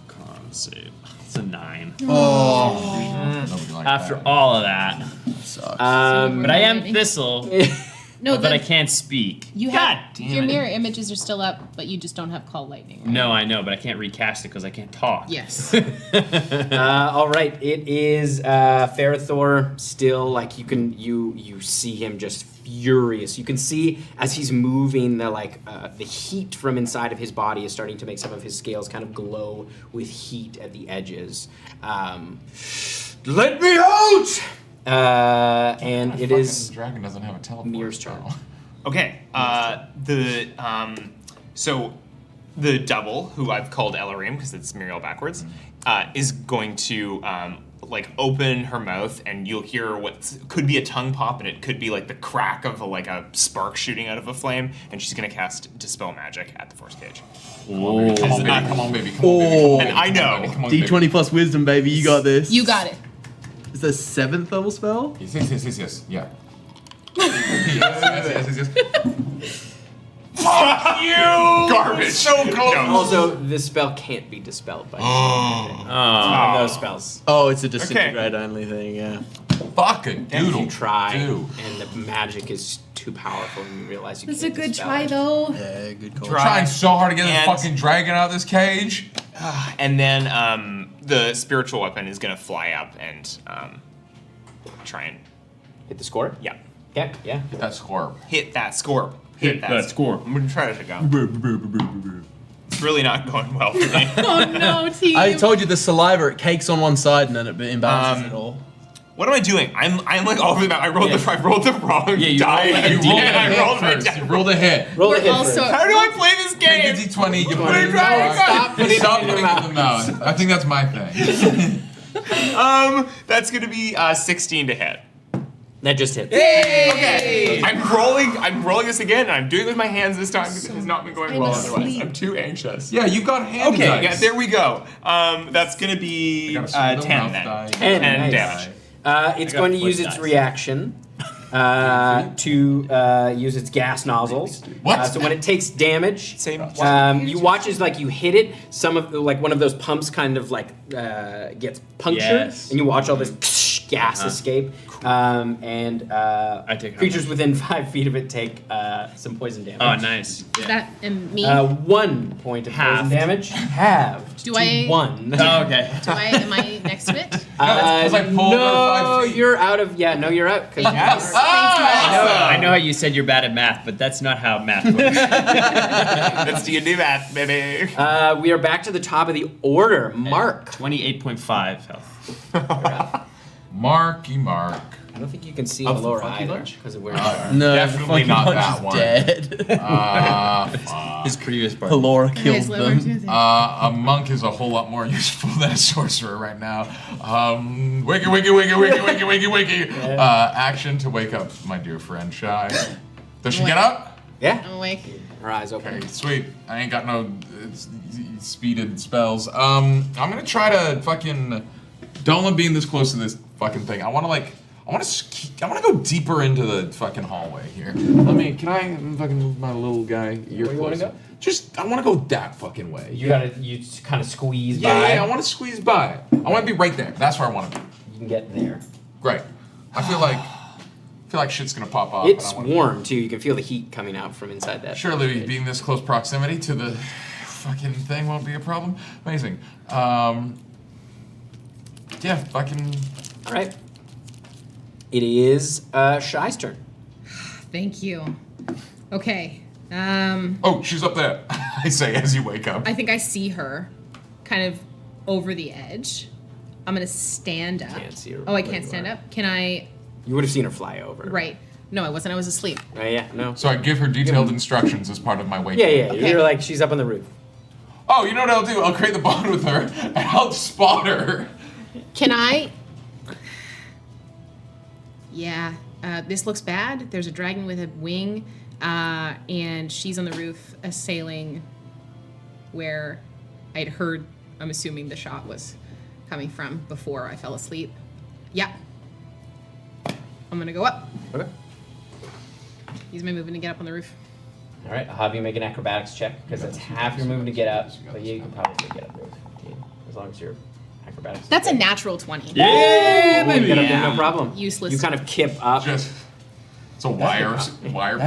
Con save. It's a 9. Oh, Nobody likes After that. all of that, sucks. but I am Thistle. No, But I can't speak. You God have damn your it. mirror images are still up, but you just don't have call lightning. Right? No, I know, but I can't recast it because I can't talk. Yes. All right, it is Ferithor still like you see him just furious. You can see as he's moving the heat from inside of his body is starting to make some of his scales kind of glow with heat at the edges. Let me out! And That it fucking is dragon doesn't have a teleport. Mir's turn. spell. Okay. So the double, who I've called Elarim because it's Mirielle backwards, is going to open her mouth, and you'll hear what could be a tongue pop, and it could be like the crack of a spark shooting out of a flame, and she's gonna cast Dispel Magic at the force cage. Come on, baby. Come on, baby. Come on, baby. Come on, baby. And I know. Come on, baby. D20 plus wisdom, baby. You got this. You got it. Is that 7th level spell? Yes. Yeah. yes. Fuck you! Garbage. So close. Also, this spell can't be dispelled by one of those spells. Oh, it's a disintegrate only thing, yeah. Fucking And if doodle. you try, Do. and the magic is too powerful, and you realize you That's a can't good dispel try, it. though. Yeah, good call. Trying so hard to get this And- fucking dragon out of this cage. And then the spiritual weapon is gonna fly up and try and Hit the score? yeah Okay, yeah. That score. hit that score. Hit that score. I'm gonna try to go. It's really not going well for me. Oh no, team. I told you the saliva, it cakes on one side and then it imbalances it all. What am I doing? I'm like all over the map. I rolled the wrong you die. rolled You rolled a and I hit rolled my first. die. You rolled a hit. Roll We're a hit also- first. How do I play this Take game? the D20, you put Twenty. it in the Stop mouth. putting it Stop in your putting it in the mouth. I think that's my thing. That's gonna be 16 to hit. That just hit. Okay. I'm rolling this again, and I'm doing it with my hands this time because it has not been going I'm well asleep. otherwise. I'm too anxious. Yeah, you've got hand Okay, dice. yeah, there we go. That's gonna be Got a sweet little 10 mouth then. die. 10, 10 nice. damage. It's got going to foot use its dice. reaction to use its gas nozzles. What? So when it takes damage, Same. you watch as like you hit it. Some of like one of those pumps kind of like gets punctured, Yes. and you watch all this gas escape. And take how creatures much? within 5 feet of it take some poison damage. Oh, nice. Yeah. That and me. 1 point of Halved. poison damage, halved Do to I- 1. Oh, okay. Am I next to it? That's 'cause I pulled her no, 5 feet. you're out of. Yeah, no, you're out. 'cause Yes. I know how you said you're bad at math, but that's not how math works. That's D&D math, baby. we are back to the top of the order. Mark. 28.5 health. Marky Mark. I don't think you can see Of the Halora Funky either Bunch? because of where you are. No, Definitely fucking not bunch that is one. dead. His previous part. Halora Guys, killed lower them. to the- A monk is a whole lot more useful than a sorcerer right now. Wiki, wiki, wiki, wiki, wiki, wiki, wiki. Action to wake up my dear friend Shy. Does she get up? Yeah. I'm awake. Her eyes open. Okay, sweet. I ain't got no speeded spells. I'm gonna try to fucking. Don't let me being this close to this fucking thing. I want to go deeper into the fucking hallway here. Can I fucking move my little guy ear Where you wanna closer? go? Just, I want to go that fucking way. You kind of squeeze Yeah, by. yeah, I want to squeeze by. I want to be right there. That's where I want to be. You can get there. Great. I feel like shit's gonna pop off. It's and I wanna- warm too. You can feel the heat coming out from inside that. Surely being this close proximity to the fucking thing won't be a problem. Amazing. Yeah, fucking. All right. It is Shy's turn. Thank you. Okay. Oh, she's up there. I say as you wake up. I think I see her, kind of over the edge. I'm gonna stand up. Can't see her Oh, I where can't you stand are. up. Can I? You would have seen her fly over. Right. No, I wasn't. I was asleep. Yeah. No. So I give her detailed instructions as part of my wake. Yeah. Yeah. Okay. You're like she's up on the roof. Oh, you know what I'll do? I'll create the bond with her and I'll spot her. Can I? Yeah. This looks bad. There's a dragon with a wing, and she's on the roof assailing where I'd heard, I'm assuming the shot was coming from before I fell asleep. Yeah. I'm gonna go up. Okay. Use my movement to get up on the roof. All right. I'll have you make an acrobatics check because it's half your movement to get up, but you can probably still get up there, as long as you're acrobatics. That's a natural 20. Yeah, baby. Get up there, no problem. Useless. You kind of kip up. Just. It's a wire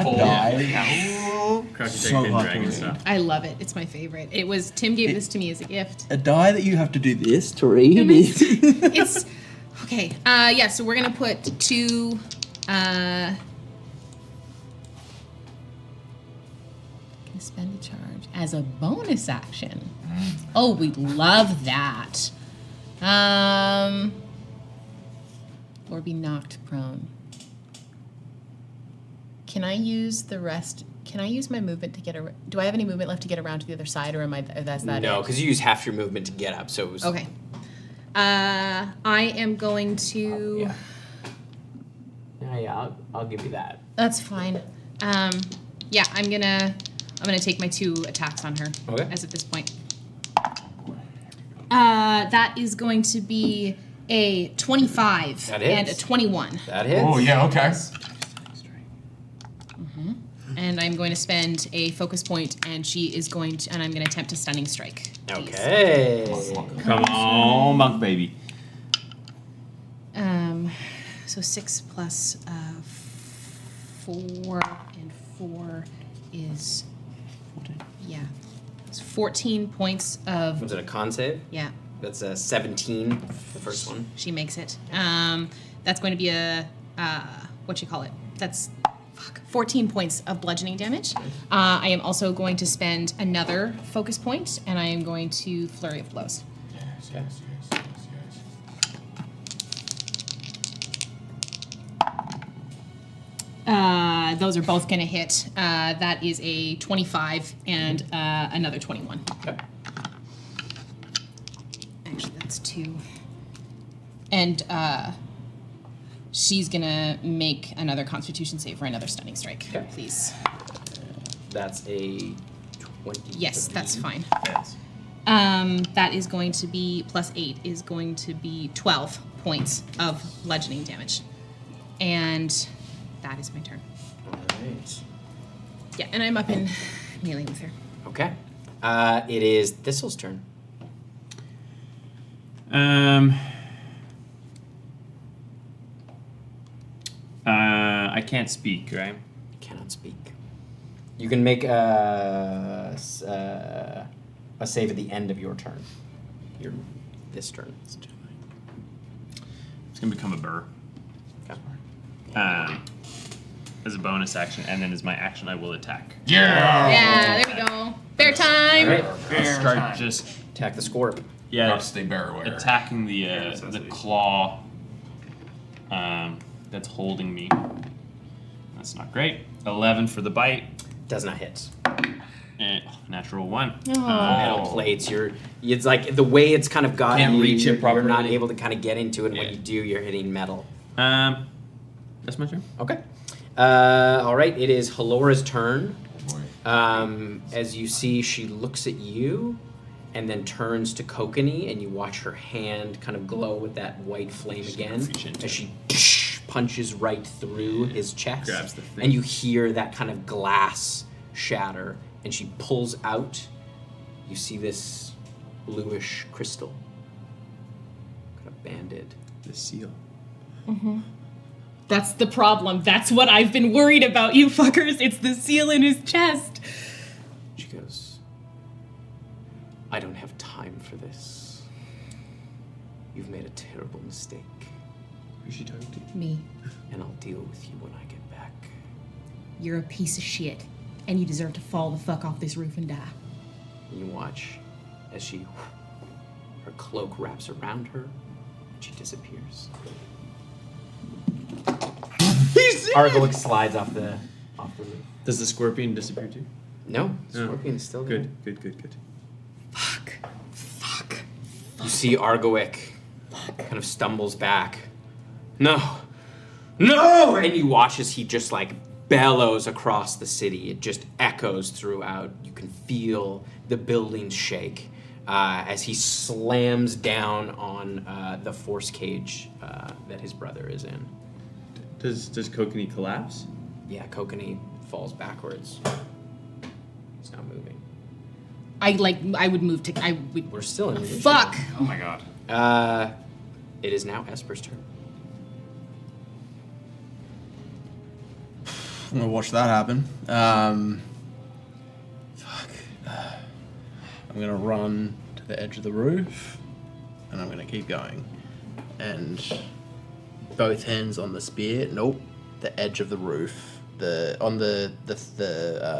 pull. So hard stuff. I love it. It's my favorite. It was Tim gave this to me as a gift. A die that you have to do this to read It's okay. Yeah. So we're gonna put 2. Spend a charge as a bonus action. Oh, we love that. Or be knocked prone. Can I use the rest? Can I use my movement to get around? Do I have any movement left to get around to the other side, or am I? Or that's that. No, it? because you use half your movement to get up, so it was. Okay. I am going to. Yeah. I'll give you that. That's fine. Yeah, I'm gonna take my 2 attacks on her. Okay. As at this point. That is going to be a 25 That hits. and a 21. That hits. Oh, yeah, okay. and I'm going to spend a focus point, and she is going to, and I'm going to attempt a stunning strike. Please. Okay. Come on, monk baby. So 6 plus 4 and 4 is 14. Yeah, it's 14 points of Was it a con save? yeah. That's a 17, the first one. She makes it. That's going to be a what you call it? That's 14 points of bludgeoning damage. I am also going to spend another focus point, and I am going to flurry of blows. Okay. Those are both going to hit. That is a 25 and another 21. Okay. Actually, that's 2. And she's going to make another Constitution save for another stunning strike. Okay. Please. That's a 20. Yes, that's fine. Yes. That is going to be, plus 8 is going to be 12 points of bludgeoning damage. And that is my turn. All right. Yeah, and I'm up in melee with her. Okay. It is Thistle's turn. I can't speak, right? Cannot speak. You can make a save at the end of your turn. This turn. It's gonna become a burr. Okay. As a bonus action, and then as my action, I will attack. Yeah, there we go. Bear time. All right. I'll start just Attack the scorp. Gotta stay bear aware. attacking the claw that's holding me. That's not great. 11 for the bite. Does not hit. And natural 1. Metal plates. It's like the way it's kind of gotten. Can't reach it You're not properly. able to kind of get into it. And Yeah. when you do, you're hitting metal. That's my turn. Okay. All right. It is Halora's turn. As you see, she looks at you and then turns to Kokanee, and you watch her hand kind of glow with that white flame again as she punches right through his chest. Grabs the thing. And you hear that kind of glass shatter, and she pulls out. You see this bluish crystal, kind of banded. The seal. That's the problem. That's what I've been worried about, you fuckers. It's the seal in his chest. She goes, I don't have time for this. You've made a terrible mistake, Who's she talking to? Me. and I'll deal with you when I get back. You're a piece of shit, and you deserve to fall the fuck off this roof and die. And you watch as her cloak wraps around her, and she disappears. Argolic slides off the roof. Does the scorpion disappear too? No, Scorpion is still there. Good. Fuck. You see Argoic kind of stumbles back. No! And you watch as he just like bellows across the city. It just echoes throughout. You can feel the buildings shake as he slams down on the force cage that his brother is in. Does Kokanee collapse? Yeah, Kokanee falls backwards. He's not moving. I would move to. We're still in initiative. Fuck. Oh my god. It is now Esper's turn. I'm gonna watch that happen. I'm gonna run to the edge of the roof, and I'm gonna keep going. And both hands on the spear. Nope, the edge of the roof. The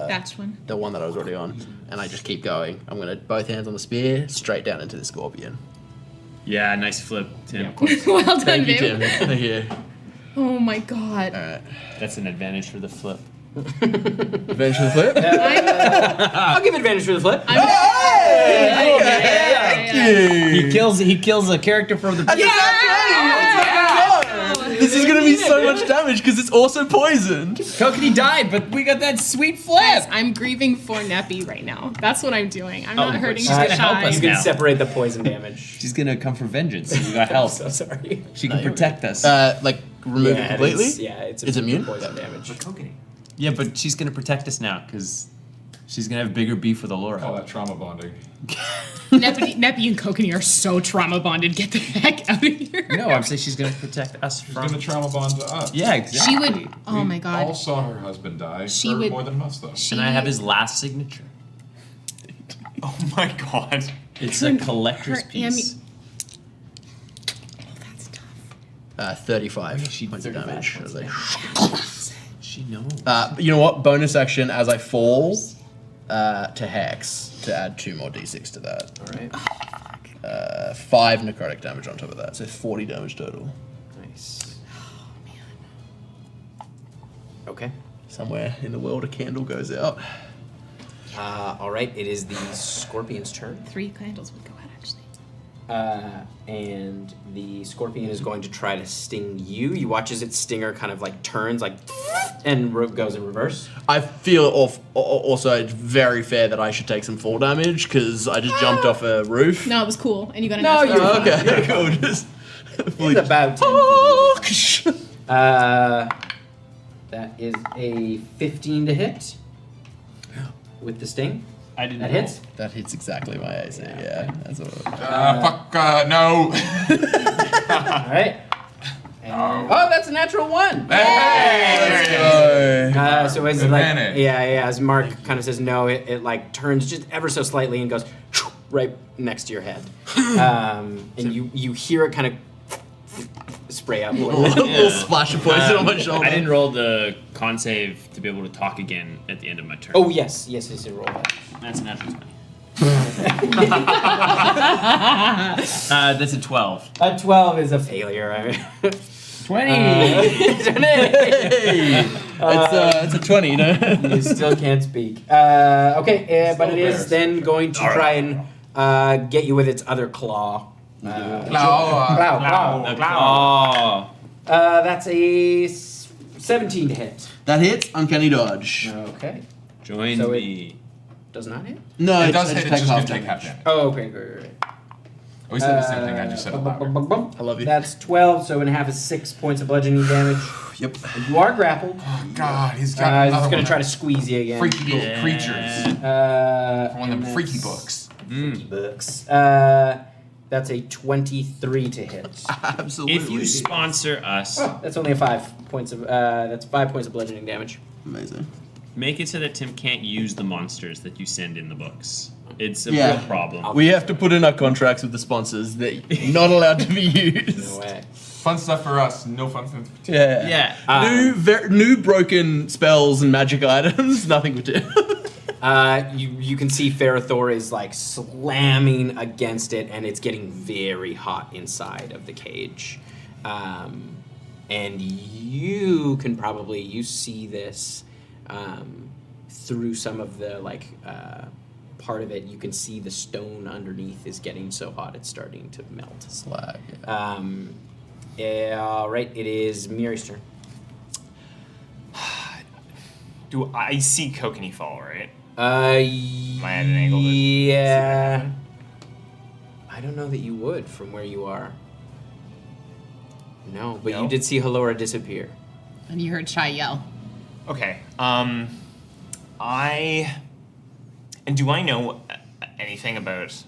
That's one. the one that I was already on, and I just keep going. I'm gonna both hands on the spear, straight down into the scorpion. Yeah, nice flip, Tim. Well done, Thank you, babe. Tim. Thank you. Oh my god. All right. That's an advantage for the flip. Advantage for the flip. I'll give advantage for the flip. He kills a character from the. This is gonna be so much damage because it's also poisoned. Kokanee died, but we got that sweet flip. Guys, I'm grieving for Neppy right now. That's what I'm doing. I'm not hurting she's her gonna help us You can now. separate the poison damage. She's gonna come for vengeance. We got help. So sorry. She can protect us. Like remove it completely. It's Immune? Poison damage. Kokanee. Yeah, but she's gonna protect us now because she's gonna have bigger beef with Call Halora. that trauma bonding. Neppy and Kokanee are so trauma bonded. Get the heck out of here. No, I'm saying she's gonna protect us She's from. gonna trauma bond to us. Yeah, exactly. She would. Oh my All god. saw her husband die. She Her would- more than us, though. And I have his last signature. Oh my god. It's a collector's her piece. That's tough. 35 She points of damage. As I She knows. you know what? Bonus action as I fall to Hex to add 2 more d6 to that. All right. 5 necrotic damage on top of that, so 40 damage total. Nice. Okay. Somewhere in the world, a candle goes out. All right. It is the Scorpion's turn. 3 candles would go out actually. And the Scorpion is going to try to sting you. You watch as its stinger kind of like turns, like, and goes in reverse. I feel also it's very fair that I should take some fall damage because I just jumped off a roof. No, it was cool, and you got a No, natural you're one. Okay, cool. Just It's about 10 feet. That is a 15 to hit with the sting. I didn't. That hits. that hits exactly my AC. Yeah, that's what. No. All right. And, oh, that's a natural 1. Hey! So as like, Advantage. yeah, as Mark kind of says no, it like turns just ever so slightly and goes right next to your head, and you hear it kind of spray out. A little splash of poison on my shoulder. I didn't roll the con save to be able to talk again at the end of my turn. Oh yes, roll that. That's a natural 20. That's a 12. A 12 is a failure. I mean, 20. It's a 20, you know. you still can't speak. Okay, but it is embarrassed. then going to try and get you with its other claw. Claw. Oh. That's a 17 to hit. That hits. Uncanny dodge. Okay. Join So me. Does not hit? No, It does I hit, just it's just half gonna take damage. half damage. Oh, okay, great. We said the same thing, I just said it louder. I love you. That's 12, so in half is 6 points of bludgeoning damage. Yep. You are grappled. Oh god, he's got He's another going one. to try to squeeze you again. Freaky little creatures. One One of them freaky books. Books. That's a 23 to hit. Absolutely. If you sponsor us, Oh, that's only a 5 points of. That's 5 points of bludgeoning damage. Amazing. make it so that Tim can't use the monsters that you send in the books. It's a Yeah. real problem. We have to put in our contracts with the sponsors that you're not allowed to be used. No way. Fun stuff for us, no fun stuff for Yeah. Yeah. New broken spells and magic items. Nothing would do. You can see Ferrothor is like slamming against it, and it's getting very hot inside of the cage. And you can probably see this through some of the part of it. You can see the stone underneath is getting so hot it's starting to melt. Slag. Yeah. All right, it is Miri's turn. Do I see Kokanee fall, right? Am I at an angle to see yeah. that? I don't know that you would from where you are. No, but No? you did see Halora disappear. And you heard Chai yell. Okay. Do I know anything about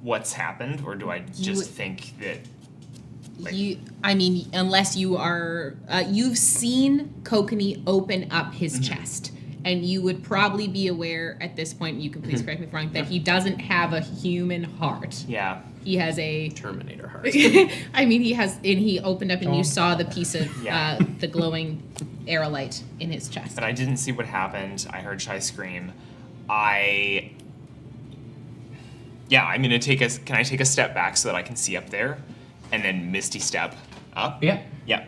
what's happened, or do I just think that? Unless you are, you've seen Kokanee open up his chest, and you would probably be aware at this point, you can please correct me if I'm wrong, that he doesn't have a human heart. Yeah. He has a Terminator heart. he opened up and you saw the piece of Yeah. the glowing aerolite in his chest. And I didn't see what happened. I heard Shai scream. I'm gonna take Can I take a step back so that I can see up there, and then Misty step up? Yeah. Yeah.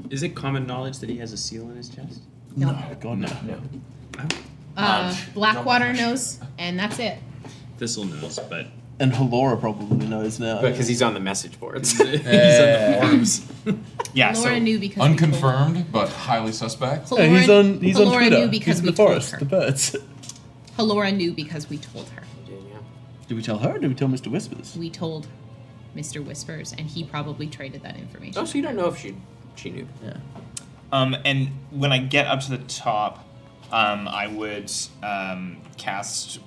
Is it common knowledge that he has a seal in his chest? No. God no. Blackwater knows, and that's it. Thistle knows, but And Halora probably knows now. Because he's on the message boards. he's on the forums. Yeah. Laura So knew because Unconfirmed, but highly suspect. We told her. He's on Halora Twitter. knew because he's in we the forest. told The her. birds. Halora knew because we told her. Did we tell her? Or did we tell Mr. Whispers? We told Mr. Whispers, and he probably traded that information. Oh, so you don't know if she knew. Yeah. And when I get up to the top, I would cast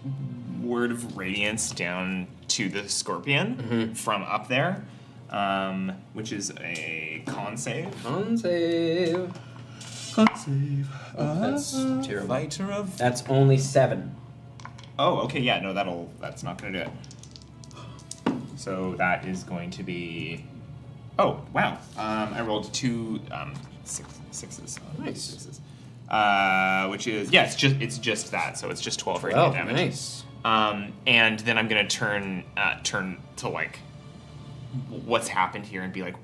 Word of Radiance down to the Scorpion from up there, which is a con save. Con save. That's terrible. Fighter of... That's only 7. Oh, okay, yeah, no, that's not gonna do it. So that is going to be... Oh, wow. I rolled 2 sixes. Nice. Sixes. Which is, yeah, it's just that, so it's just 12 radiant damage. Nice. And then I'm gonna turn to like what's happened here and be like,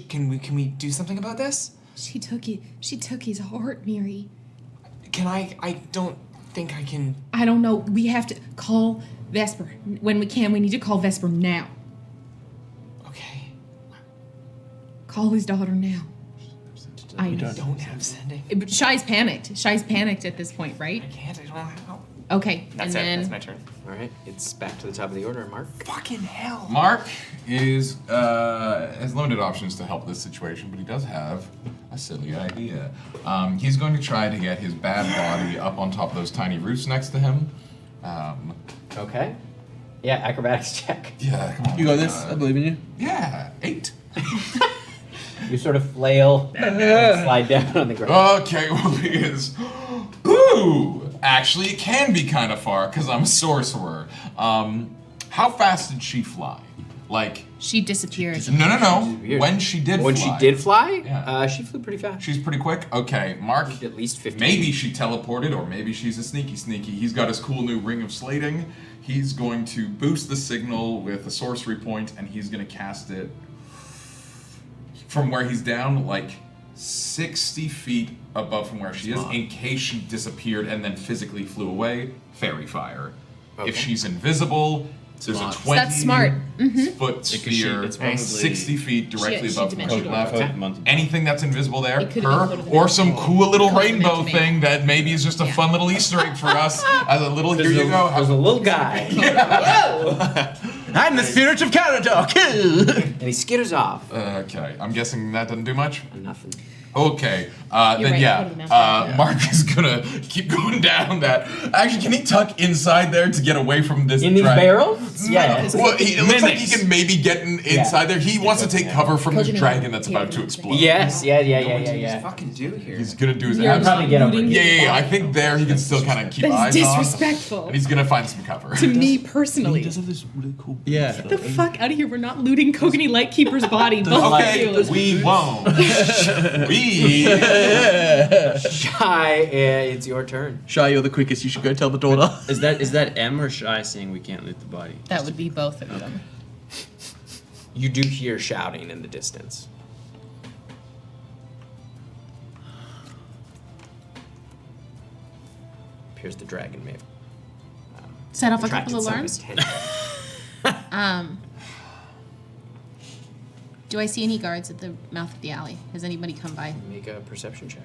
can we do something about this? She took his heart, Miri. Can I don't think I can. I don't know. We have to call Vesper when we can. We need to call Vesper now. Okay. Call his daughter now. I don't have sending. But Shy's panicked. Shy's panicked at this point, right? I can't. I don't know how. Okay. That's and it. then That's my turn. All right, it's back to the top of the order, Mark. Fucking hell. Mark is has limited options to help this situation, but he does have a silly idea. He's going to try to get his bad body up on top of those tiny roots next to him. Okay. Yeah, acrobatics check. Yeah, come on. You got this. I believe in you. Yeah, 8. You sort of flail and slide down on the ground. Okay, well, he is. Ooh! Actually, it can be kind of far because I'm a sorcerer. How fast did she fly? Like, she disappeared. no. When she did fly. When she did fly, Yeah. she flew pretty fast. She's pretty quick? Okay, Mark. At least 15. Maybe she teleported, or maybe she's a sneaky. He's got his cool new ring of slating. He's going to boost the signal with a sorcery point, and he's going to cast it from where he's down, like 60 feet above from where she is, in case she disappeared and then physically flew away. Fairy fire. Okay. If she's invisible, there's a 20 That's smart. foot sphere, it's probably 60 feet directly she above from where she dimensional. left. Month. Anything that's invisible there, It could've been her, Code of or some cool little Code of rainbow Dimension thing that maybe is just a fun little Easter egg for us as a little, here you go. There's a little guy. I'm the spirit of Caradoc. And he skitters off. Okay, I'm guessing that doesn't do much? Nothing. Okay, You're then right, yeah, Code of the Mouse. Mark is gonna keep going down that. Actually, can he tuck inside there to get away from this In these dragon? barrels? Yeah. Well, it looks like he can maybe get inside there. He wants to take cover from this Code of the dragon Mouse. that's about to explode. Yes, yeah. Fucking do here. He's gonna do his You're absolute. probably get over looting it. Yeah. I his think there he can still kind of keep That's eyes on. disrespectful. And he's gonna find some cover. to me personally. He does have this really cool. Get the fuck out of here. We're not looting Kokanee Lightkeeper's body. Both Okay, of you. we won't. We. Shy, it's your turn. Shy, you're the quickest. You should go tell the daughter. Is that M or Shy saying we can't loot the body? That would be both of them. You do hear shouting in the distance. Appears the dragon may have Set off a attracted couple some alarms. attention. Do I see any guards at the mouth of the alley? Has anybody come by? Make a perception check.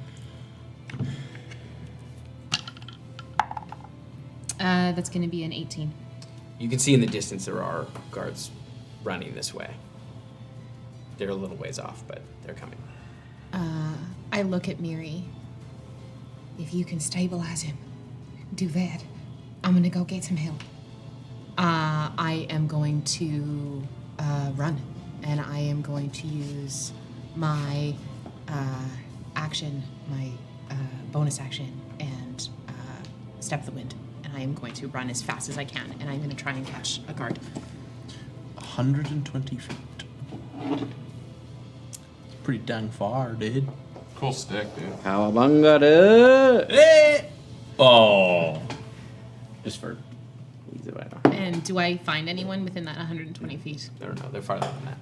That's going to be an 18. You can see in the distance there are guards running this way. They're a little ways off, but they're coming. I look at Miri. If you can stabilize him, do that. I'm going to go get some help. I am going to run. And I am going to use my action, my bonus action, and step the wind. And I am going to run as fast as I can, and I'm going to try and catch a guard. 120 feet. It's pretty dang far, dude. Cool stick, dude. Cowabunga! Oh. Just for. And do I find anyone within that 120 feet? I don't know. They're farther than that.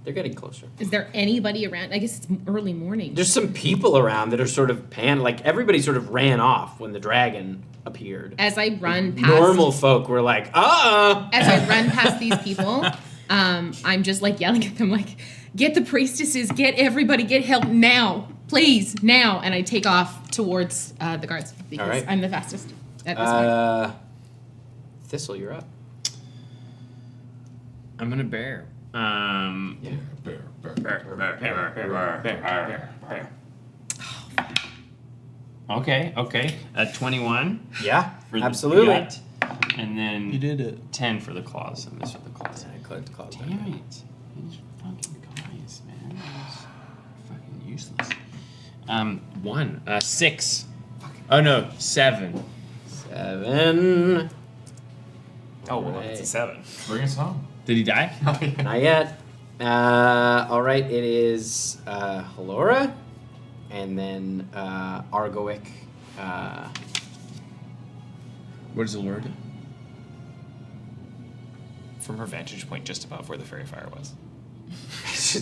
They're getting closer. Is there anybody around? I guess it's early morning. There's some people around that are sort of like everybody sort of ran off when the dragon appeared. As I run past Normal folk were like, As I run past these people, I'm just like yelling at them like, get the priestesses, get everybody, get help now, please, now. And I take off towards the guards because All right. I'm the fastest at this point. Thistle, you're up. I'm gonna bear. Okay. 21. Yeah, For the absolutely. gut, and then You did it. 10 for the claws. I missed with the claws. I clicked claws. Damn it. These fucking guys, man. These fucking useless. 6. Oh no, 7. 7. Oh, well, it's a 7. Bring us home. Did he die? Not yet. All right, it is Halora, and then Argoic. What does Allura do? From her vantage point, just above where the fairy fire was.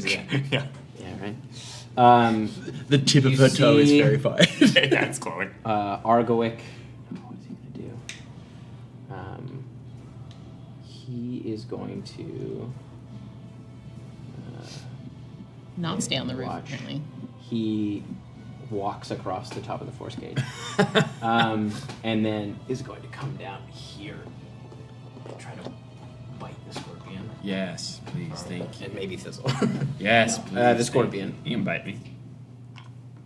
yeah. Yeah. Yeah, right. The tip of You her toe is see- verified. Yeah, it's glowing. Argoic. What is he gonna do? He is going to. Not stay on the roof, Watch. apparently. He walks across the top of the force gauge, and then is going to come down here and try to bite the scorpion. Yes, please, thank you. And maybe Thistle. Yes, please. The thank scorpion. You can bite me.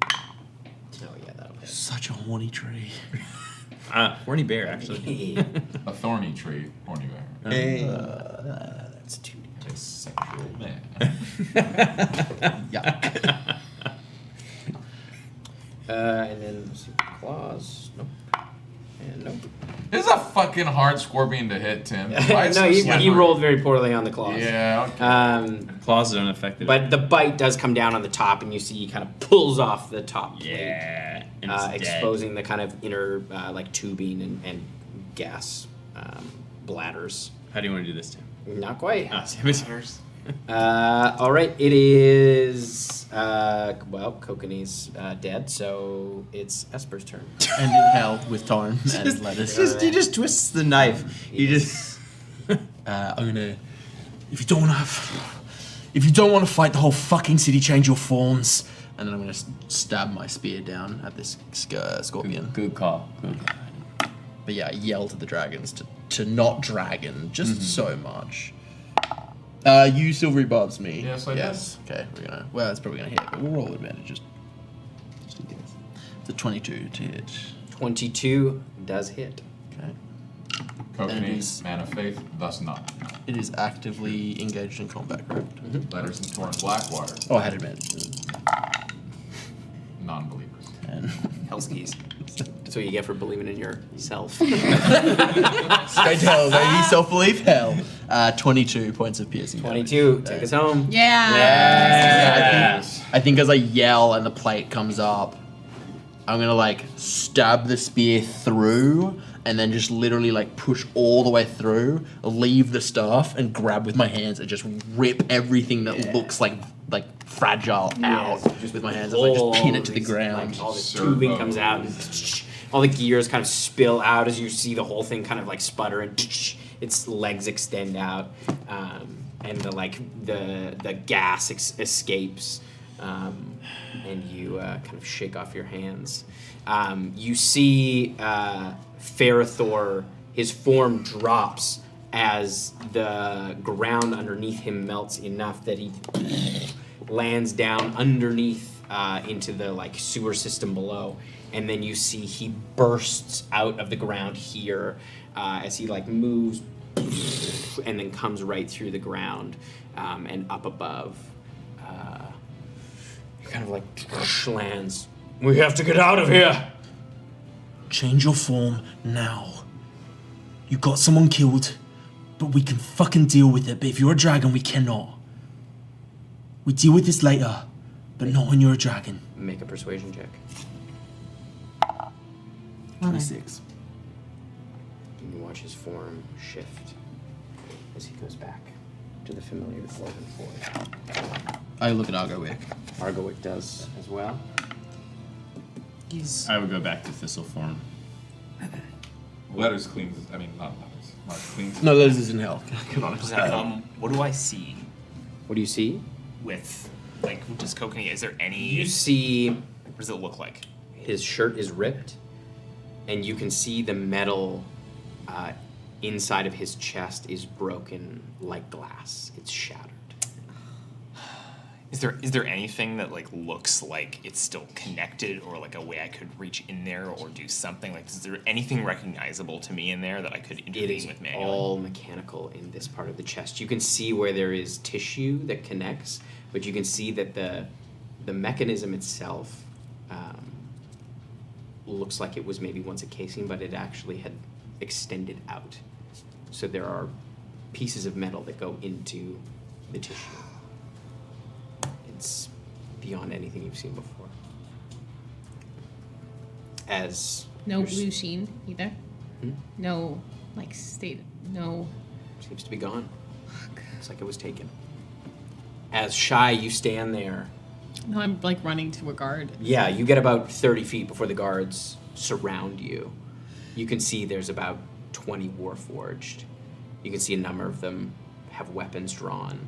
Oh yeah, that'll hit. Such a horny tree. Horny bear, actually. A thorny tree, horny bear. That's 2d. A sexual man. Yeah. And then let's see, claws. Nope. And nope. This is a fucking hard scorpion to hit, Tim. Why is No, so he slippery? rolled very poorly on the claws. Yeah, okay. Claws are unaffected. But the bite does come down on the top, and you see he kind of pulls off the top plate, yeah, and it's dead. exposing the kind of inner like tubing and gas bladders. How do you want to do this, Tim? Not quite. Ah, damn it. All right, it is Kokanee's dead, so it's Esper's turn. And in hell with thyme and lettuce. He just twists the knife. He just. I'm gonna. If you don't want to fight the whole fucking city, change your forms. And then I'm gonna stab my spear down at this scorpion. Good call. But yeah, I yell to the dragons to not dragon just so much. You silvery barbs me. Yes, I Yes. Okay, we're gonna. Well, it's probably gonna hit, but we'll roll advantages. Just in case. It's a 22 to hit. 22 does hit. Okay. Kokanee, man of faith, thus not. It is actively engaged in combat, correct? Letters in Torn Blackwater, Oh, I had advantage. non-believers. And Hellskis. That's what you get for believing in yourself. straight to hell, baby. Self-belief, hell. 22 points of piercing. 22, take us home. Yeah. I think as I yell and the plate comes up, I'm gonna like stab the spear through and then just literally like push all the way through, leave the staff, and grab with my hands and just rip everything that looks like fragile out just with my hands. I just pin it to the these, ground. Like, all this tubing comes out, and all the gears kind of spill out as you see the whole thing kind of like sputter, and its legs extend out, and the gas escapes, and you kind of shake off your hands. You see Ferithor, his form drops as the ground underneath him melts enough that he lands down underneath into the like sewer system below, and then you see he bursts out of the ground here as he like moves and then comes right through the ground and up above. He kind of like lands. We have to get out of here. Change your form now. You got someone killed, but we can fucking deal with it. But if you're a dragon, we cannot. We deal with this later, but not when you're a dragon. Make a persuasion check. 26. And you watch his form shift as he goes back to the familiar dwarven form. I look at Argowick. Argowick does as well. I would go back to Thistle form. Letters cleans. I mean, not letters. Mark cleans. No, this is in hell. What do I see What do you see? with, like, just Kokanee? Is there any... You see What does it look like? his shirt is ripped, and you can see the metal inside of his chest is broken like glass. It's shattered. Is there anything that like looks like it's still connected, or like a way I could reach in there or do something? Like, is there anything recognizable to me in there that I could It intervene is with manually? all mechanical in this part of the chest. You can see where there is tissue that connects, but you can see that the mechanism itself looks like it was maybe once a casing, but it actually had extended out. So there are pieces of metal that go into the tissue. It's beyond anything you've seen before. As No you're blue sheen either. Hmm? No, like no. seems to be gone. Looks like it was taken. As Shy, you stand there. No, I'm like running to a guard. Yeah, you get about 30 feet before the guards surround you. You can see there's about 20 Warforged. You can see a number of them have weapons drawn.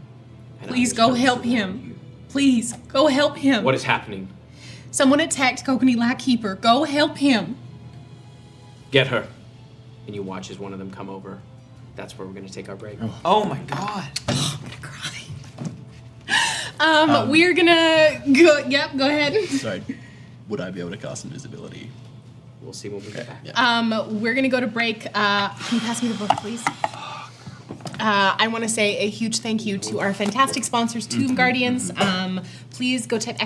and Please others go are help surround him. you. Please go help him. What is happening? Someone attacked Kokanee Lackkeeper. Go help him. Get her. And you watch as one of them come over. That's where we're going to take our break. Oh my god. We're gonna go. Yep, go ahead. Sorry. Would I be able to cast invisibility? We'll see when we get back. Yeah. We're gonna go to break. Can you pass me the book, please? I want to say a huge thank you to our fantastic sponsors, Tomb Guardians. Please go type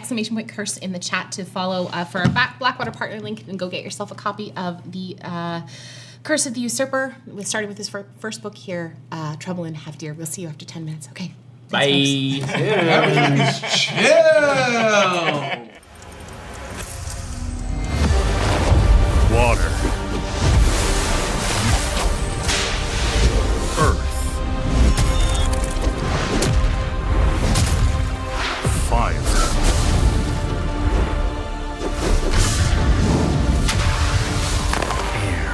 !curse in the chat to follow for our Blackwater partner link and go get yourself a copy of the Curse of the Usurper, starting with his first book here, Trouble in Halfdeer. We'll see you after 10 minutes. Okay. Bye. Chill. Water. Earth. Fire. Air.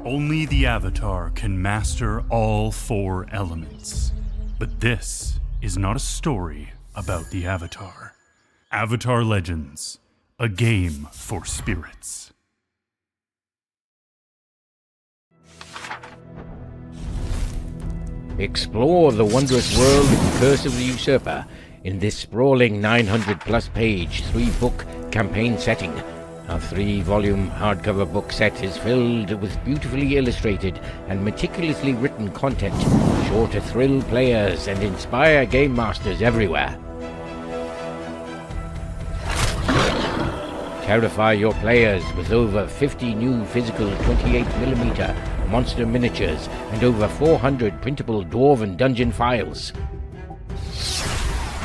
Only the Avatar can master all 4 elements. But this is not a story about the Avatar. Avatar Legends, a game for spirits. Explore the wondrous world of the Curse of the Usurper in this sprawling 900-plus page, 3-book campaign setting. Our 3-volume hardcover book set is filled with beautifully illustrated and meticulously written content, sure to thrill players and inspire game masters everywhere. Terrify your players with over 50 new physical 28mm monster miniatures and over 400 printable Dwarven dungeon files.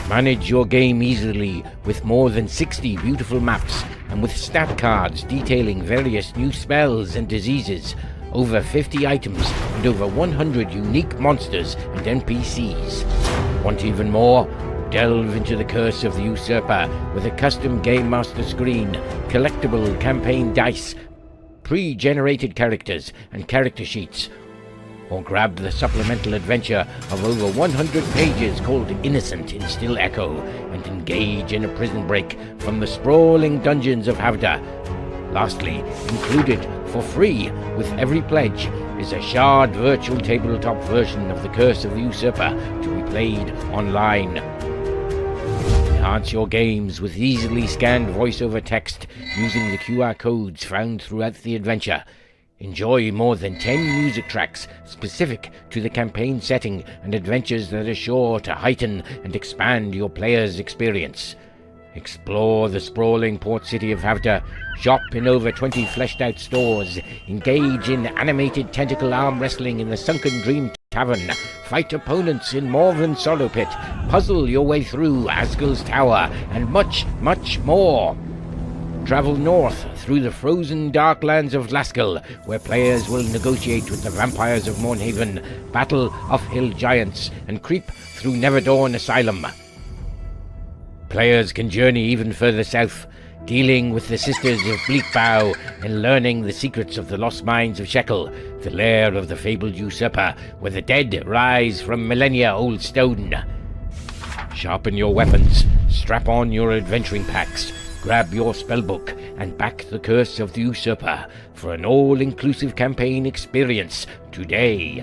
Manage your game easily with more than 60 beautiful maps and with stat cards detailing various new spells and diseases, over 50 items and over 100 unique monsters and NPCs. Want even more? Delve into the Curse of the Usurper with a custom Game Master screen, collectible campaign dice, pre-generated characters and character sheets. Or grab the supplemental adventure of over 100 pages called Innocent in Still Echo and engage in a prison break from the sprawling dungeons of Havda. Lastly, included for free with every pledge is a shard virtual tabletop version of the Curse of the Usurper to be played online. Enhance your games with easily scanned voiceover text using the QR codes found throughout the adventure. Enjoy more than 10 music tracks specific to the campaign setting and adventures that are sure to heighten and expand your player's experience. Explore the sprawling port city of Havda, shop in over 20 fleshed-out stores, engage in animated tentacle arm wrestling in the Sunken Dream Tavern, fight opponents in Morven Sorrow Pit, puzzle your way through Asgul's Tower, and much, much more. Travel north through the frozen dark lands of Laskel, where players will negotiate with the vampires of Mornhaven, battle off-hill giants, and creep through Neverdawn Asylum. Players can journey even further south, dealing with the Sisters of Bleakbow and learning the secrets of the lost mines of Shekel, the lair of the fabled usurper, where the dead rise from millennia-old stone. Sharpen your weapons, strap on your adventuring packs, grab your spellbook, and back the curse of the usurper for an all-inclusive campaign experience today.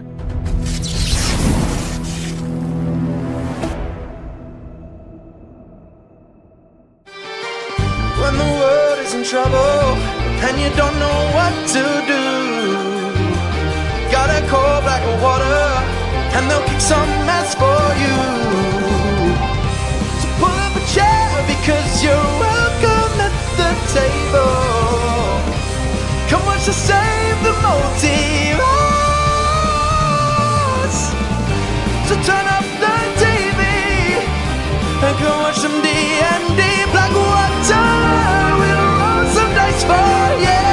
When the world is in trouble and you don't know what to do, gotta call Blackwater and they'll kick some ass for you. So pull up a chair because you're welcome at the table. Come watch us save the multiverse. So turn up the TV and come watch some D&D. Blackwater will roll some dice for you.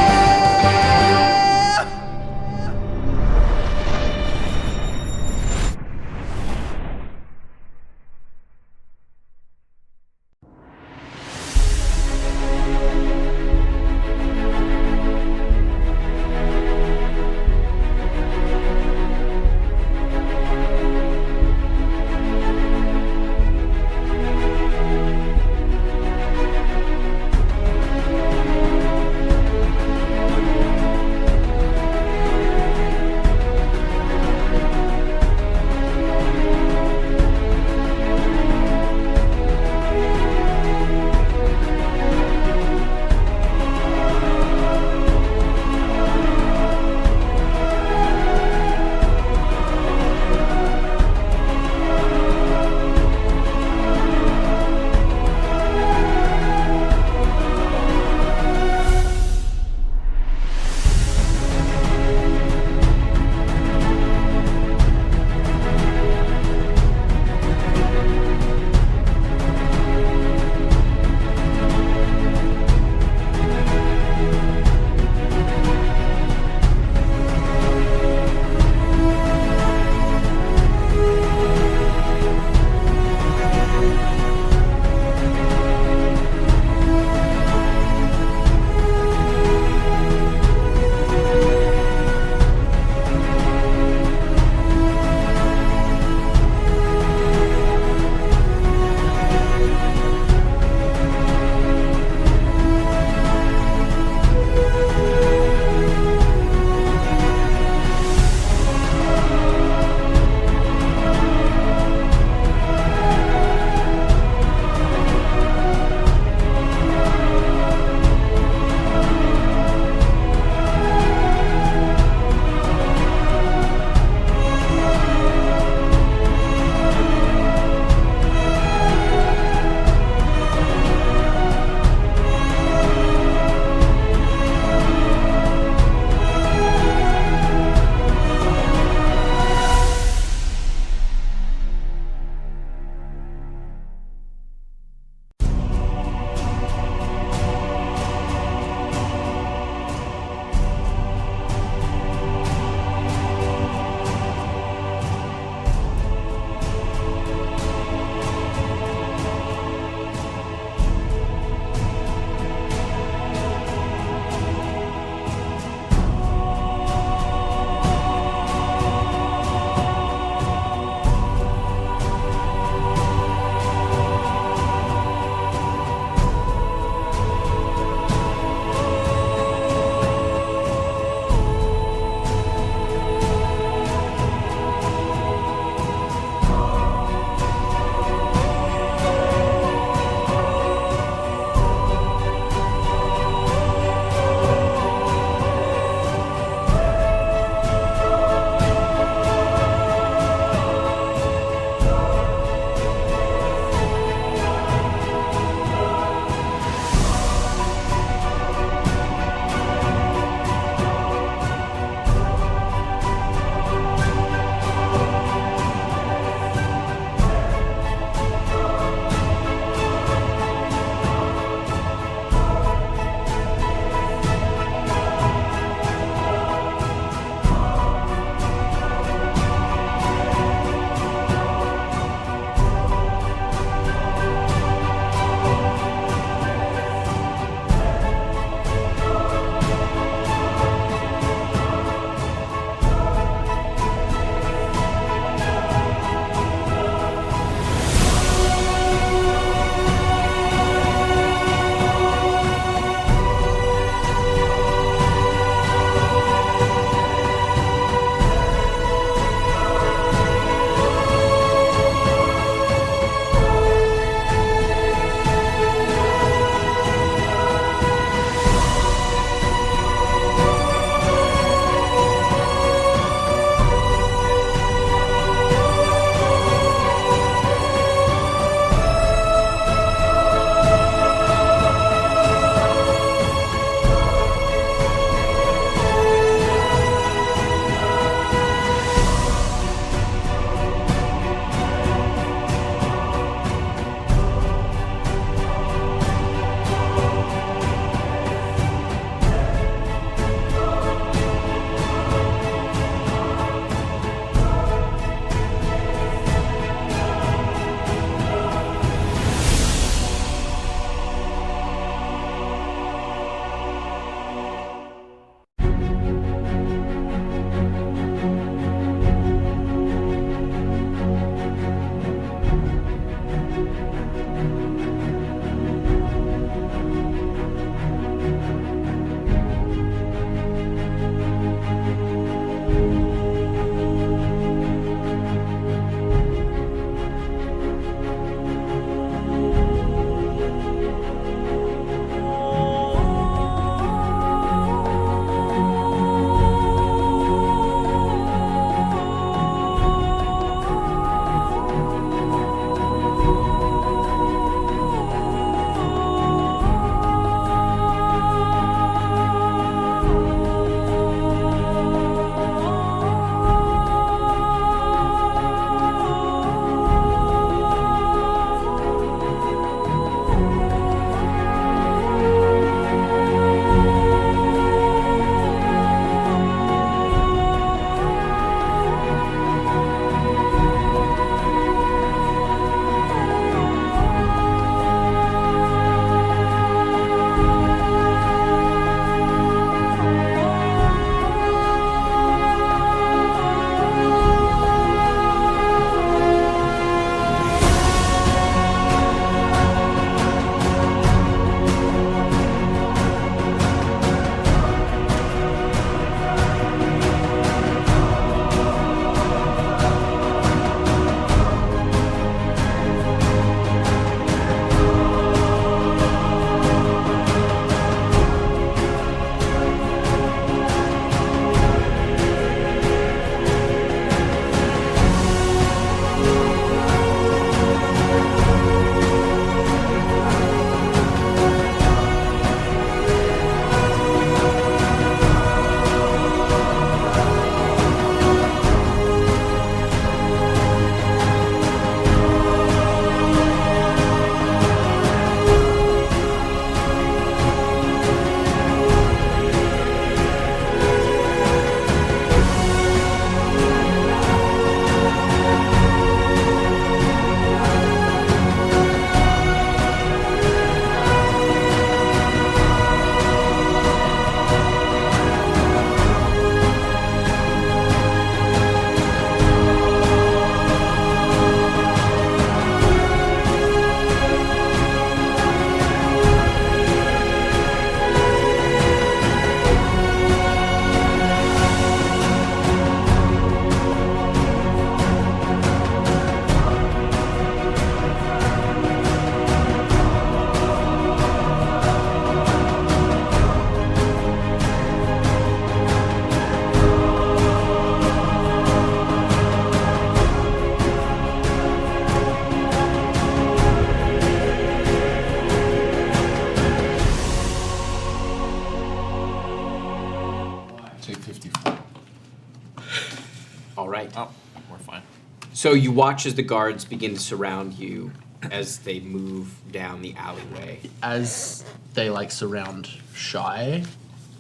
So you watch as the guards begin to surround you as they move down the alleyway. As they like surround Shy,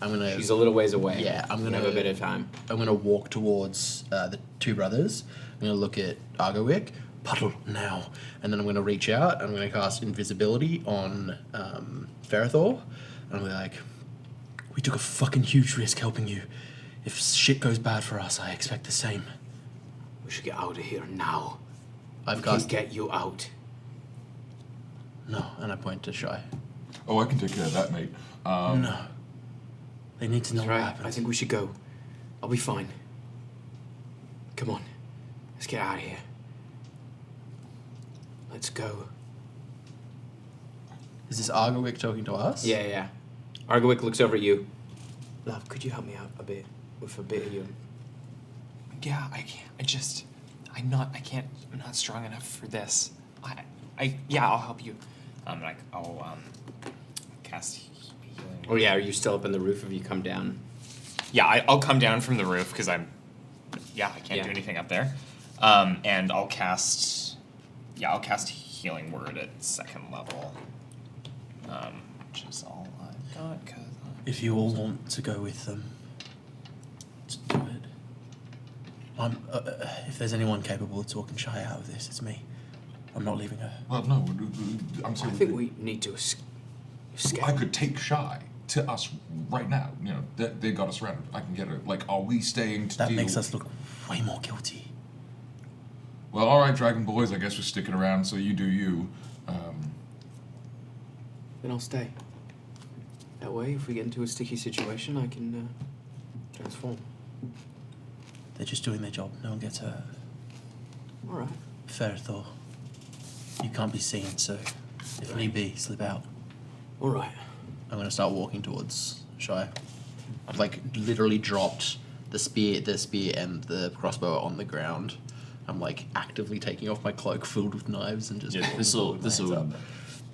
I'm gonna. She's a little ways away. Yeah, I'm gonna have a bit of time. I'm gonna walk towards the two brothers. I'm gonna look at Argowick. Puddle now, and then I'm gonna reach out. I'm gonna cast invisibility on Ferrothor, and I'm like, "We took a fucking huge risk helping you. If shit goes bad for us, I expect the same." We should get out of here now. I've We can cast. get you out. No, and I point to Shy. Oh, I can take care of that, mate. No. They need to know That's what right. happened. I think we should go. I'll be fine. Come on. Let's get out of here. Let's go. Is this Argowick talking to us? Yeah. Argowick looks over at you. Love, could you help me out a bit with a bit of your... Yeah, I can't. I'm not strong enough for this. I'll help you. I'll cast healing. Oh yeah, are you still up in the roof? Have you come down? Yeah, I'll come down from the roof because I can't do anything up there. And I'll cast healing word at 2nd level. Which is all I've got. If you all want to go with them, just do it. If there's anyone capable of talking Shy out of this, it's me. I'm not leaving her. Well, no, I'm I saying. think we need to escape. I could take Shy to us right now. You know, they got us surrounded. I can get her. Like, are we staying to That deal? makes us look way more guilty. Well, all right, Dragon Boys. I guess we're sticking around, so you do you. Then I'll stay. That way, if we get into a sticky situation, I can transform. They're just doing their job. No one gets hurt. All right. Ferrothor, you can't be seen, so if need be, slip out. All right. I'm gonna start walking towards Shy. I've like literally dropped the spear and the crossbow on the ground. I'm like actively taking off my cloak filled with knives and just. Yeah, Thistle would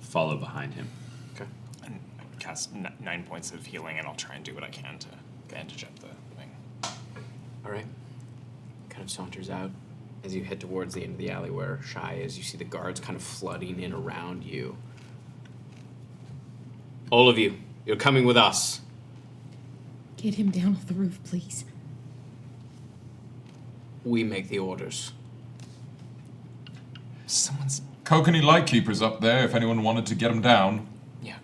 follow behind him. Okay. And cast 9 points of healing, and I'll try and do what I can to bandage up the thing. All right. Kind of saunters out as you head towards the end of the alley where Shy is. You see the guards kind of flooding in around you. All of you, you're coming with us. Get him down off the roof, please. We make the orders. Someone's. Kokanee Lightkeeper's up there if anyone wanted to get him down. Yeah.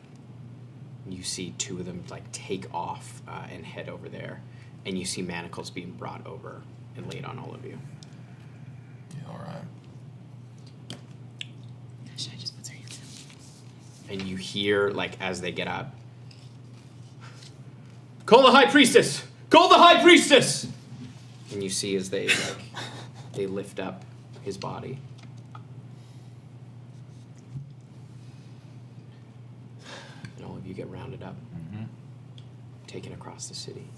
You see two of them like take off and head over there, and you see manacles being brought over and laid on all of you. Yeah, all right. Should I just put her hands down? And you hear like as they get up, "Call the High Priestess! Call the High Priestess!" And you see as they they lift up his body. And all of you get rounded up, taken across the city.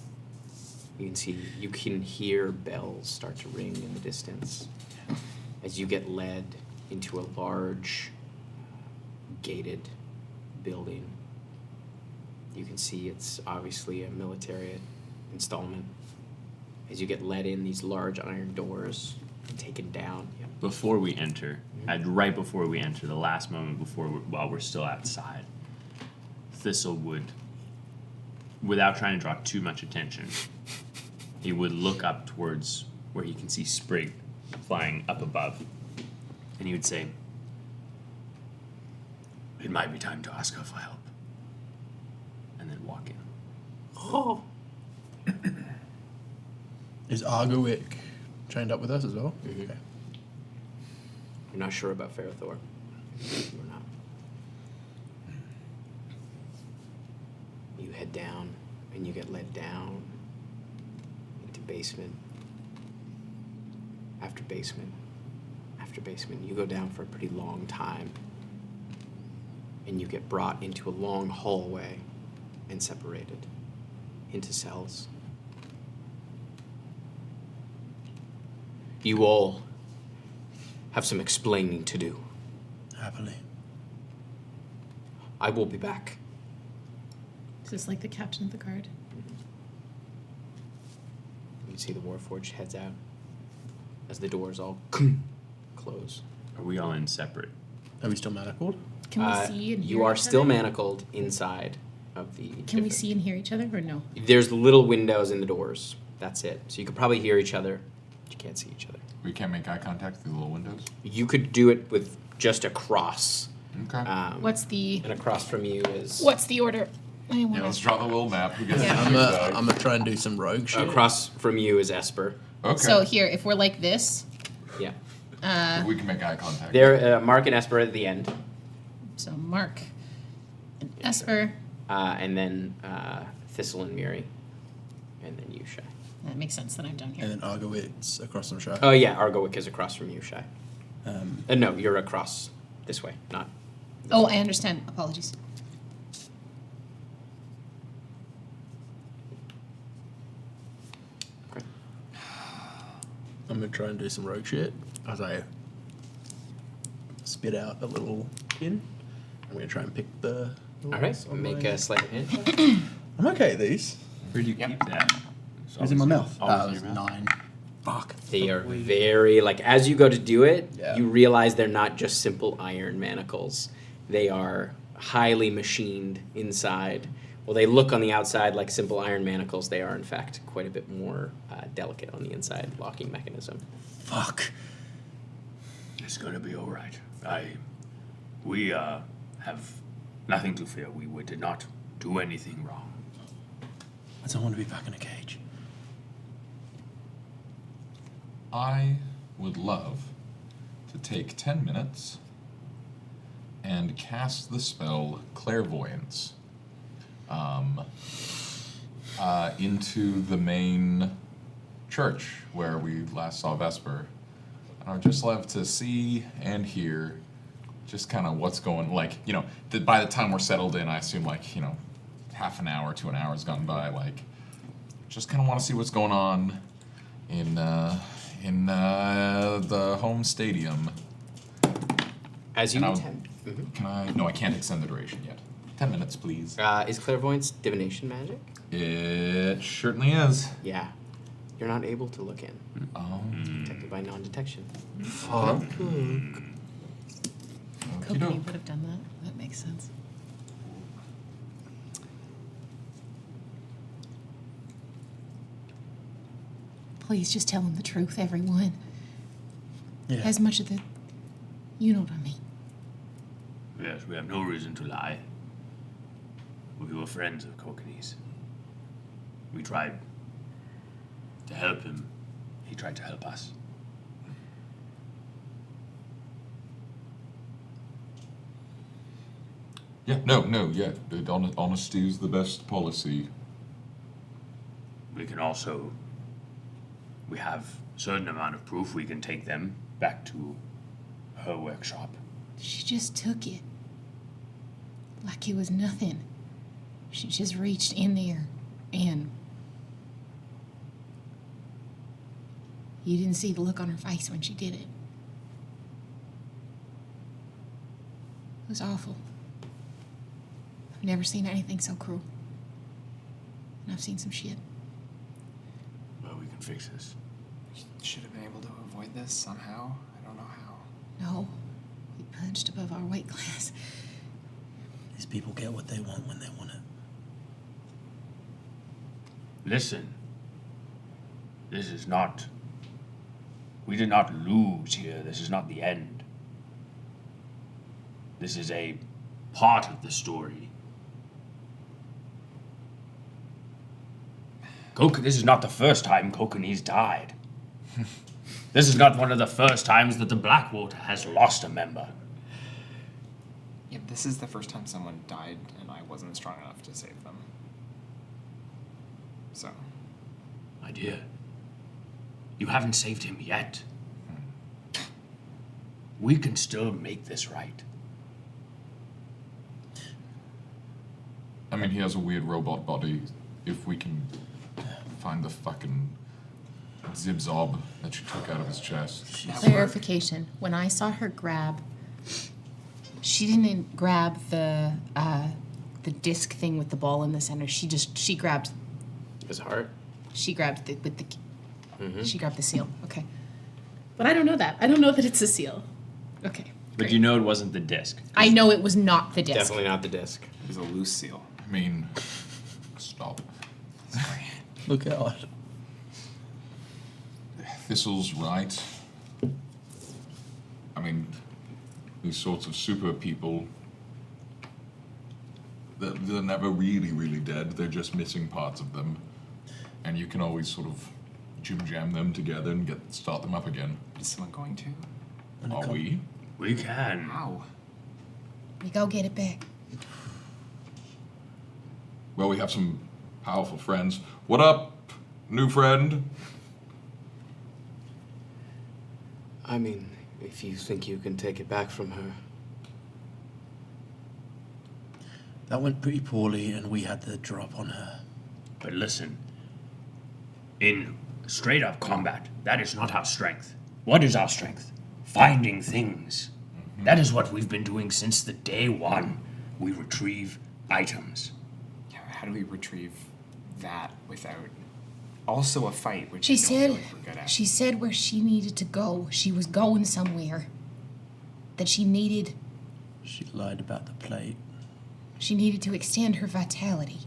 You can hear bells start to ring in the distance as you get led into a large gated building. You can see it's obviously a military installment. As you get led in, these large iron doors and taken down. Yep. Before we enter, right before we enter, the last moment while we're still outside, Thistle would, without trying to draw too much attention, he would look up towards where he can see Sprig flying up above, and he would say, "It might be time to ask her for help," and then walk in. Oh. Is Argowick trained up with us as well? Mm-hmm. Okay. You're not sure about Ferrothor. You're not. You head down, and you get led down into basement. After basement. After basement. You go down for a pretty long time. And you get brought into a long hallway and separated into cells. You all have some explaining to do. Happily. I will be back. Is this like the captain of the guard? You can see the Warforged heads out as the doors all close. Are we all in separate? Are we still manacled? Can we see and hear You are each still other? manacled inside of the. Can we see and hear each other or no? There's little windows in the doors. That's it. So you could probably hear each other, but you can't see each other. We can't make eye contact through the little windows. You could do it with just a cross. Okay. What's the And across from you is. What's the order? I Yeah, wanna- let's draw the little map. Who gets Yeah. the I'm gonna try and do some rogue shit. Across from you is Esper. Okay. So here, if we're like this, Yeah. we can make eye contact. There, Mark and Esper at the end. so Mark and Esper. And then Thistle and Miri. And then you, Shy. That makes sense that I'm down here. And then Argowitz across from Shy. Oh, yeah, Argowick is across from you, Shy. Um, No, you're across this way, not. Oh, I understand. Apologies. I'm gonna try and do some rogue shit as I spit out a little pin. I'm gonna try and pick the. All right, make a sleight of hand. I'm okay at these. Where do you keep that? It's in my mouth. Always It in was your mouth? 9. Fuck. They are very, like, as you go to do it, Yeah. you realize they're not just simple iron manacles. They are highly machined inside. Well, they look on the outside like simple iron manacles. They are, in fact, quite a bit more delicate on the inside locking mechanism. Fuck. It's gonna be all right. We have nothing to fear. We did not do anything wrong. I don't want to be back in a cage. I would love to take 10 minutes and cast the spell Clairvoyance into the main church where we last saw Vesper. And I would just love to see and hear just kind of what's going, like, you know, by the time we're settled in, I assume, like, you know, half an hour to an hour has gone by, like, just kind of want to see what's going on in the home stadium. As you And attempt. No, I can't extend the duration yet. 10 minutes, please. Is clairvoyance divination magic? It certainly is. Yeah. You're not able to look in. Oh. Detected by non-detection. Fuck. Company would have done that. That makes sense. Please just tell him the truth, everyone. Yeah. As much of the, you know what I mean. Yes, we have no reason to lie. We were friends of Kokanese. We tried to help him. He tried to help us. Yeah, yeah. Honesty is the best policy. We can also, we have a certain amount of proof. We can take them back to her workshop. She just took it. Like it was nothing. She just reached in there and you didn't see the look on her face when she did it. It was awful. I've never seen anything so cruel. And I've seen some shit. Well, we can fix this. Should have been able to avoid this somehow. I don't know how. No, we punched above our weight class. These people get what they want when they want it. Listen, this is not, we did not lose here. This is not the end. This is a part of the story. This is not the first time Kokanese died. This is not one of the first times that the Blackwater has lost a member. Yeah, this is the first time someone died and I wasn't strong enough to save them. So. My dear, you haven't saved him yet. We can still make this right. I mean, he has a weird robot body. If we can find the fucking zib-zob that she took out of his chest. Clarification. When I saw her grab, she didn't grab the disc thing with the ball in the center. She grabbed his heart. She grabbed she grabbed the seal. Okay. But I don't know that. I don't know that it's a seal. Okay. But great. you know it wasn't the disc. I know it was not the disc. Definitely not the disc. It was a loose seal. I mean, stop. Look out. Thistle's right. I mean, these sorts of super people, they're never really dead. They're just missing parts of them. And you can always sort of jam them together and start them up again. Is someone going to? Are we? We can. How? We go get it back. Well, we have some powerful friends. What up, new friend? I mean, if you think you can take it back from her. That went pretty poorly, and we had the drop on her. But listen, in straight up combat, that is not our strength. What is our strength? Finding things. That is what we've been doing since the day one. We retrieve items. Yeah, how do we retrieve that without also a fight, which She I don't feel said, like we're good at? she said where she needed to go. She was going somewhere. That she needed She lied about the plate, to extend her vitality.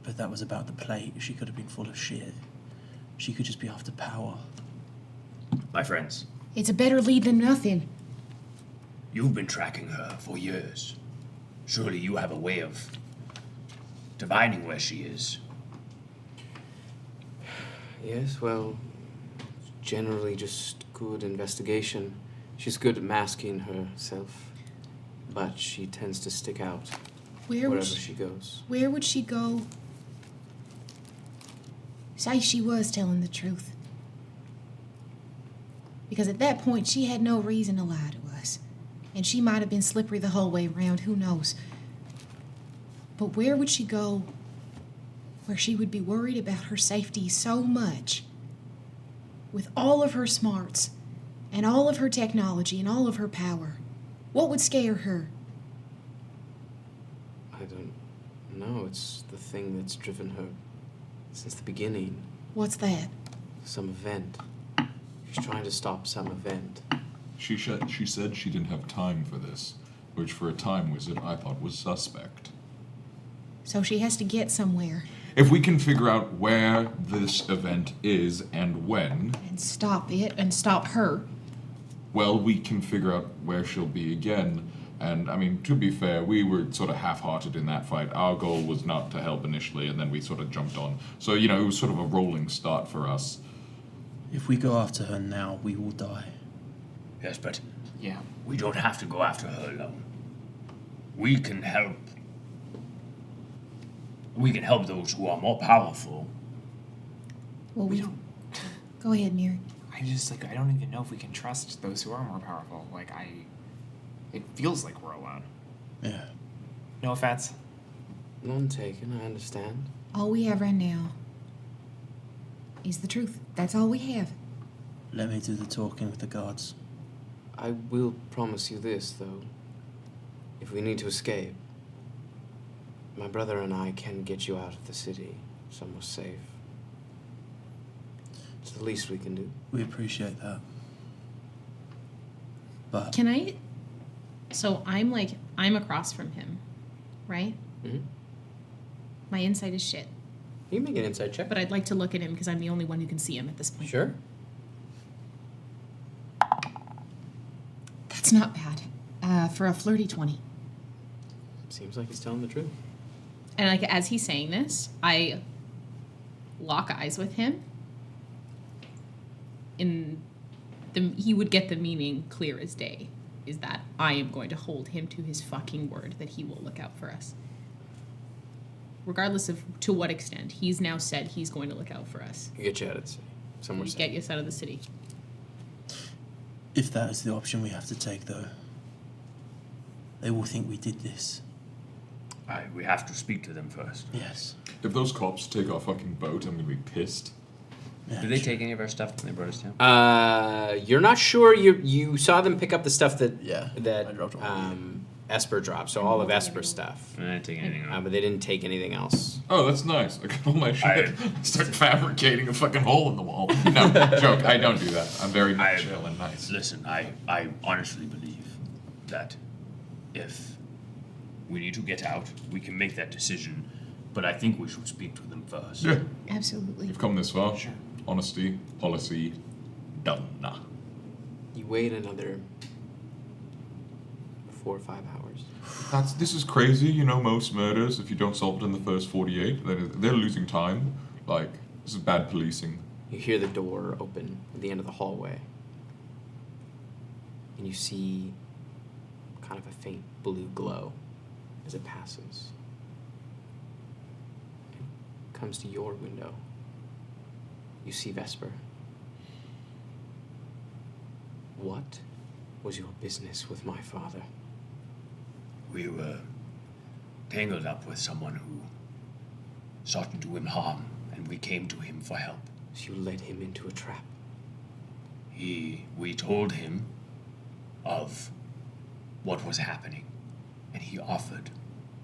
but that was about the plate. She could have been full of shit. She could just be after power. My friends, It's a better lead than nothing. you've been tracking her for years. Surely you have a way of divining where she is. Yes, well, generally just good investigation. She's good at masking herself, but she tends to stick out wherever she goes. Where would she go? Say she was telling the truth. Because at that point, she had no reason to lie to us. And she might have been slippery the whole way around, who knows. But where would she go where she would be worried about her safety so much? With all of her smarts, and all of her technology, and all of her power. What would scare her? I don't know. It's the thing that's driven her since the beginning. What's that? Some event. She's trying to stop some event. She said she didn't have time for this, which for a time wizard I thought was suspect. So she has to get somewhere. If we can figure out where this event is and when, And stop it, and stop her. well, we can figure out where she'll be again. And, I mean, to be fair, we were sort of half-hearted in that fight. Our goal was not to help initially, and then we sort of jumped on. So, you know, it was sort of a rolling start for us. If we go after her now, we will die. Yes, but Yeah. we don't have to go after her alone. We can help. We can help those who are more powerful. Well, we don't. Go ahead, Miri. I just, like, I don't even know if we can trust those who are more powerful. Like, it feels like we're alone. Yeah. No offense. None taken, I understand. All we have right now is the truth. That's all we have. Let me do the talking with the guards. I will promise you this, though. If we need to escape, my brother and I can get you out of the city somewhere safe. It's the least we can do. We appreciate that. But Can I? So I'm across from him, right? Mm-hmm. My insight is shit. You can make an inside check. But I'd like to look at him because I'm the only one who can see him at this point. Sure. That's not bad. For a flirty 20. Seems like he's telling the truth. And like as he's saying this, I lock eyes with him. He would get the meaning clear as day. Is that I am going to hold him to his fucking word that he will look out for us. Regardless of to what extent, he's now said he's going to look out for us. Get you out of the city. Somewhere safe. Get us out of the city. if that is the option we have to take, though, they will think we did this. We have to speak to them first. Yes. If those cops take our fucking boat, I'm gonna be pissed. Yeah, Did they take any of our stuff when they brought us down? You're not sure. You saw them pick up the stuff that Yeah, that I dropped it on Esper dropped, so all of Esper's stuff. I didn't take anything But they didn't take anything else. Oh, that's nice. I got all my shit. Start fabricating a fucking hole in the wall. No, joke. I don't do that. I'm very chill and nice. Listen, I honestly believe that if we need to get out, we can make that decision. But I think we should speak to them first. Yeah. Absolutely. You've come this far. Sure. Honesty, policy, done. You wait another 4 or 5 hours. This is crazy, most murders, if you don't solve it in the first 48, they're losing time. Like, this is bad policing. You hear the door open at the end of the hallway. And you see kind of a faint blue glow as it passes. It comes to your window. You see Vesper. What was your business with my father? We were tangled up with someone who sought to do him harm, and we came to him for help. So you led him into a trap. We told him of what was happening, and he offered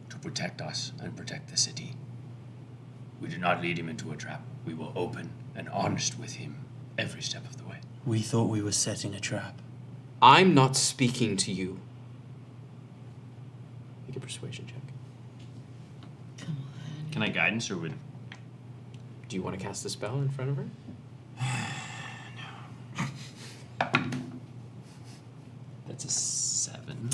to protect us and protect the city. We did not lead him into a trap. We were open and honest with him every step of the way. We thought we were setting a trap. I'm not speaking to you. Make a persuasion check. Can I guidance or would? Do you want to cast a spell in front of her? That's a 7.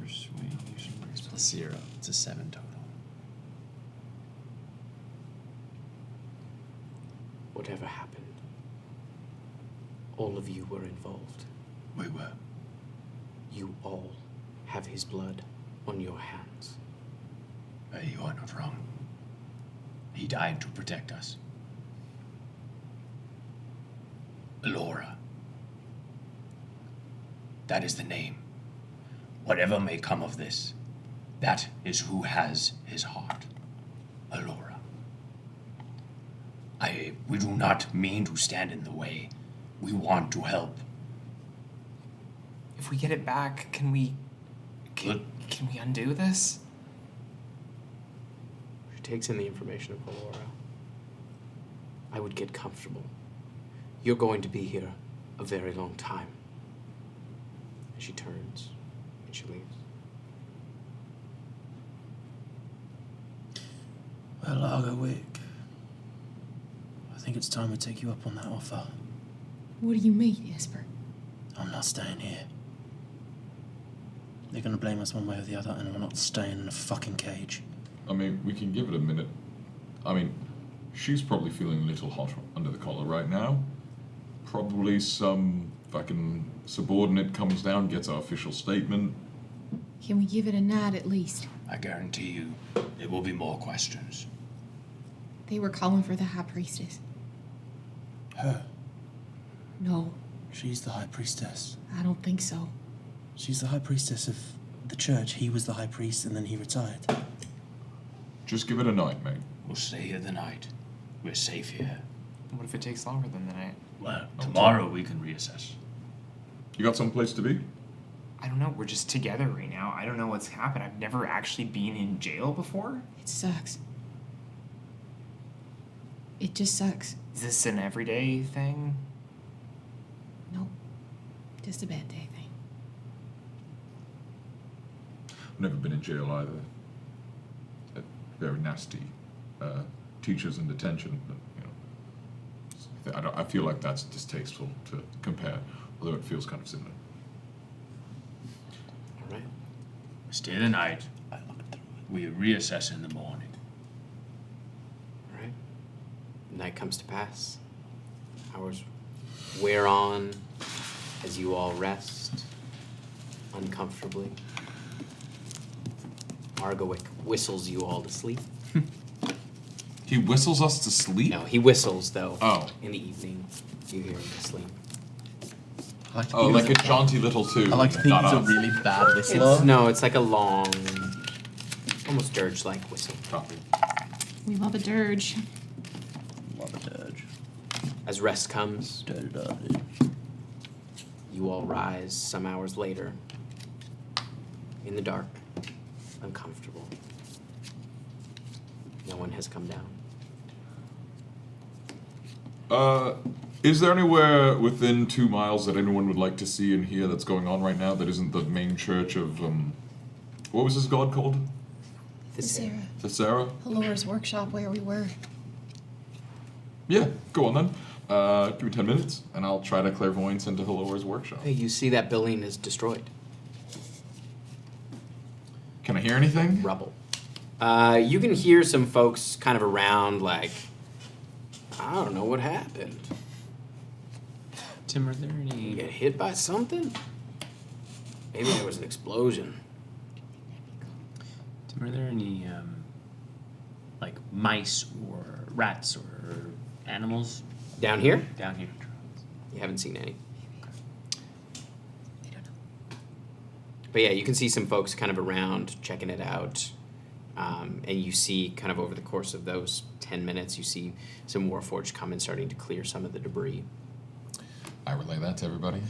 Persuasion plus 0. It's a 7 total. Whatever happened, all of you were involved. We were. You all have his blood on your hands. You are not wrong. He died to protect us. Halora. That is the name. Whatever may come of this, that is who has his heart. Halora. We do not mean to stand in the way. We want to help. If we get it back, can we undo this? She takes in the information of Halora. I would get comfortable. You're going to be here a very long time. And she turns and she leaves. Well, Largo Wick, I think it's time we take you up on that offer. What do you mean, Esper? I'm not staying here. They're gonna blame us one way or the other, and we're not staying in a fucking cage. I mean, we can give it a minute. I mean, she's probably feeling a little hot under the collar right now. Probably some fucking subordinate comes down, gets our official statement. Can we give it a night at least? I guarantee you, there will be more questions. They were calling for the High Priestess. Her? No, She's the High Priestess. I don't think so. She's the High Priestess of the church. He was the High Priest, and then he retired. Just give it a night, mate. We'll stay here the night. We're safe here. What if it takes longer than the night? Well, tomorrow we can reassess. You got some place to be? I don't know. We're just together right now. I don't know what's happened. I've never actually been in jail before. It sucks. It just sucks. Is this an everyday thing? Nope. Just a bad day thing. I've never been in jail either. Very nasty teachers in detention, but I feel like that's distasteful to compare, although it feels kind of similar. All right. Stay the night. We reassess in the morning. All right. Night comes to pass. Hours wear on as you all rest uncomfortably. Argowick whistles you all to sleep. He whistles us to sleep? No, he whistles, though. Oh. In the evening, you hear him to sleep. Oh, like a jaunty little tune. I like to think not he's a us. really bad whistler. It's like a long, almost dirge-like whistle. Copy. We love a dirge. Love a dirge. As rest comes, You all rise some hours later, in the dark, uncomfortable. No one has come down. Is there anywhere within 2 miles that anyone would like to see and hear that's going on right now that isn't the main church of, what was this god called? Sarah. Thistle? Halora's workshop where we were. Yeah, go on then. Give me 10 minutes, and I'll try to clairvoyance into Halora's workshop. Hey, you see that building is destroyed. Can I hear anything? Rubble. You can hear some folks kind of around, like, I don't know what happened. Tim, are there You any... get hit by something? Maybe there was an explosion. Tim, are there any, like, mice or rats or animals? Down here? Down here. You haven't seen any. But yeah, you can see some folks kind of around checking it out. And you see kind of over the course of those 10 minutes, you see some Warforged come and starting to clear some of the debris. I relay that to everybody.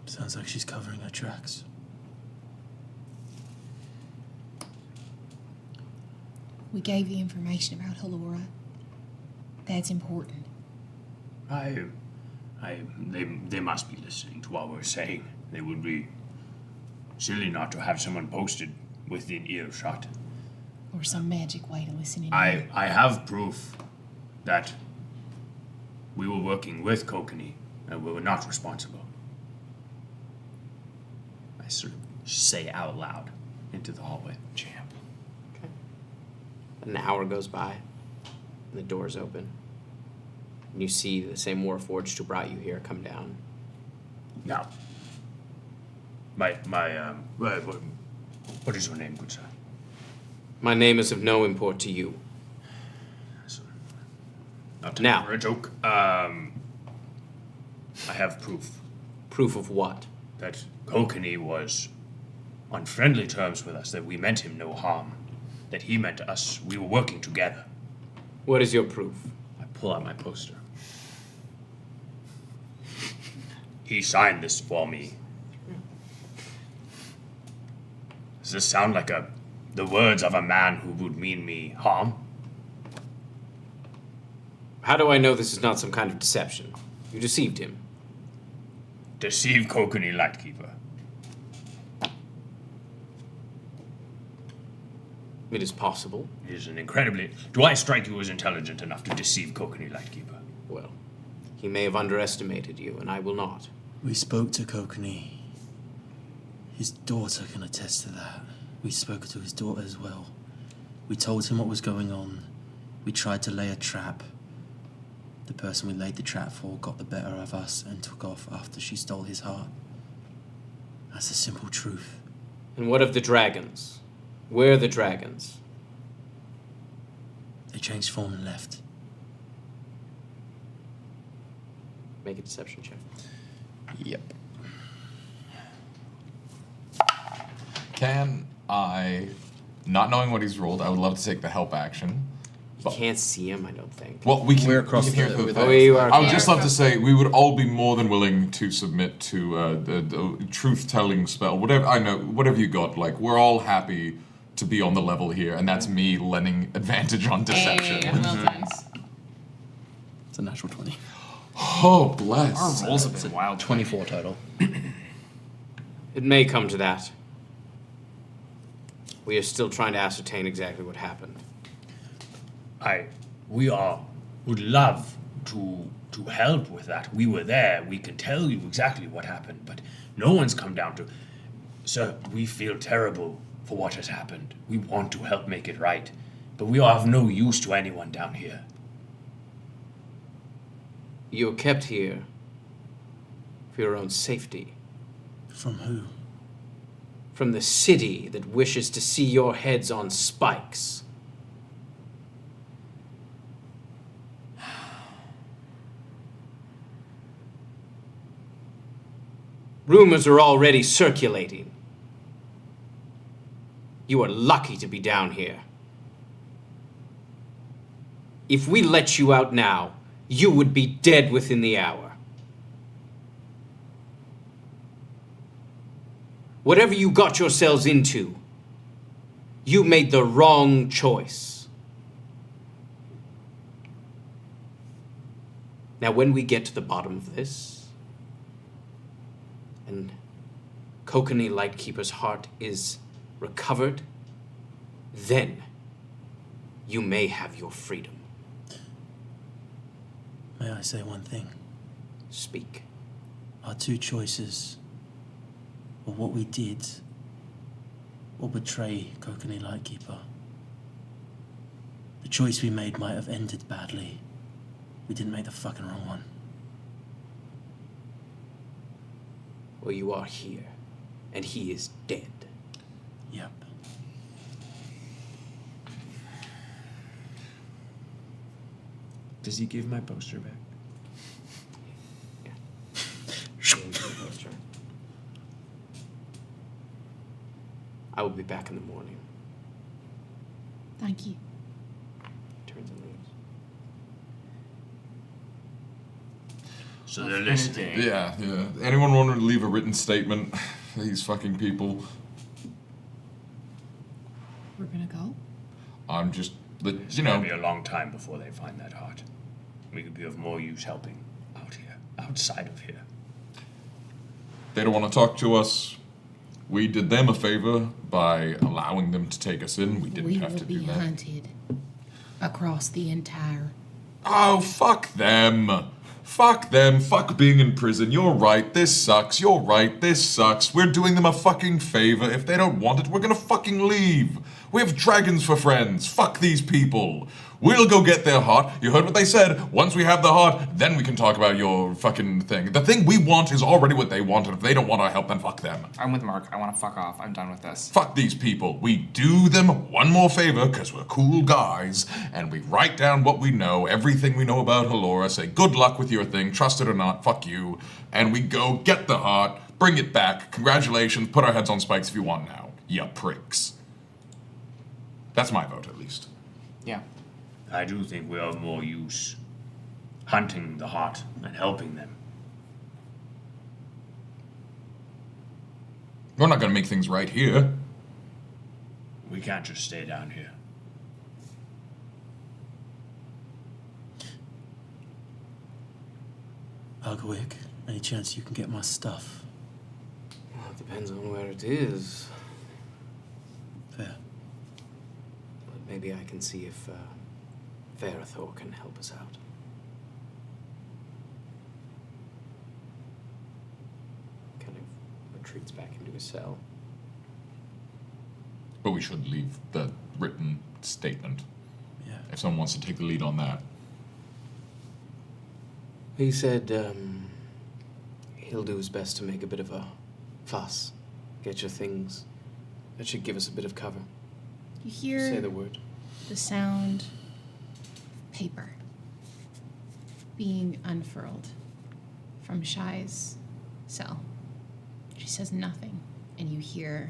Sounds like she's covering her tracks. We gave you information about Halora. That's important. They must be listening to what we're saying. They would be silly not to have someone posted within earshot. Or some magic way to listen in. I have proof that we were working with Kokanee and we were not responsible. I sort of say out loud into the hallway. Okay. An hour goes by, and the doors open. And you see the same Warforged who brought you here come down. Now, what is your name, good sir? My name is of no import to you. Not Now. for a joke. I have proof. Proof of what? That Kokanee was on friendly terms with us, that we meant him no harm, that he meant us, we were working together. What is your proof? I pull out my poster. He signed this for me. Does this sound like the words of a man who would mean me harm? How do I know this is not some kind of deception? You deceived him. Deceive Kokanee Lightkeeper. It is possible. It is an incredibly... Do I strike you as intelligent enough to deceive Kokanee Lightkeeper? Well, he may have underestimated you, and I will not. We spoke to Kokanee. His daughter can attest to that. We spoke to his daughter as well. We told him what was going on. We tried to lay a trap. The person we laid the trap for got the better of us and took off after she stole his heart. That's the simple truth. And what of the dragons? Where are the dragons? They changed form and left. Make a deception check. Yep. Can I, not knowing what he's rolled, I would love to take the help action. You can't see him, I don't think. Well, we can. We're across we can hear the- through with the Oh, thing. you are. I would just love to say we would all be more than willing to submit to the truth-telling spell, whatever I know, whatever you got. Like we're all happy to be on the level here, and that's me lending advantage on deception. Hey, well done. It's a natural 20. Oh, bless. Our rolls have been wild. 24 total. It may come to that. We are still trying to ascertain exactly what happened. We would love to help with that. We were there. We can tell you exactly what happened, but no one's come down to... Sir, we feel terrible for what has happened. We want to help make it right, but we are of no use to anyone down here. You are kept here for your own safety. From who? From the city that wishes to see your heads on spikes. Rumors are already circulating. You are lucky to be down here. If we let you out now, you would be dead within the hour. whatever you got yourselves into, you made the wrong choice. Now, when we get to the bottom of this, and Kokanee Lightkeeper's heart is recovered, then you may have your freedom. May I say one thing? Speak. Our two choices were what we did or betray Kokanee Lightkeeper. The choice we made might have ended badly. We didn't make the fucking wrong one. Well, you are here, and he is dead. Yep. Does he give my poster back? I will be back in the morning. Thank you. Turns and leaves. So they're listening. Yeah. Anyone want to leave a written statement? These fucking people. We're gonna go? I'm just, It's gonna be a long time before they find that heart. We could be of more use helping out here, outside of here. They don't want to talk to us. We did them a favor by allowing them to take us in. We didn't We have will to be do that. hunted across the entire. Oh, fuck them. Fuck them. Fuck being in prison. You're right. This sucks. You're right. This sucks. We're doing them a fucking favor. If they don't want it, we're gonna fucking leave. We have dragons for friends. Fuck these people. We'll go get their heart. You heard what they said. Once we have the heart, then we can talk about your fucking thing. The thing we want is already what they want, and if they don't want our help, then fuck them. I'm with Mark. I want to fuck off. I'm done with this. Fuck these people. We do them one more favor, because we're cool guys, and we write down what we know, everything we know about Halora, say good luck with your thing, trust it or not, fuck you, and we go get the heart, bring it back, congratulations, put our heads on spikes if you want now. Ya pricks. That's my vote, at least. Yeah. I do think we have more use hunting the heart and helping them. We're not gonna make things right here. We can't just stay down here. Ugwick, any chance you can get my stuff? Well, it depends on where it is. Fair. But maybe I can see if Verathor can help us out. Kind of retreats back into his cell. But we should leave the written statement. Yeah. If someone wants to take the lead on that. He said he'll do his best to make a bit of a fuss. Get your things. That should give us a bit of cover. You hear Say the word. the sound of paper being unfurled from Shai's cell. She says nothing, and you hear,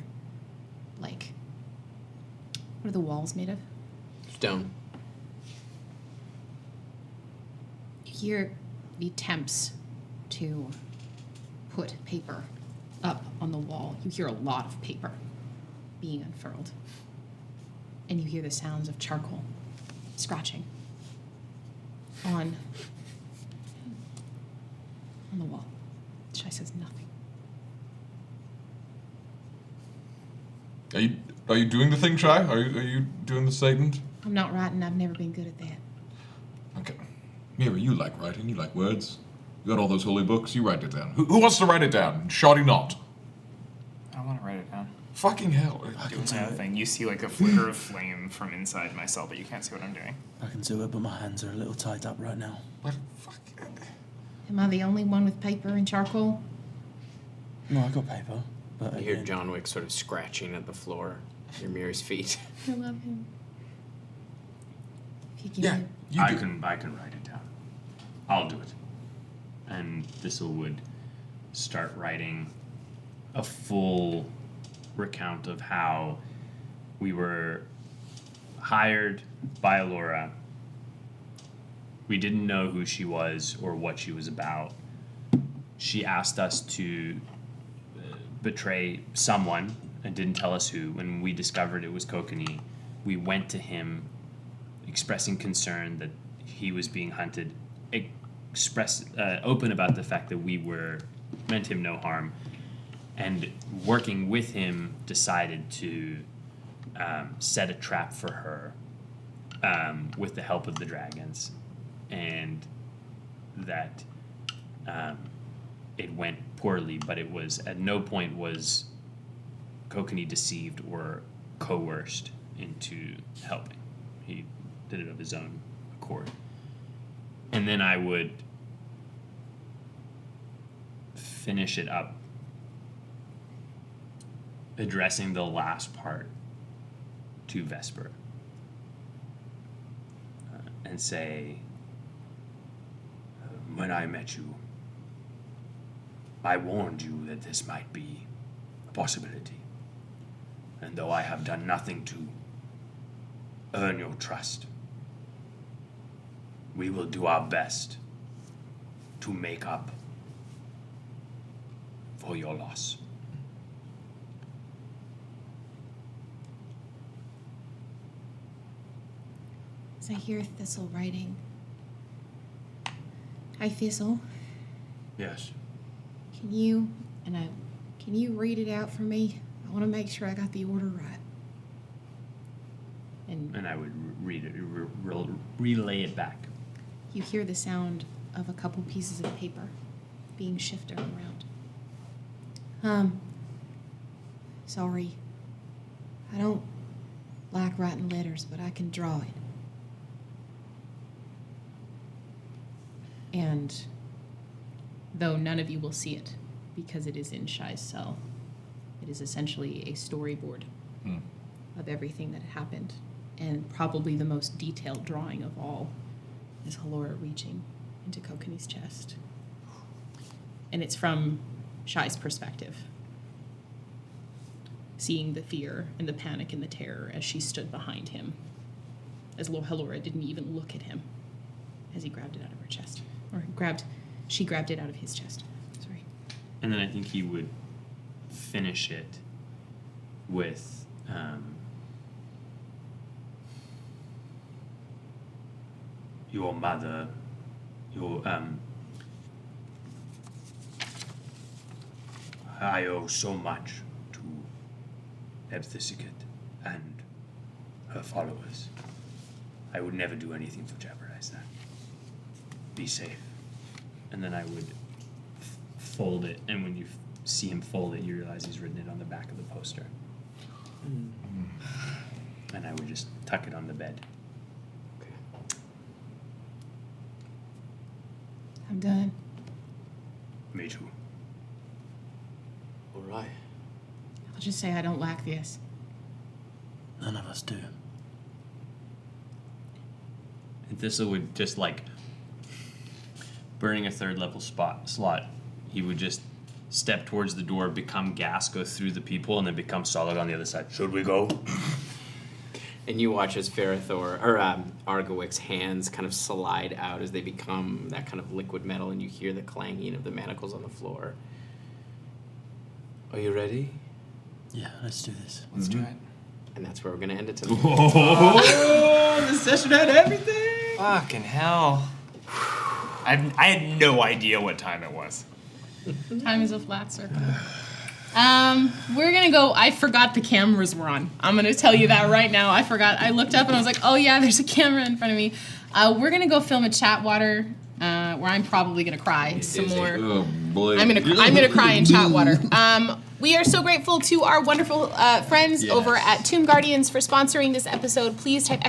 like, what are the walls made of? Stone. You hear the attempts to put paper up on the wall. You hear a lot of paper being unfurled. And you hear the sounds of charcoal scratching on the wall. Shai says nothing. Are you doing the thing, Shai? Are you doing the statement? I'm not writing. I've never been good at that. Okay. Mira, you like writing. You like words. You got all those holy books. You write it down. Who wants to write it down? Shoddy not. I don't want to write it down. Fucking hell. Doing another thing. You see like a flicker of flame from inside my cell, but you can't see what I'm doing. I can do it, but my hands are a little tied up right now. What? Fuck. Am I the only one with paper and charcoal? No, I got paper. But You hear John Wick sort of scratching at the floor near Miri's feet. I love him. If you give Yeah. me You I can write it down. I'll do it. And Thistle would start writing a full recount of how we were hired by Halora. We didn't know who she was or what she was about. She asked us to betray someone and didn't tell us who. When we discovered it was Kokanee, we went to him expressing concern that he was being hunted, open about the fact that we meant him no harm, and working with him decided to set a trap for her with the help of the dragons, and that it went poorly, but it was at no point was Kokanee deceived or coerced into helping. He did it of his own accord. And then I would finish it up addressing the last part to Vesper and say, when I met you, I warned you that this might be a possibility. And though I have done nothing to earn your trust, we will do our best to make up for your loss. As I hear Thistle writing. Hi, Thistle. Yes. Can you read it out for me? I want to make sure I got the order right. and I would read it, relay it back. You hear the sound of a couple pieces of paper being shifted around. Sorry. I don't like writing letters, but I can draw it. And though none of you will see it, because it is in Shy's cell, it is essentially a storyboard of everything that happened. And probably the most detailed drawing of all is Halora reaching into Kokanee's chest. And it's from Shy's perspective, seeing the fear and the panic and the terror as she stood behind him, as Halora didn't even look at him as he grabbed it out of her chest. She grabbed it out of his chest. Sorry. And then I think he would finish it with your mother, I owe so much to Ebthisiket and her followers. I would never do anything to jeopardize that. Be safe. And then I would fold it, and when you see him fold it, you realize he's written it on the back of the poster. And I would just tuck it on the bed. I'm done. Me too. All right. I'll just say I don't like this. None of us do. And Thistle would just burning a third level slot, he would just step towards the door, become gas, go through the people, and then become solid on the other side. Should we go? And you watch as Argowick's hands kind of slide out as they become that kind of liquid metal, and you hear the clanging of the manacles on the floor. Are you ready? Yeah, let's do this. Let's do it. And that's where we're going to end it tonight. Oh, the session had everything. Fucking hell. I had no idea what time it was. Time is a flat circle. We're gonna go. I forgot the cameras were on. I'm gonna tell you that right now. I forgot. I looked up and I was like, oh yeah, there's a camera in front of me. We're gonna go film a Chatwater where I'm probably gonna cry some more. Oh boy. I'm gonna cry in Chatwater. We are so grateful to our wonderful friends over at Tomb Guardians for sponsoring this episode. Please type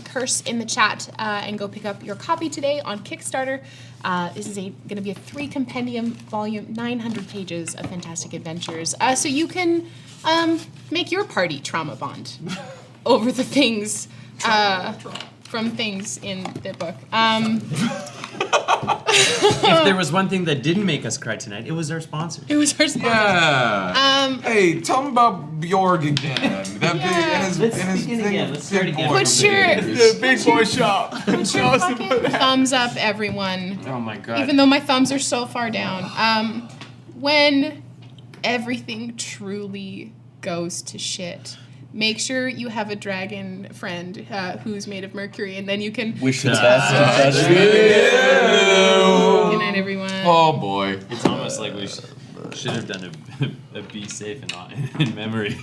!curse in the chat and go pick up your copy today on Kickstarter. This is going to be a 3-compendium volume, 900 pages of fantastic adventures. So you can make your party trauma bond over the things from things in the book. If there was one thing that didn't make us cry tonight, it was our sponsor. It was our sponsor. Yeah. Hey, tell me about Bjorg again. That big Let's start again. Put your The big boy shop. Put your fucking thumbs up, everyone. Oh my god. Even though my thumbs are so far down. When everything truly goes to shit, make sure you have a dragon friend who's made of mercury, and then you can Wish to test. Good night, everyone. Oh boy. It's almost like we should have done a be safe and in memory.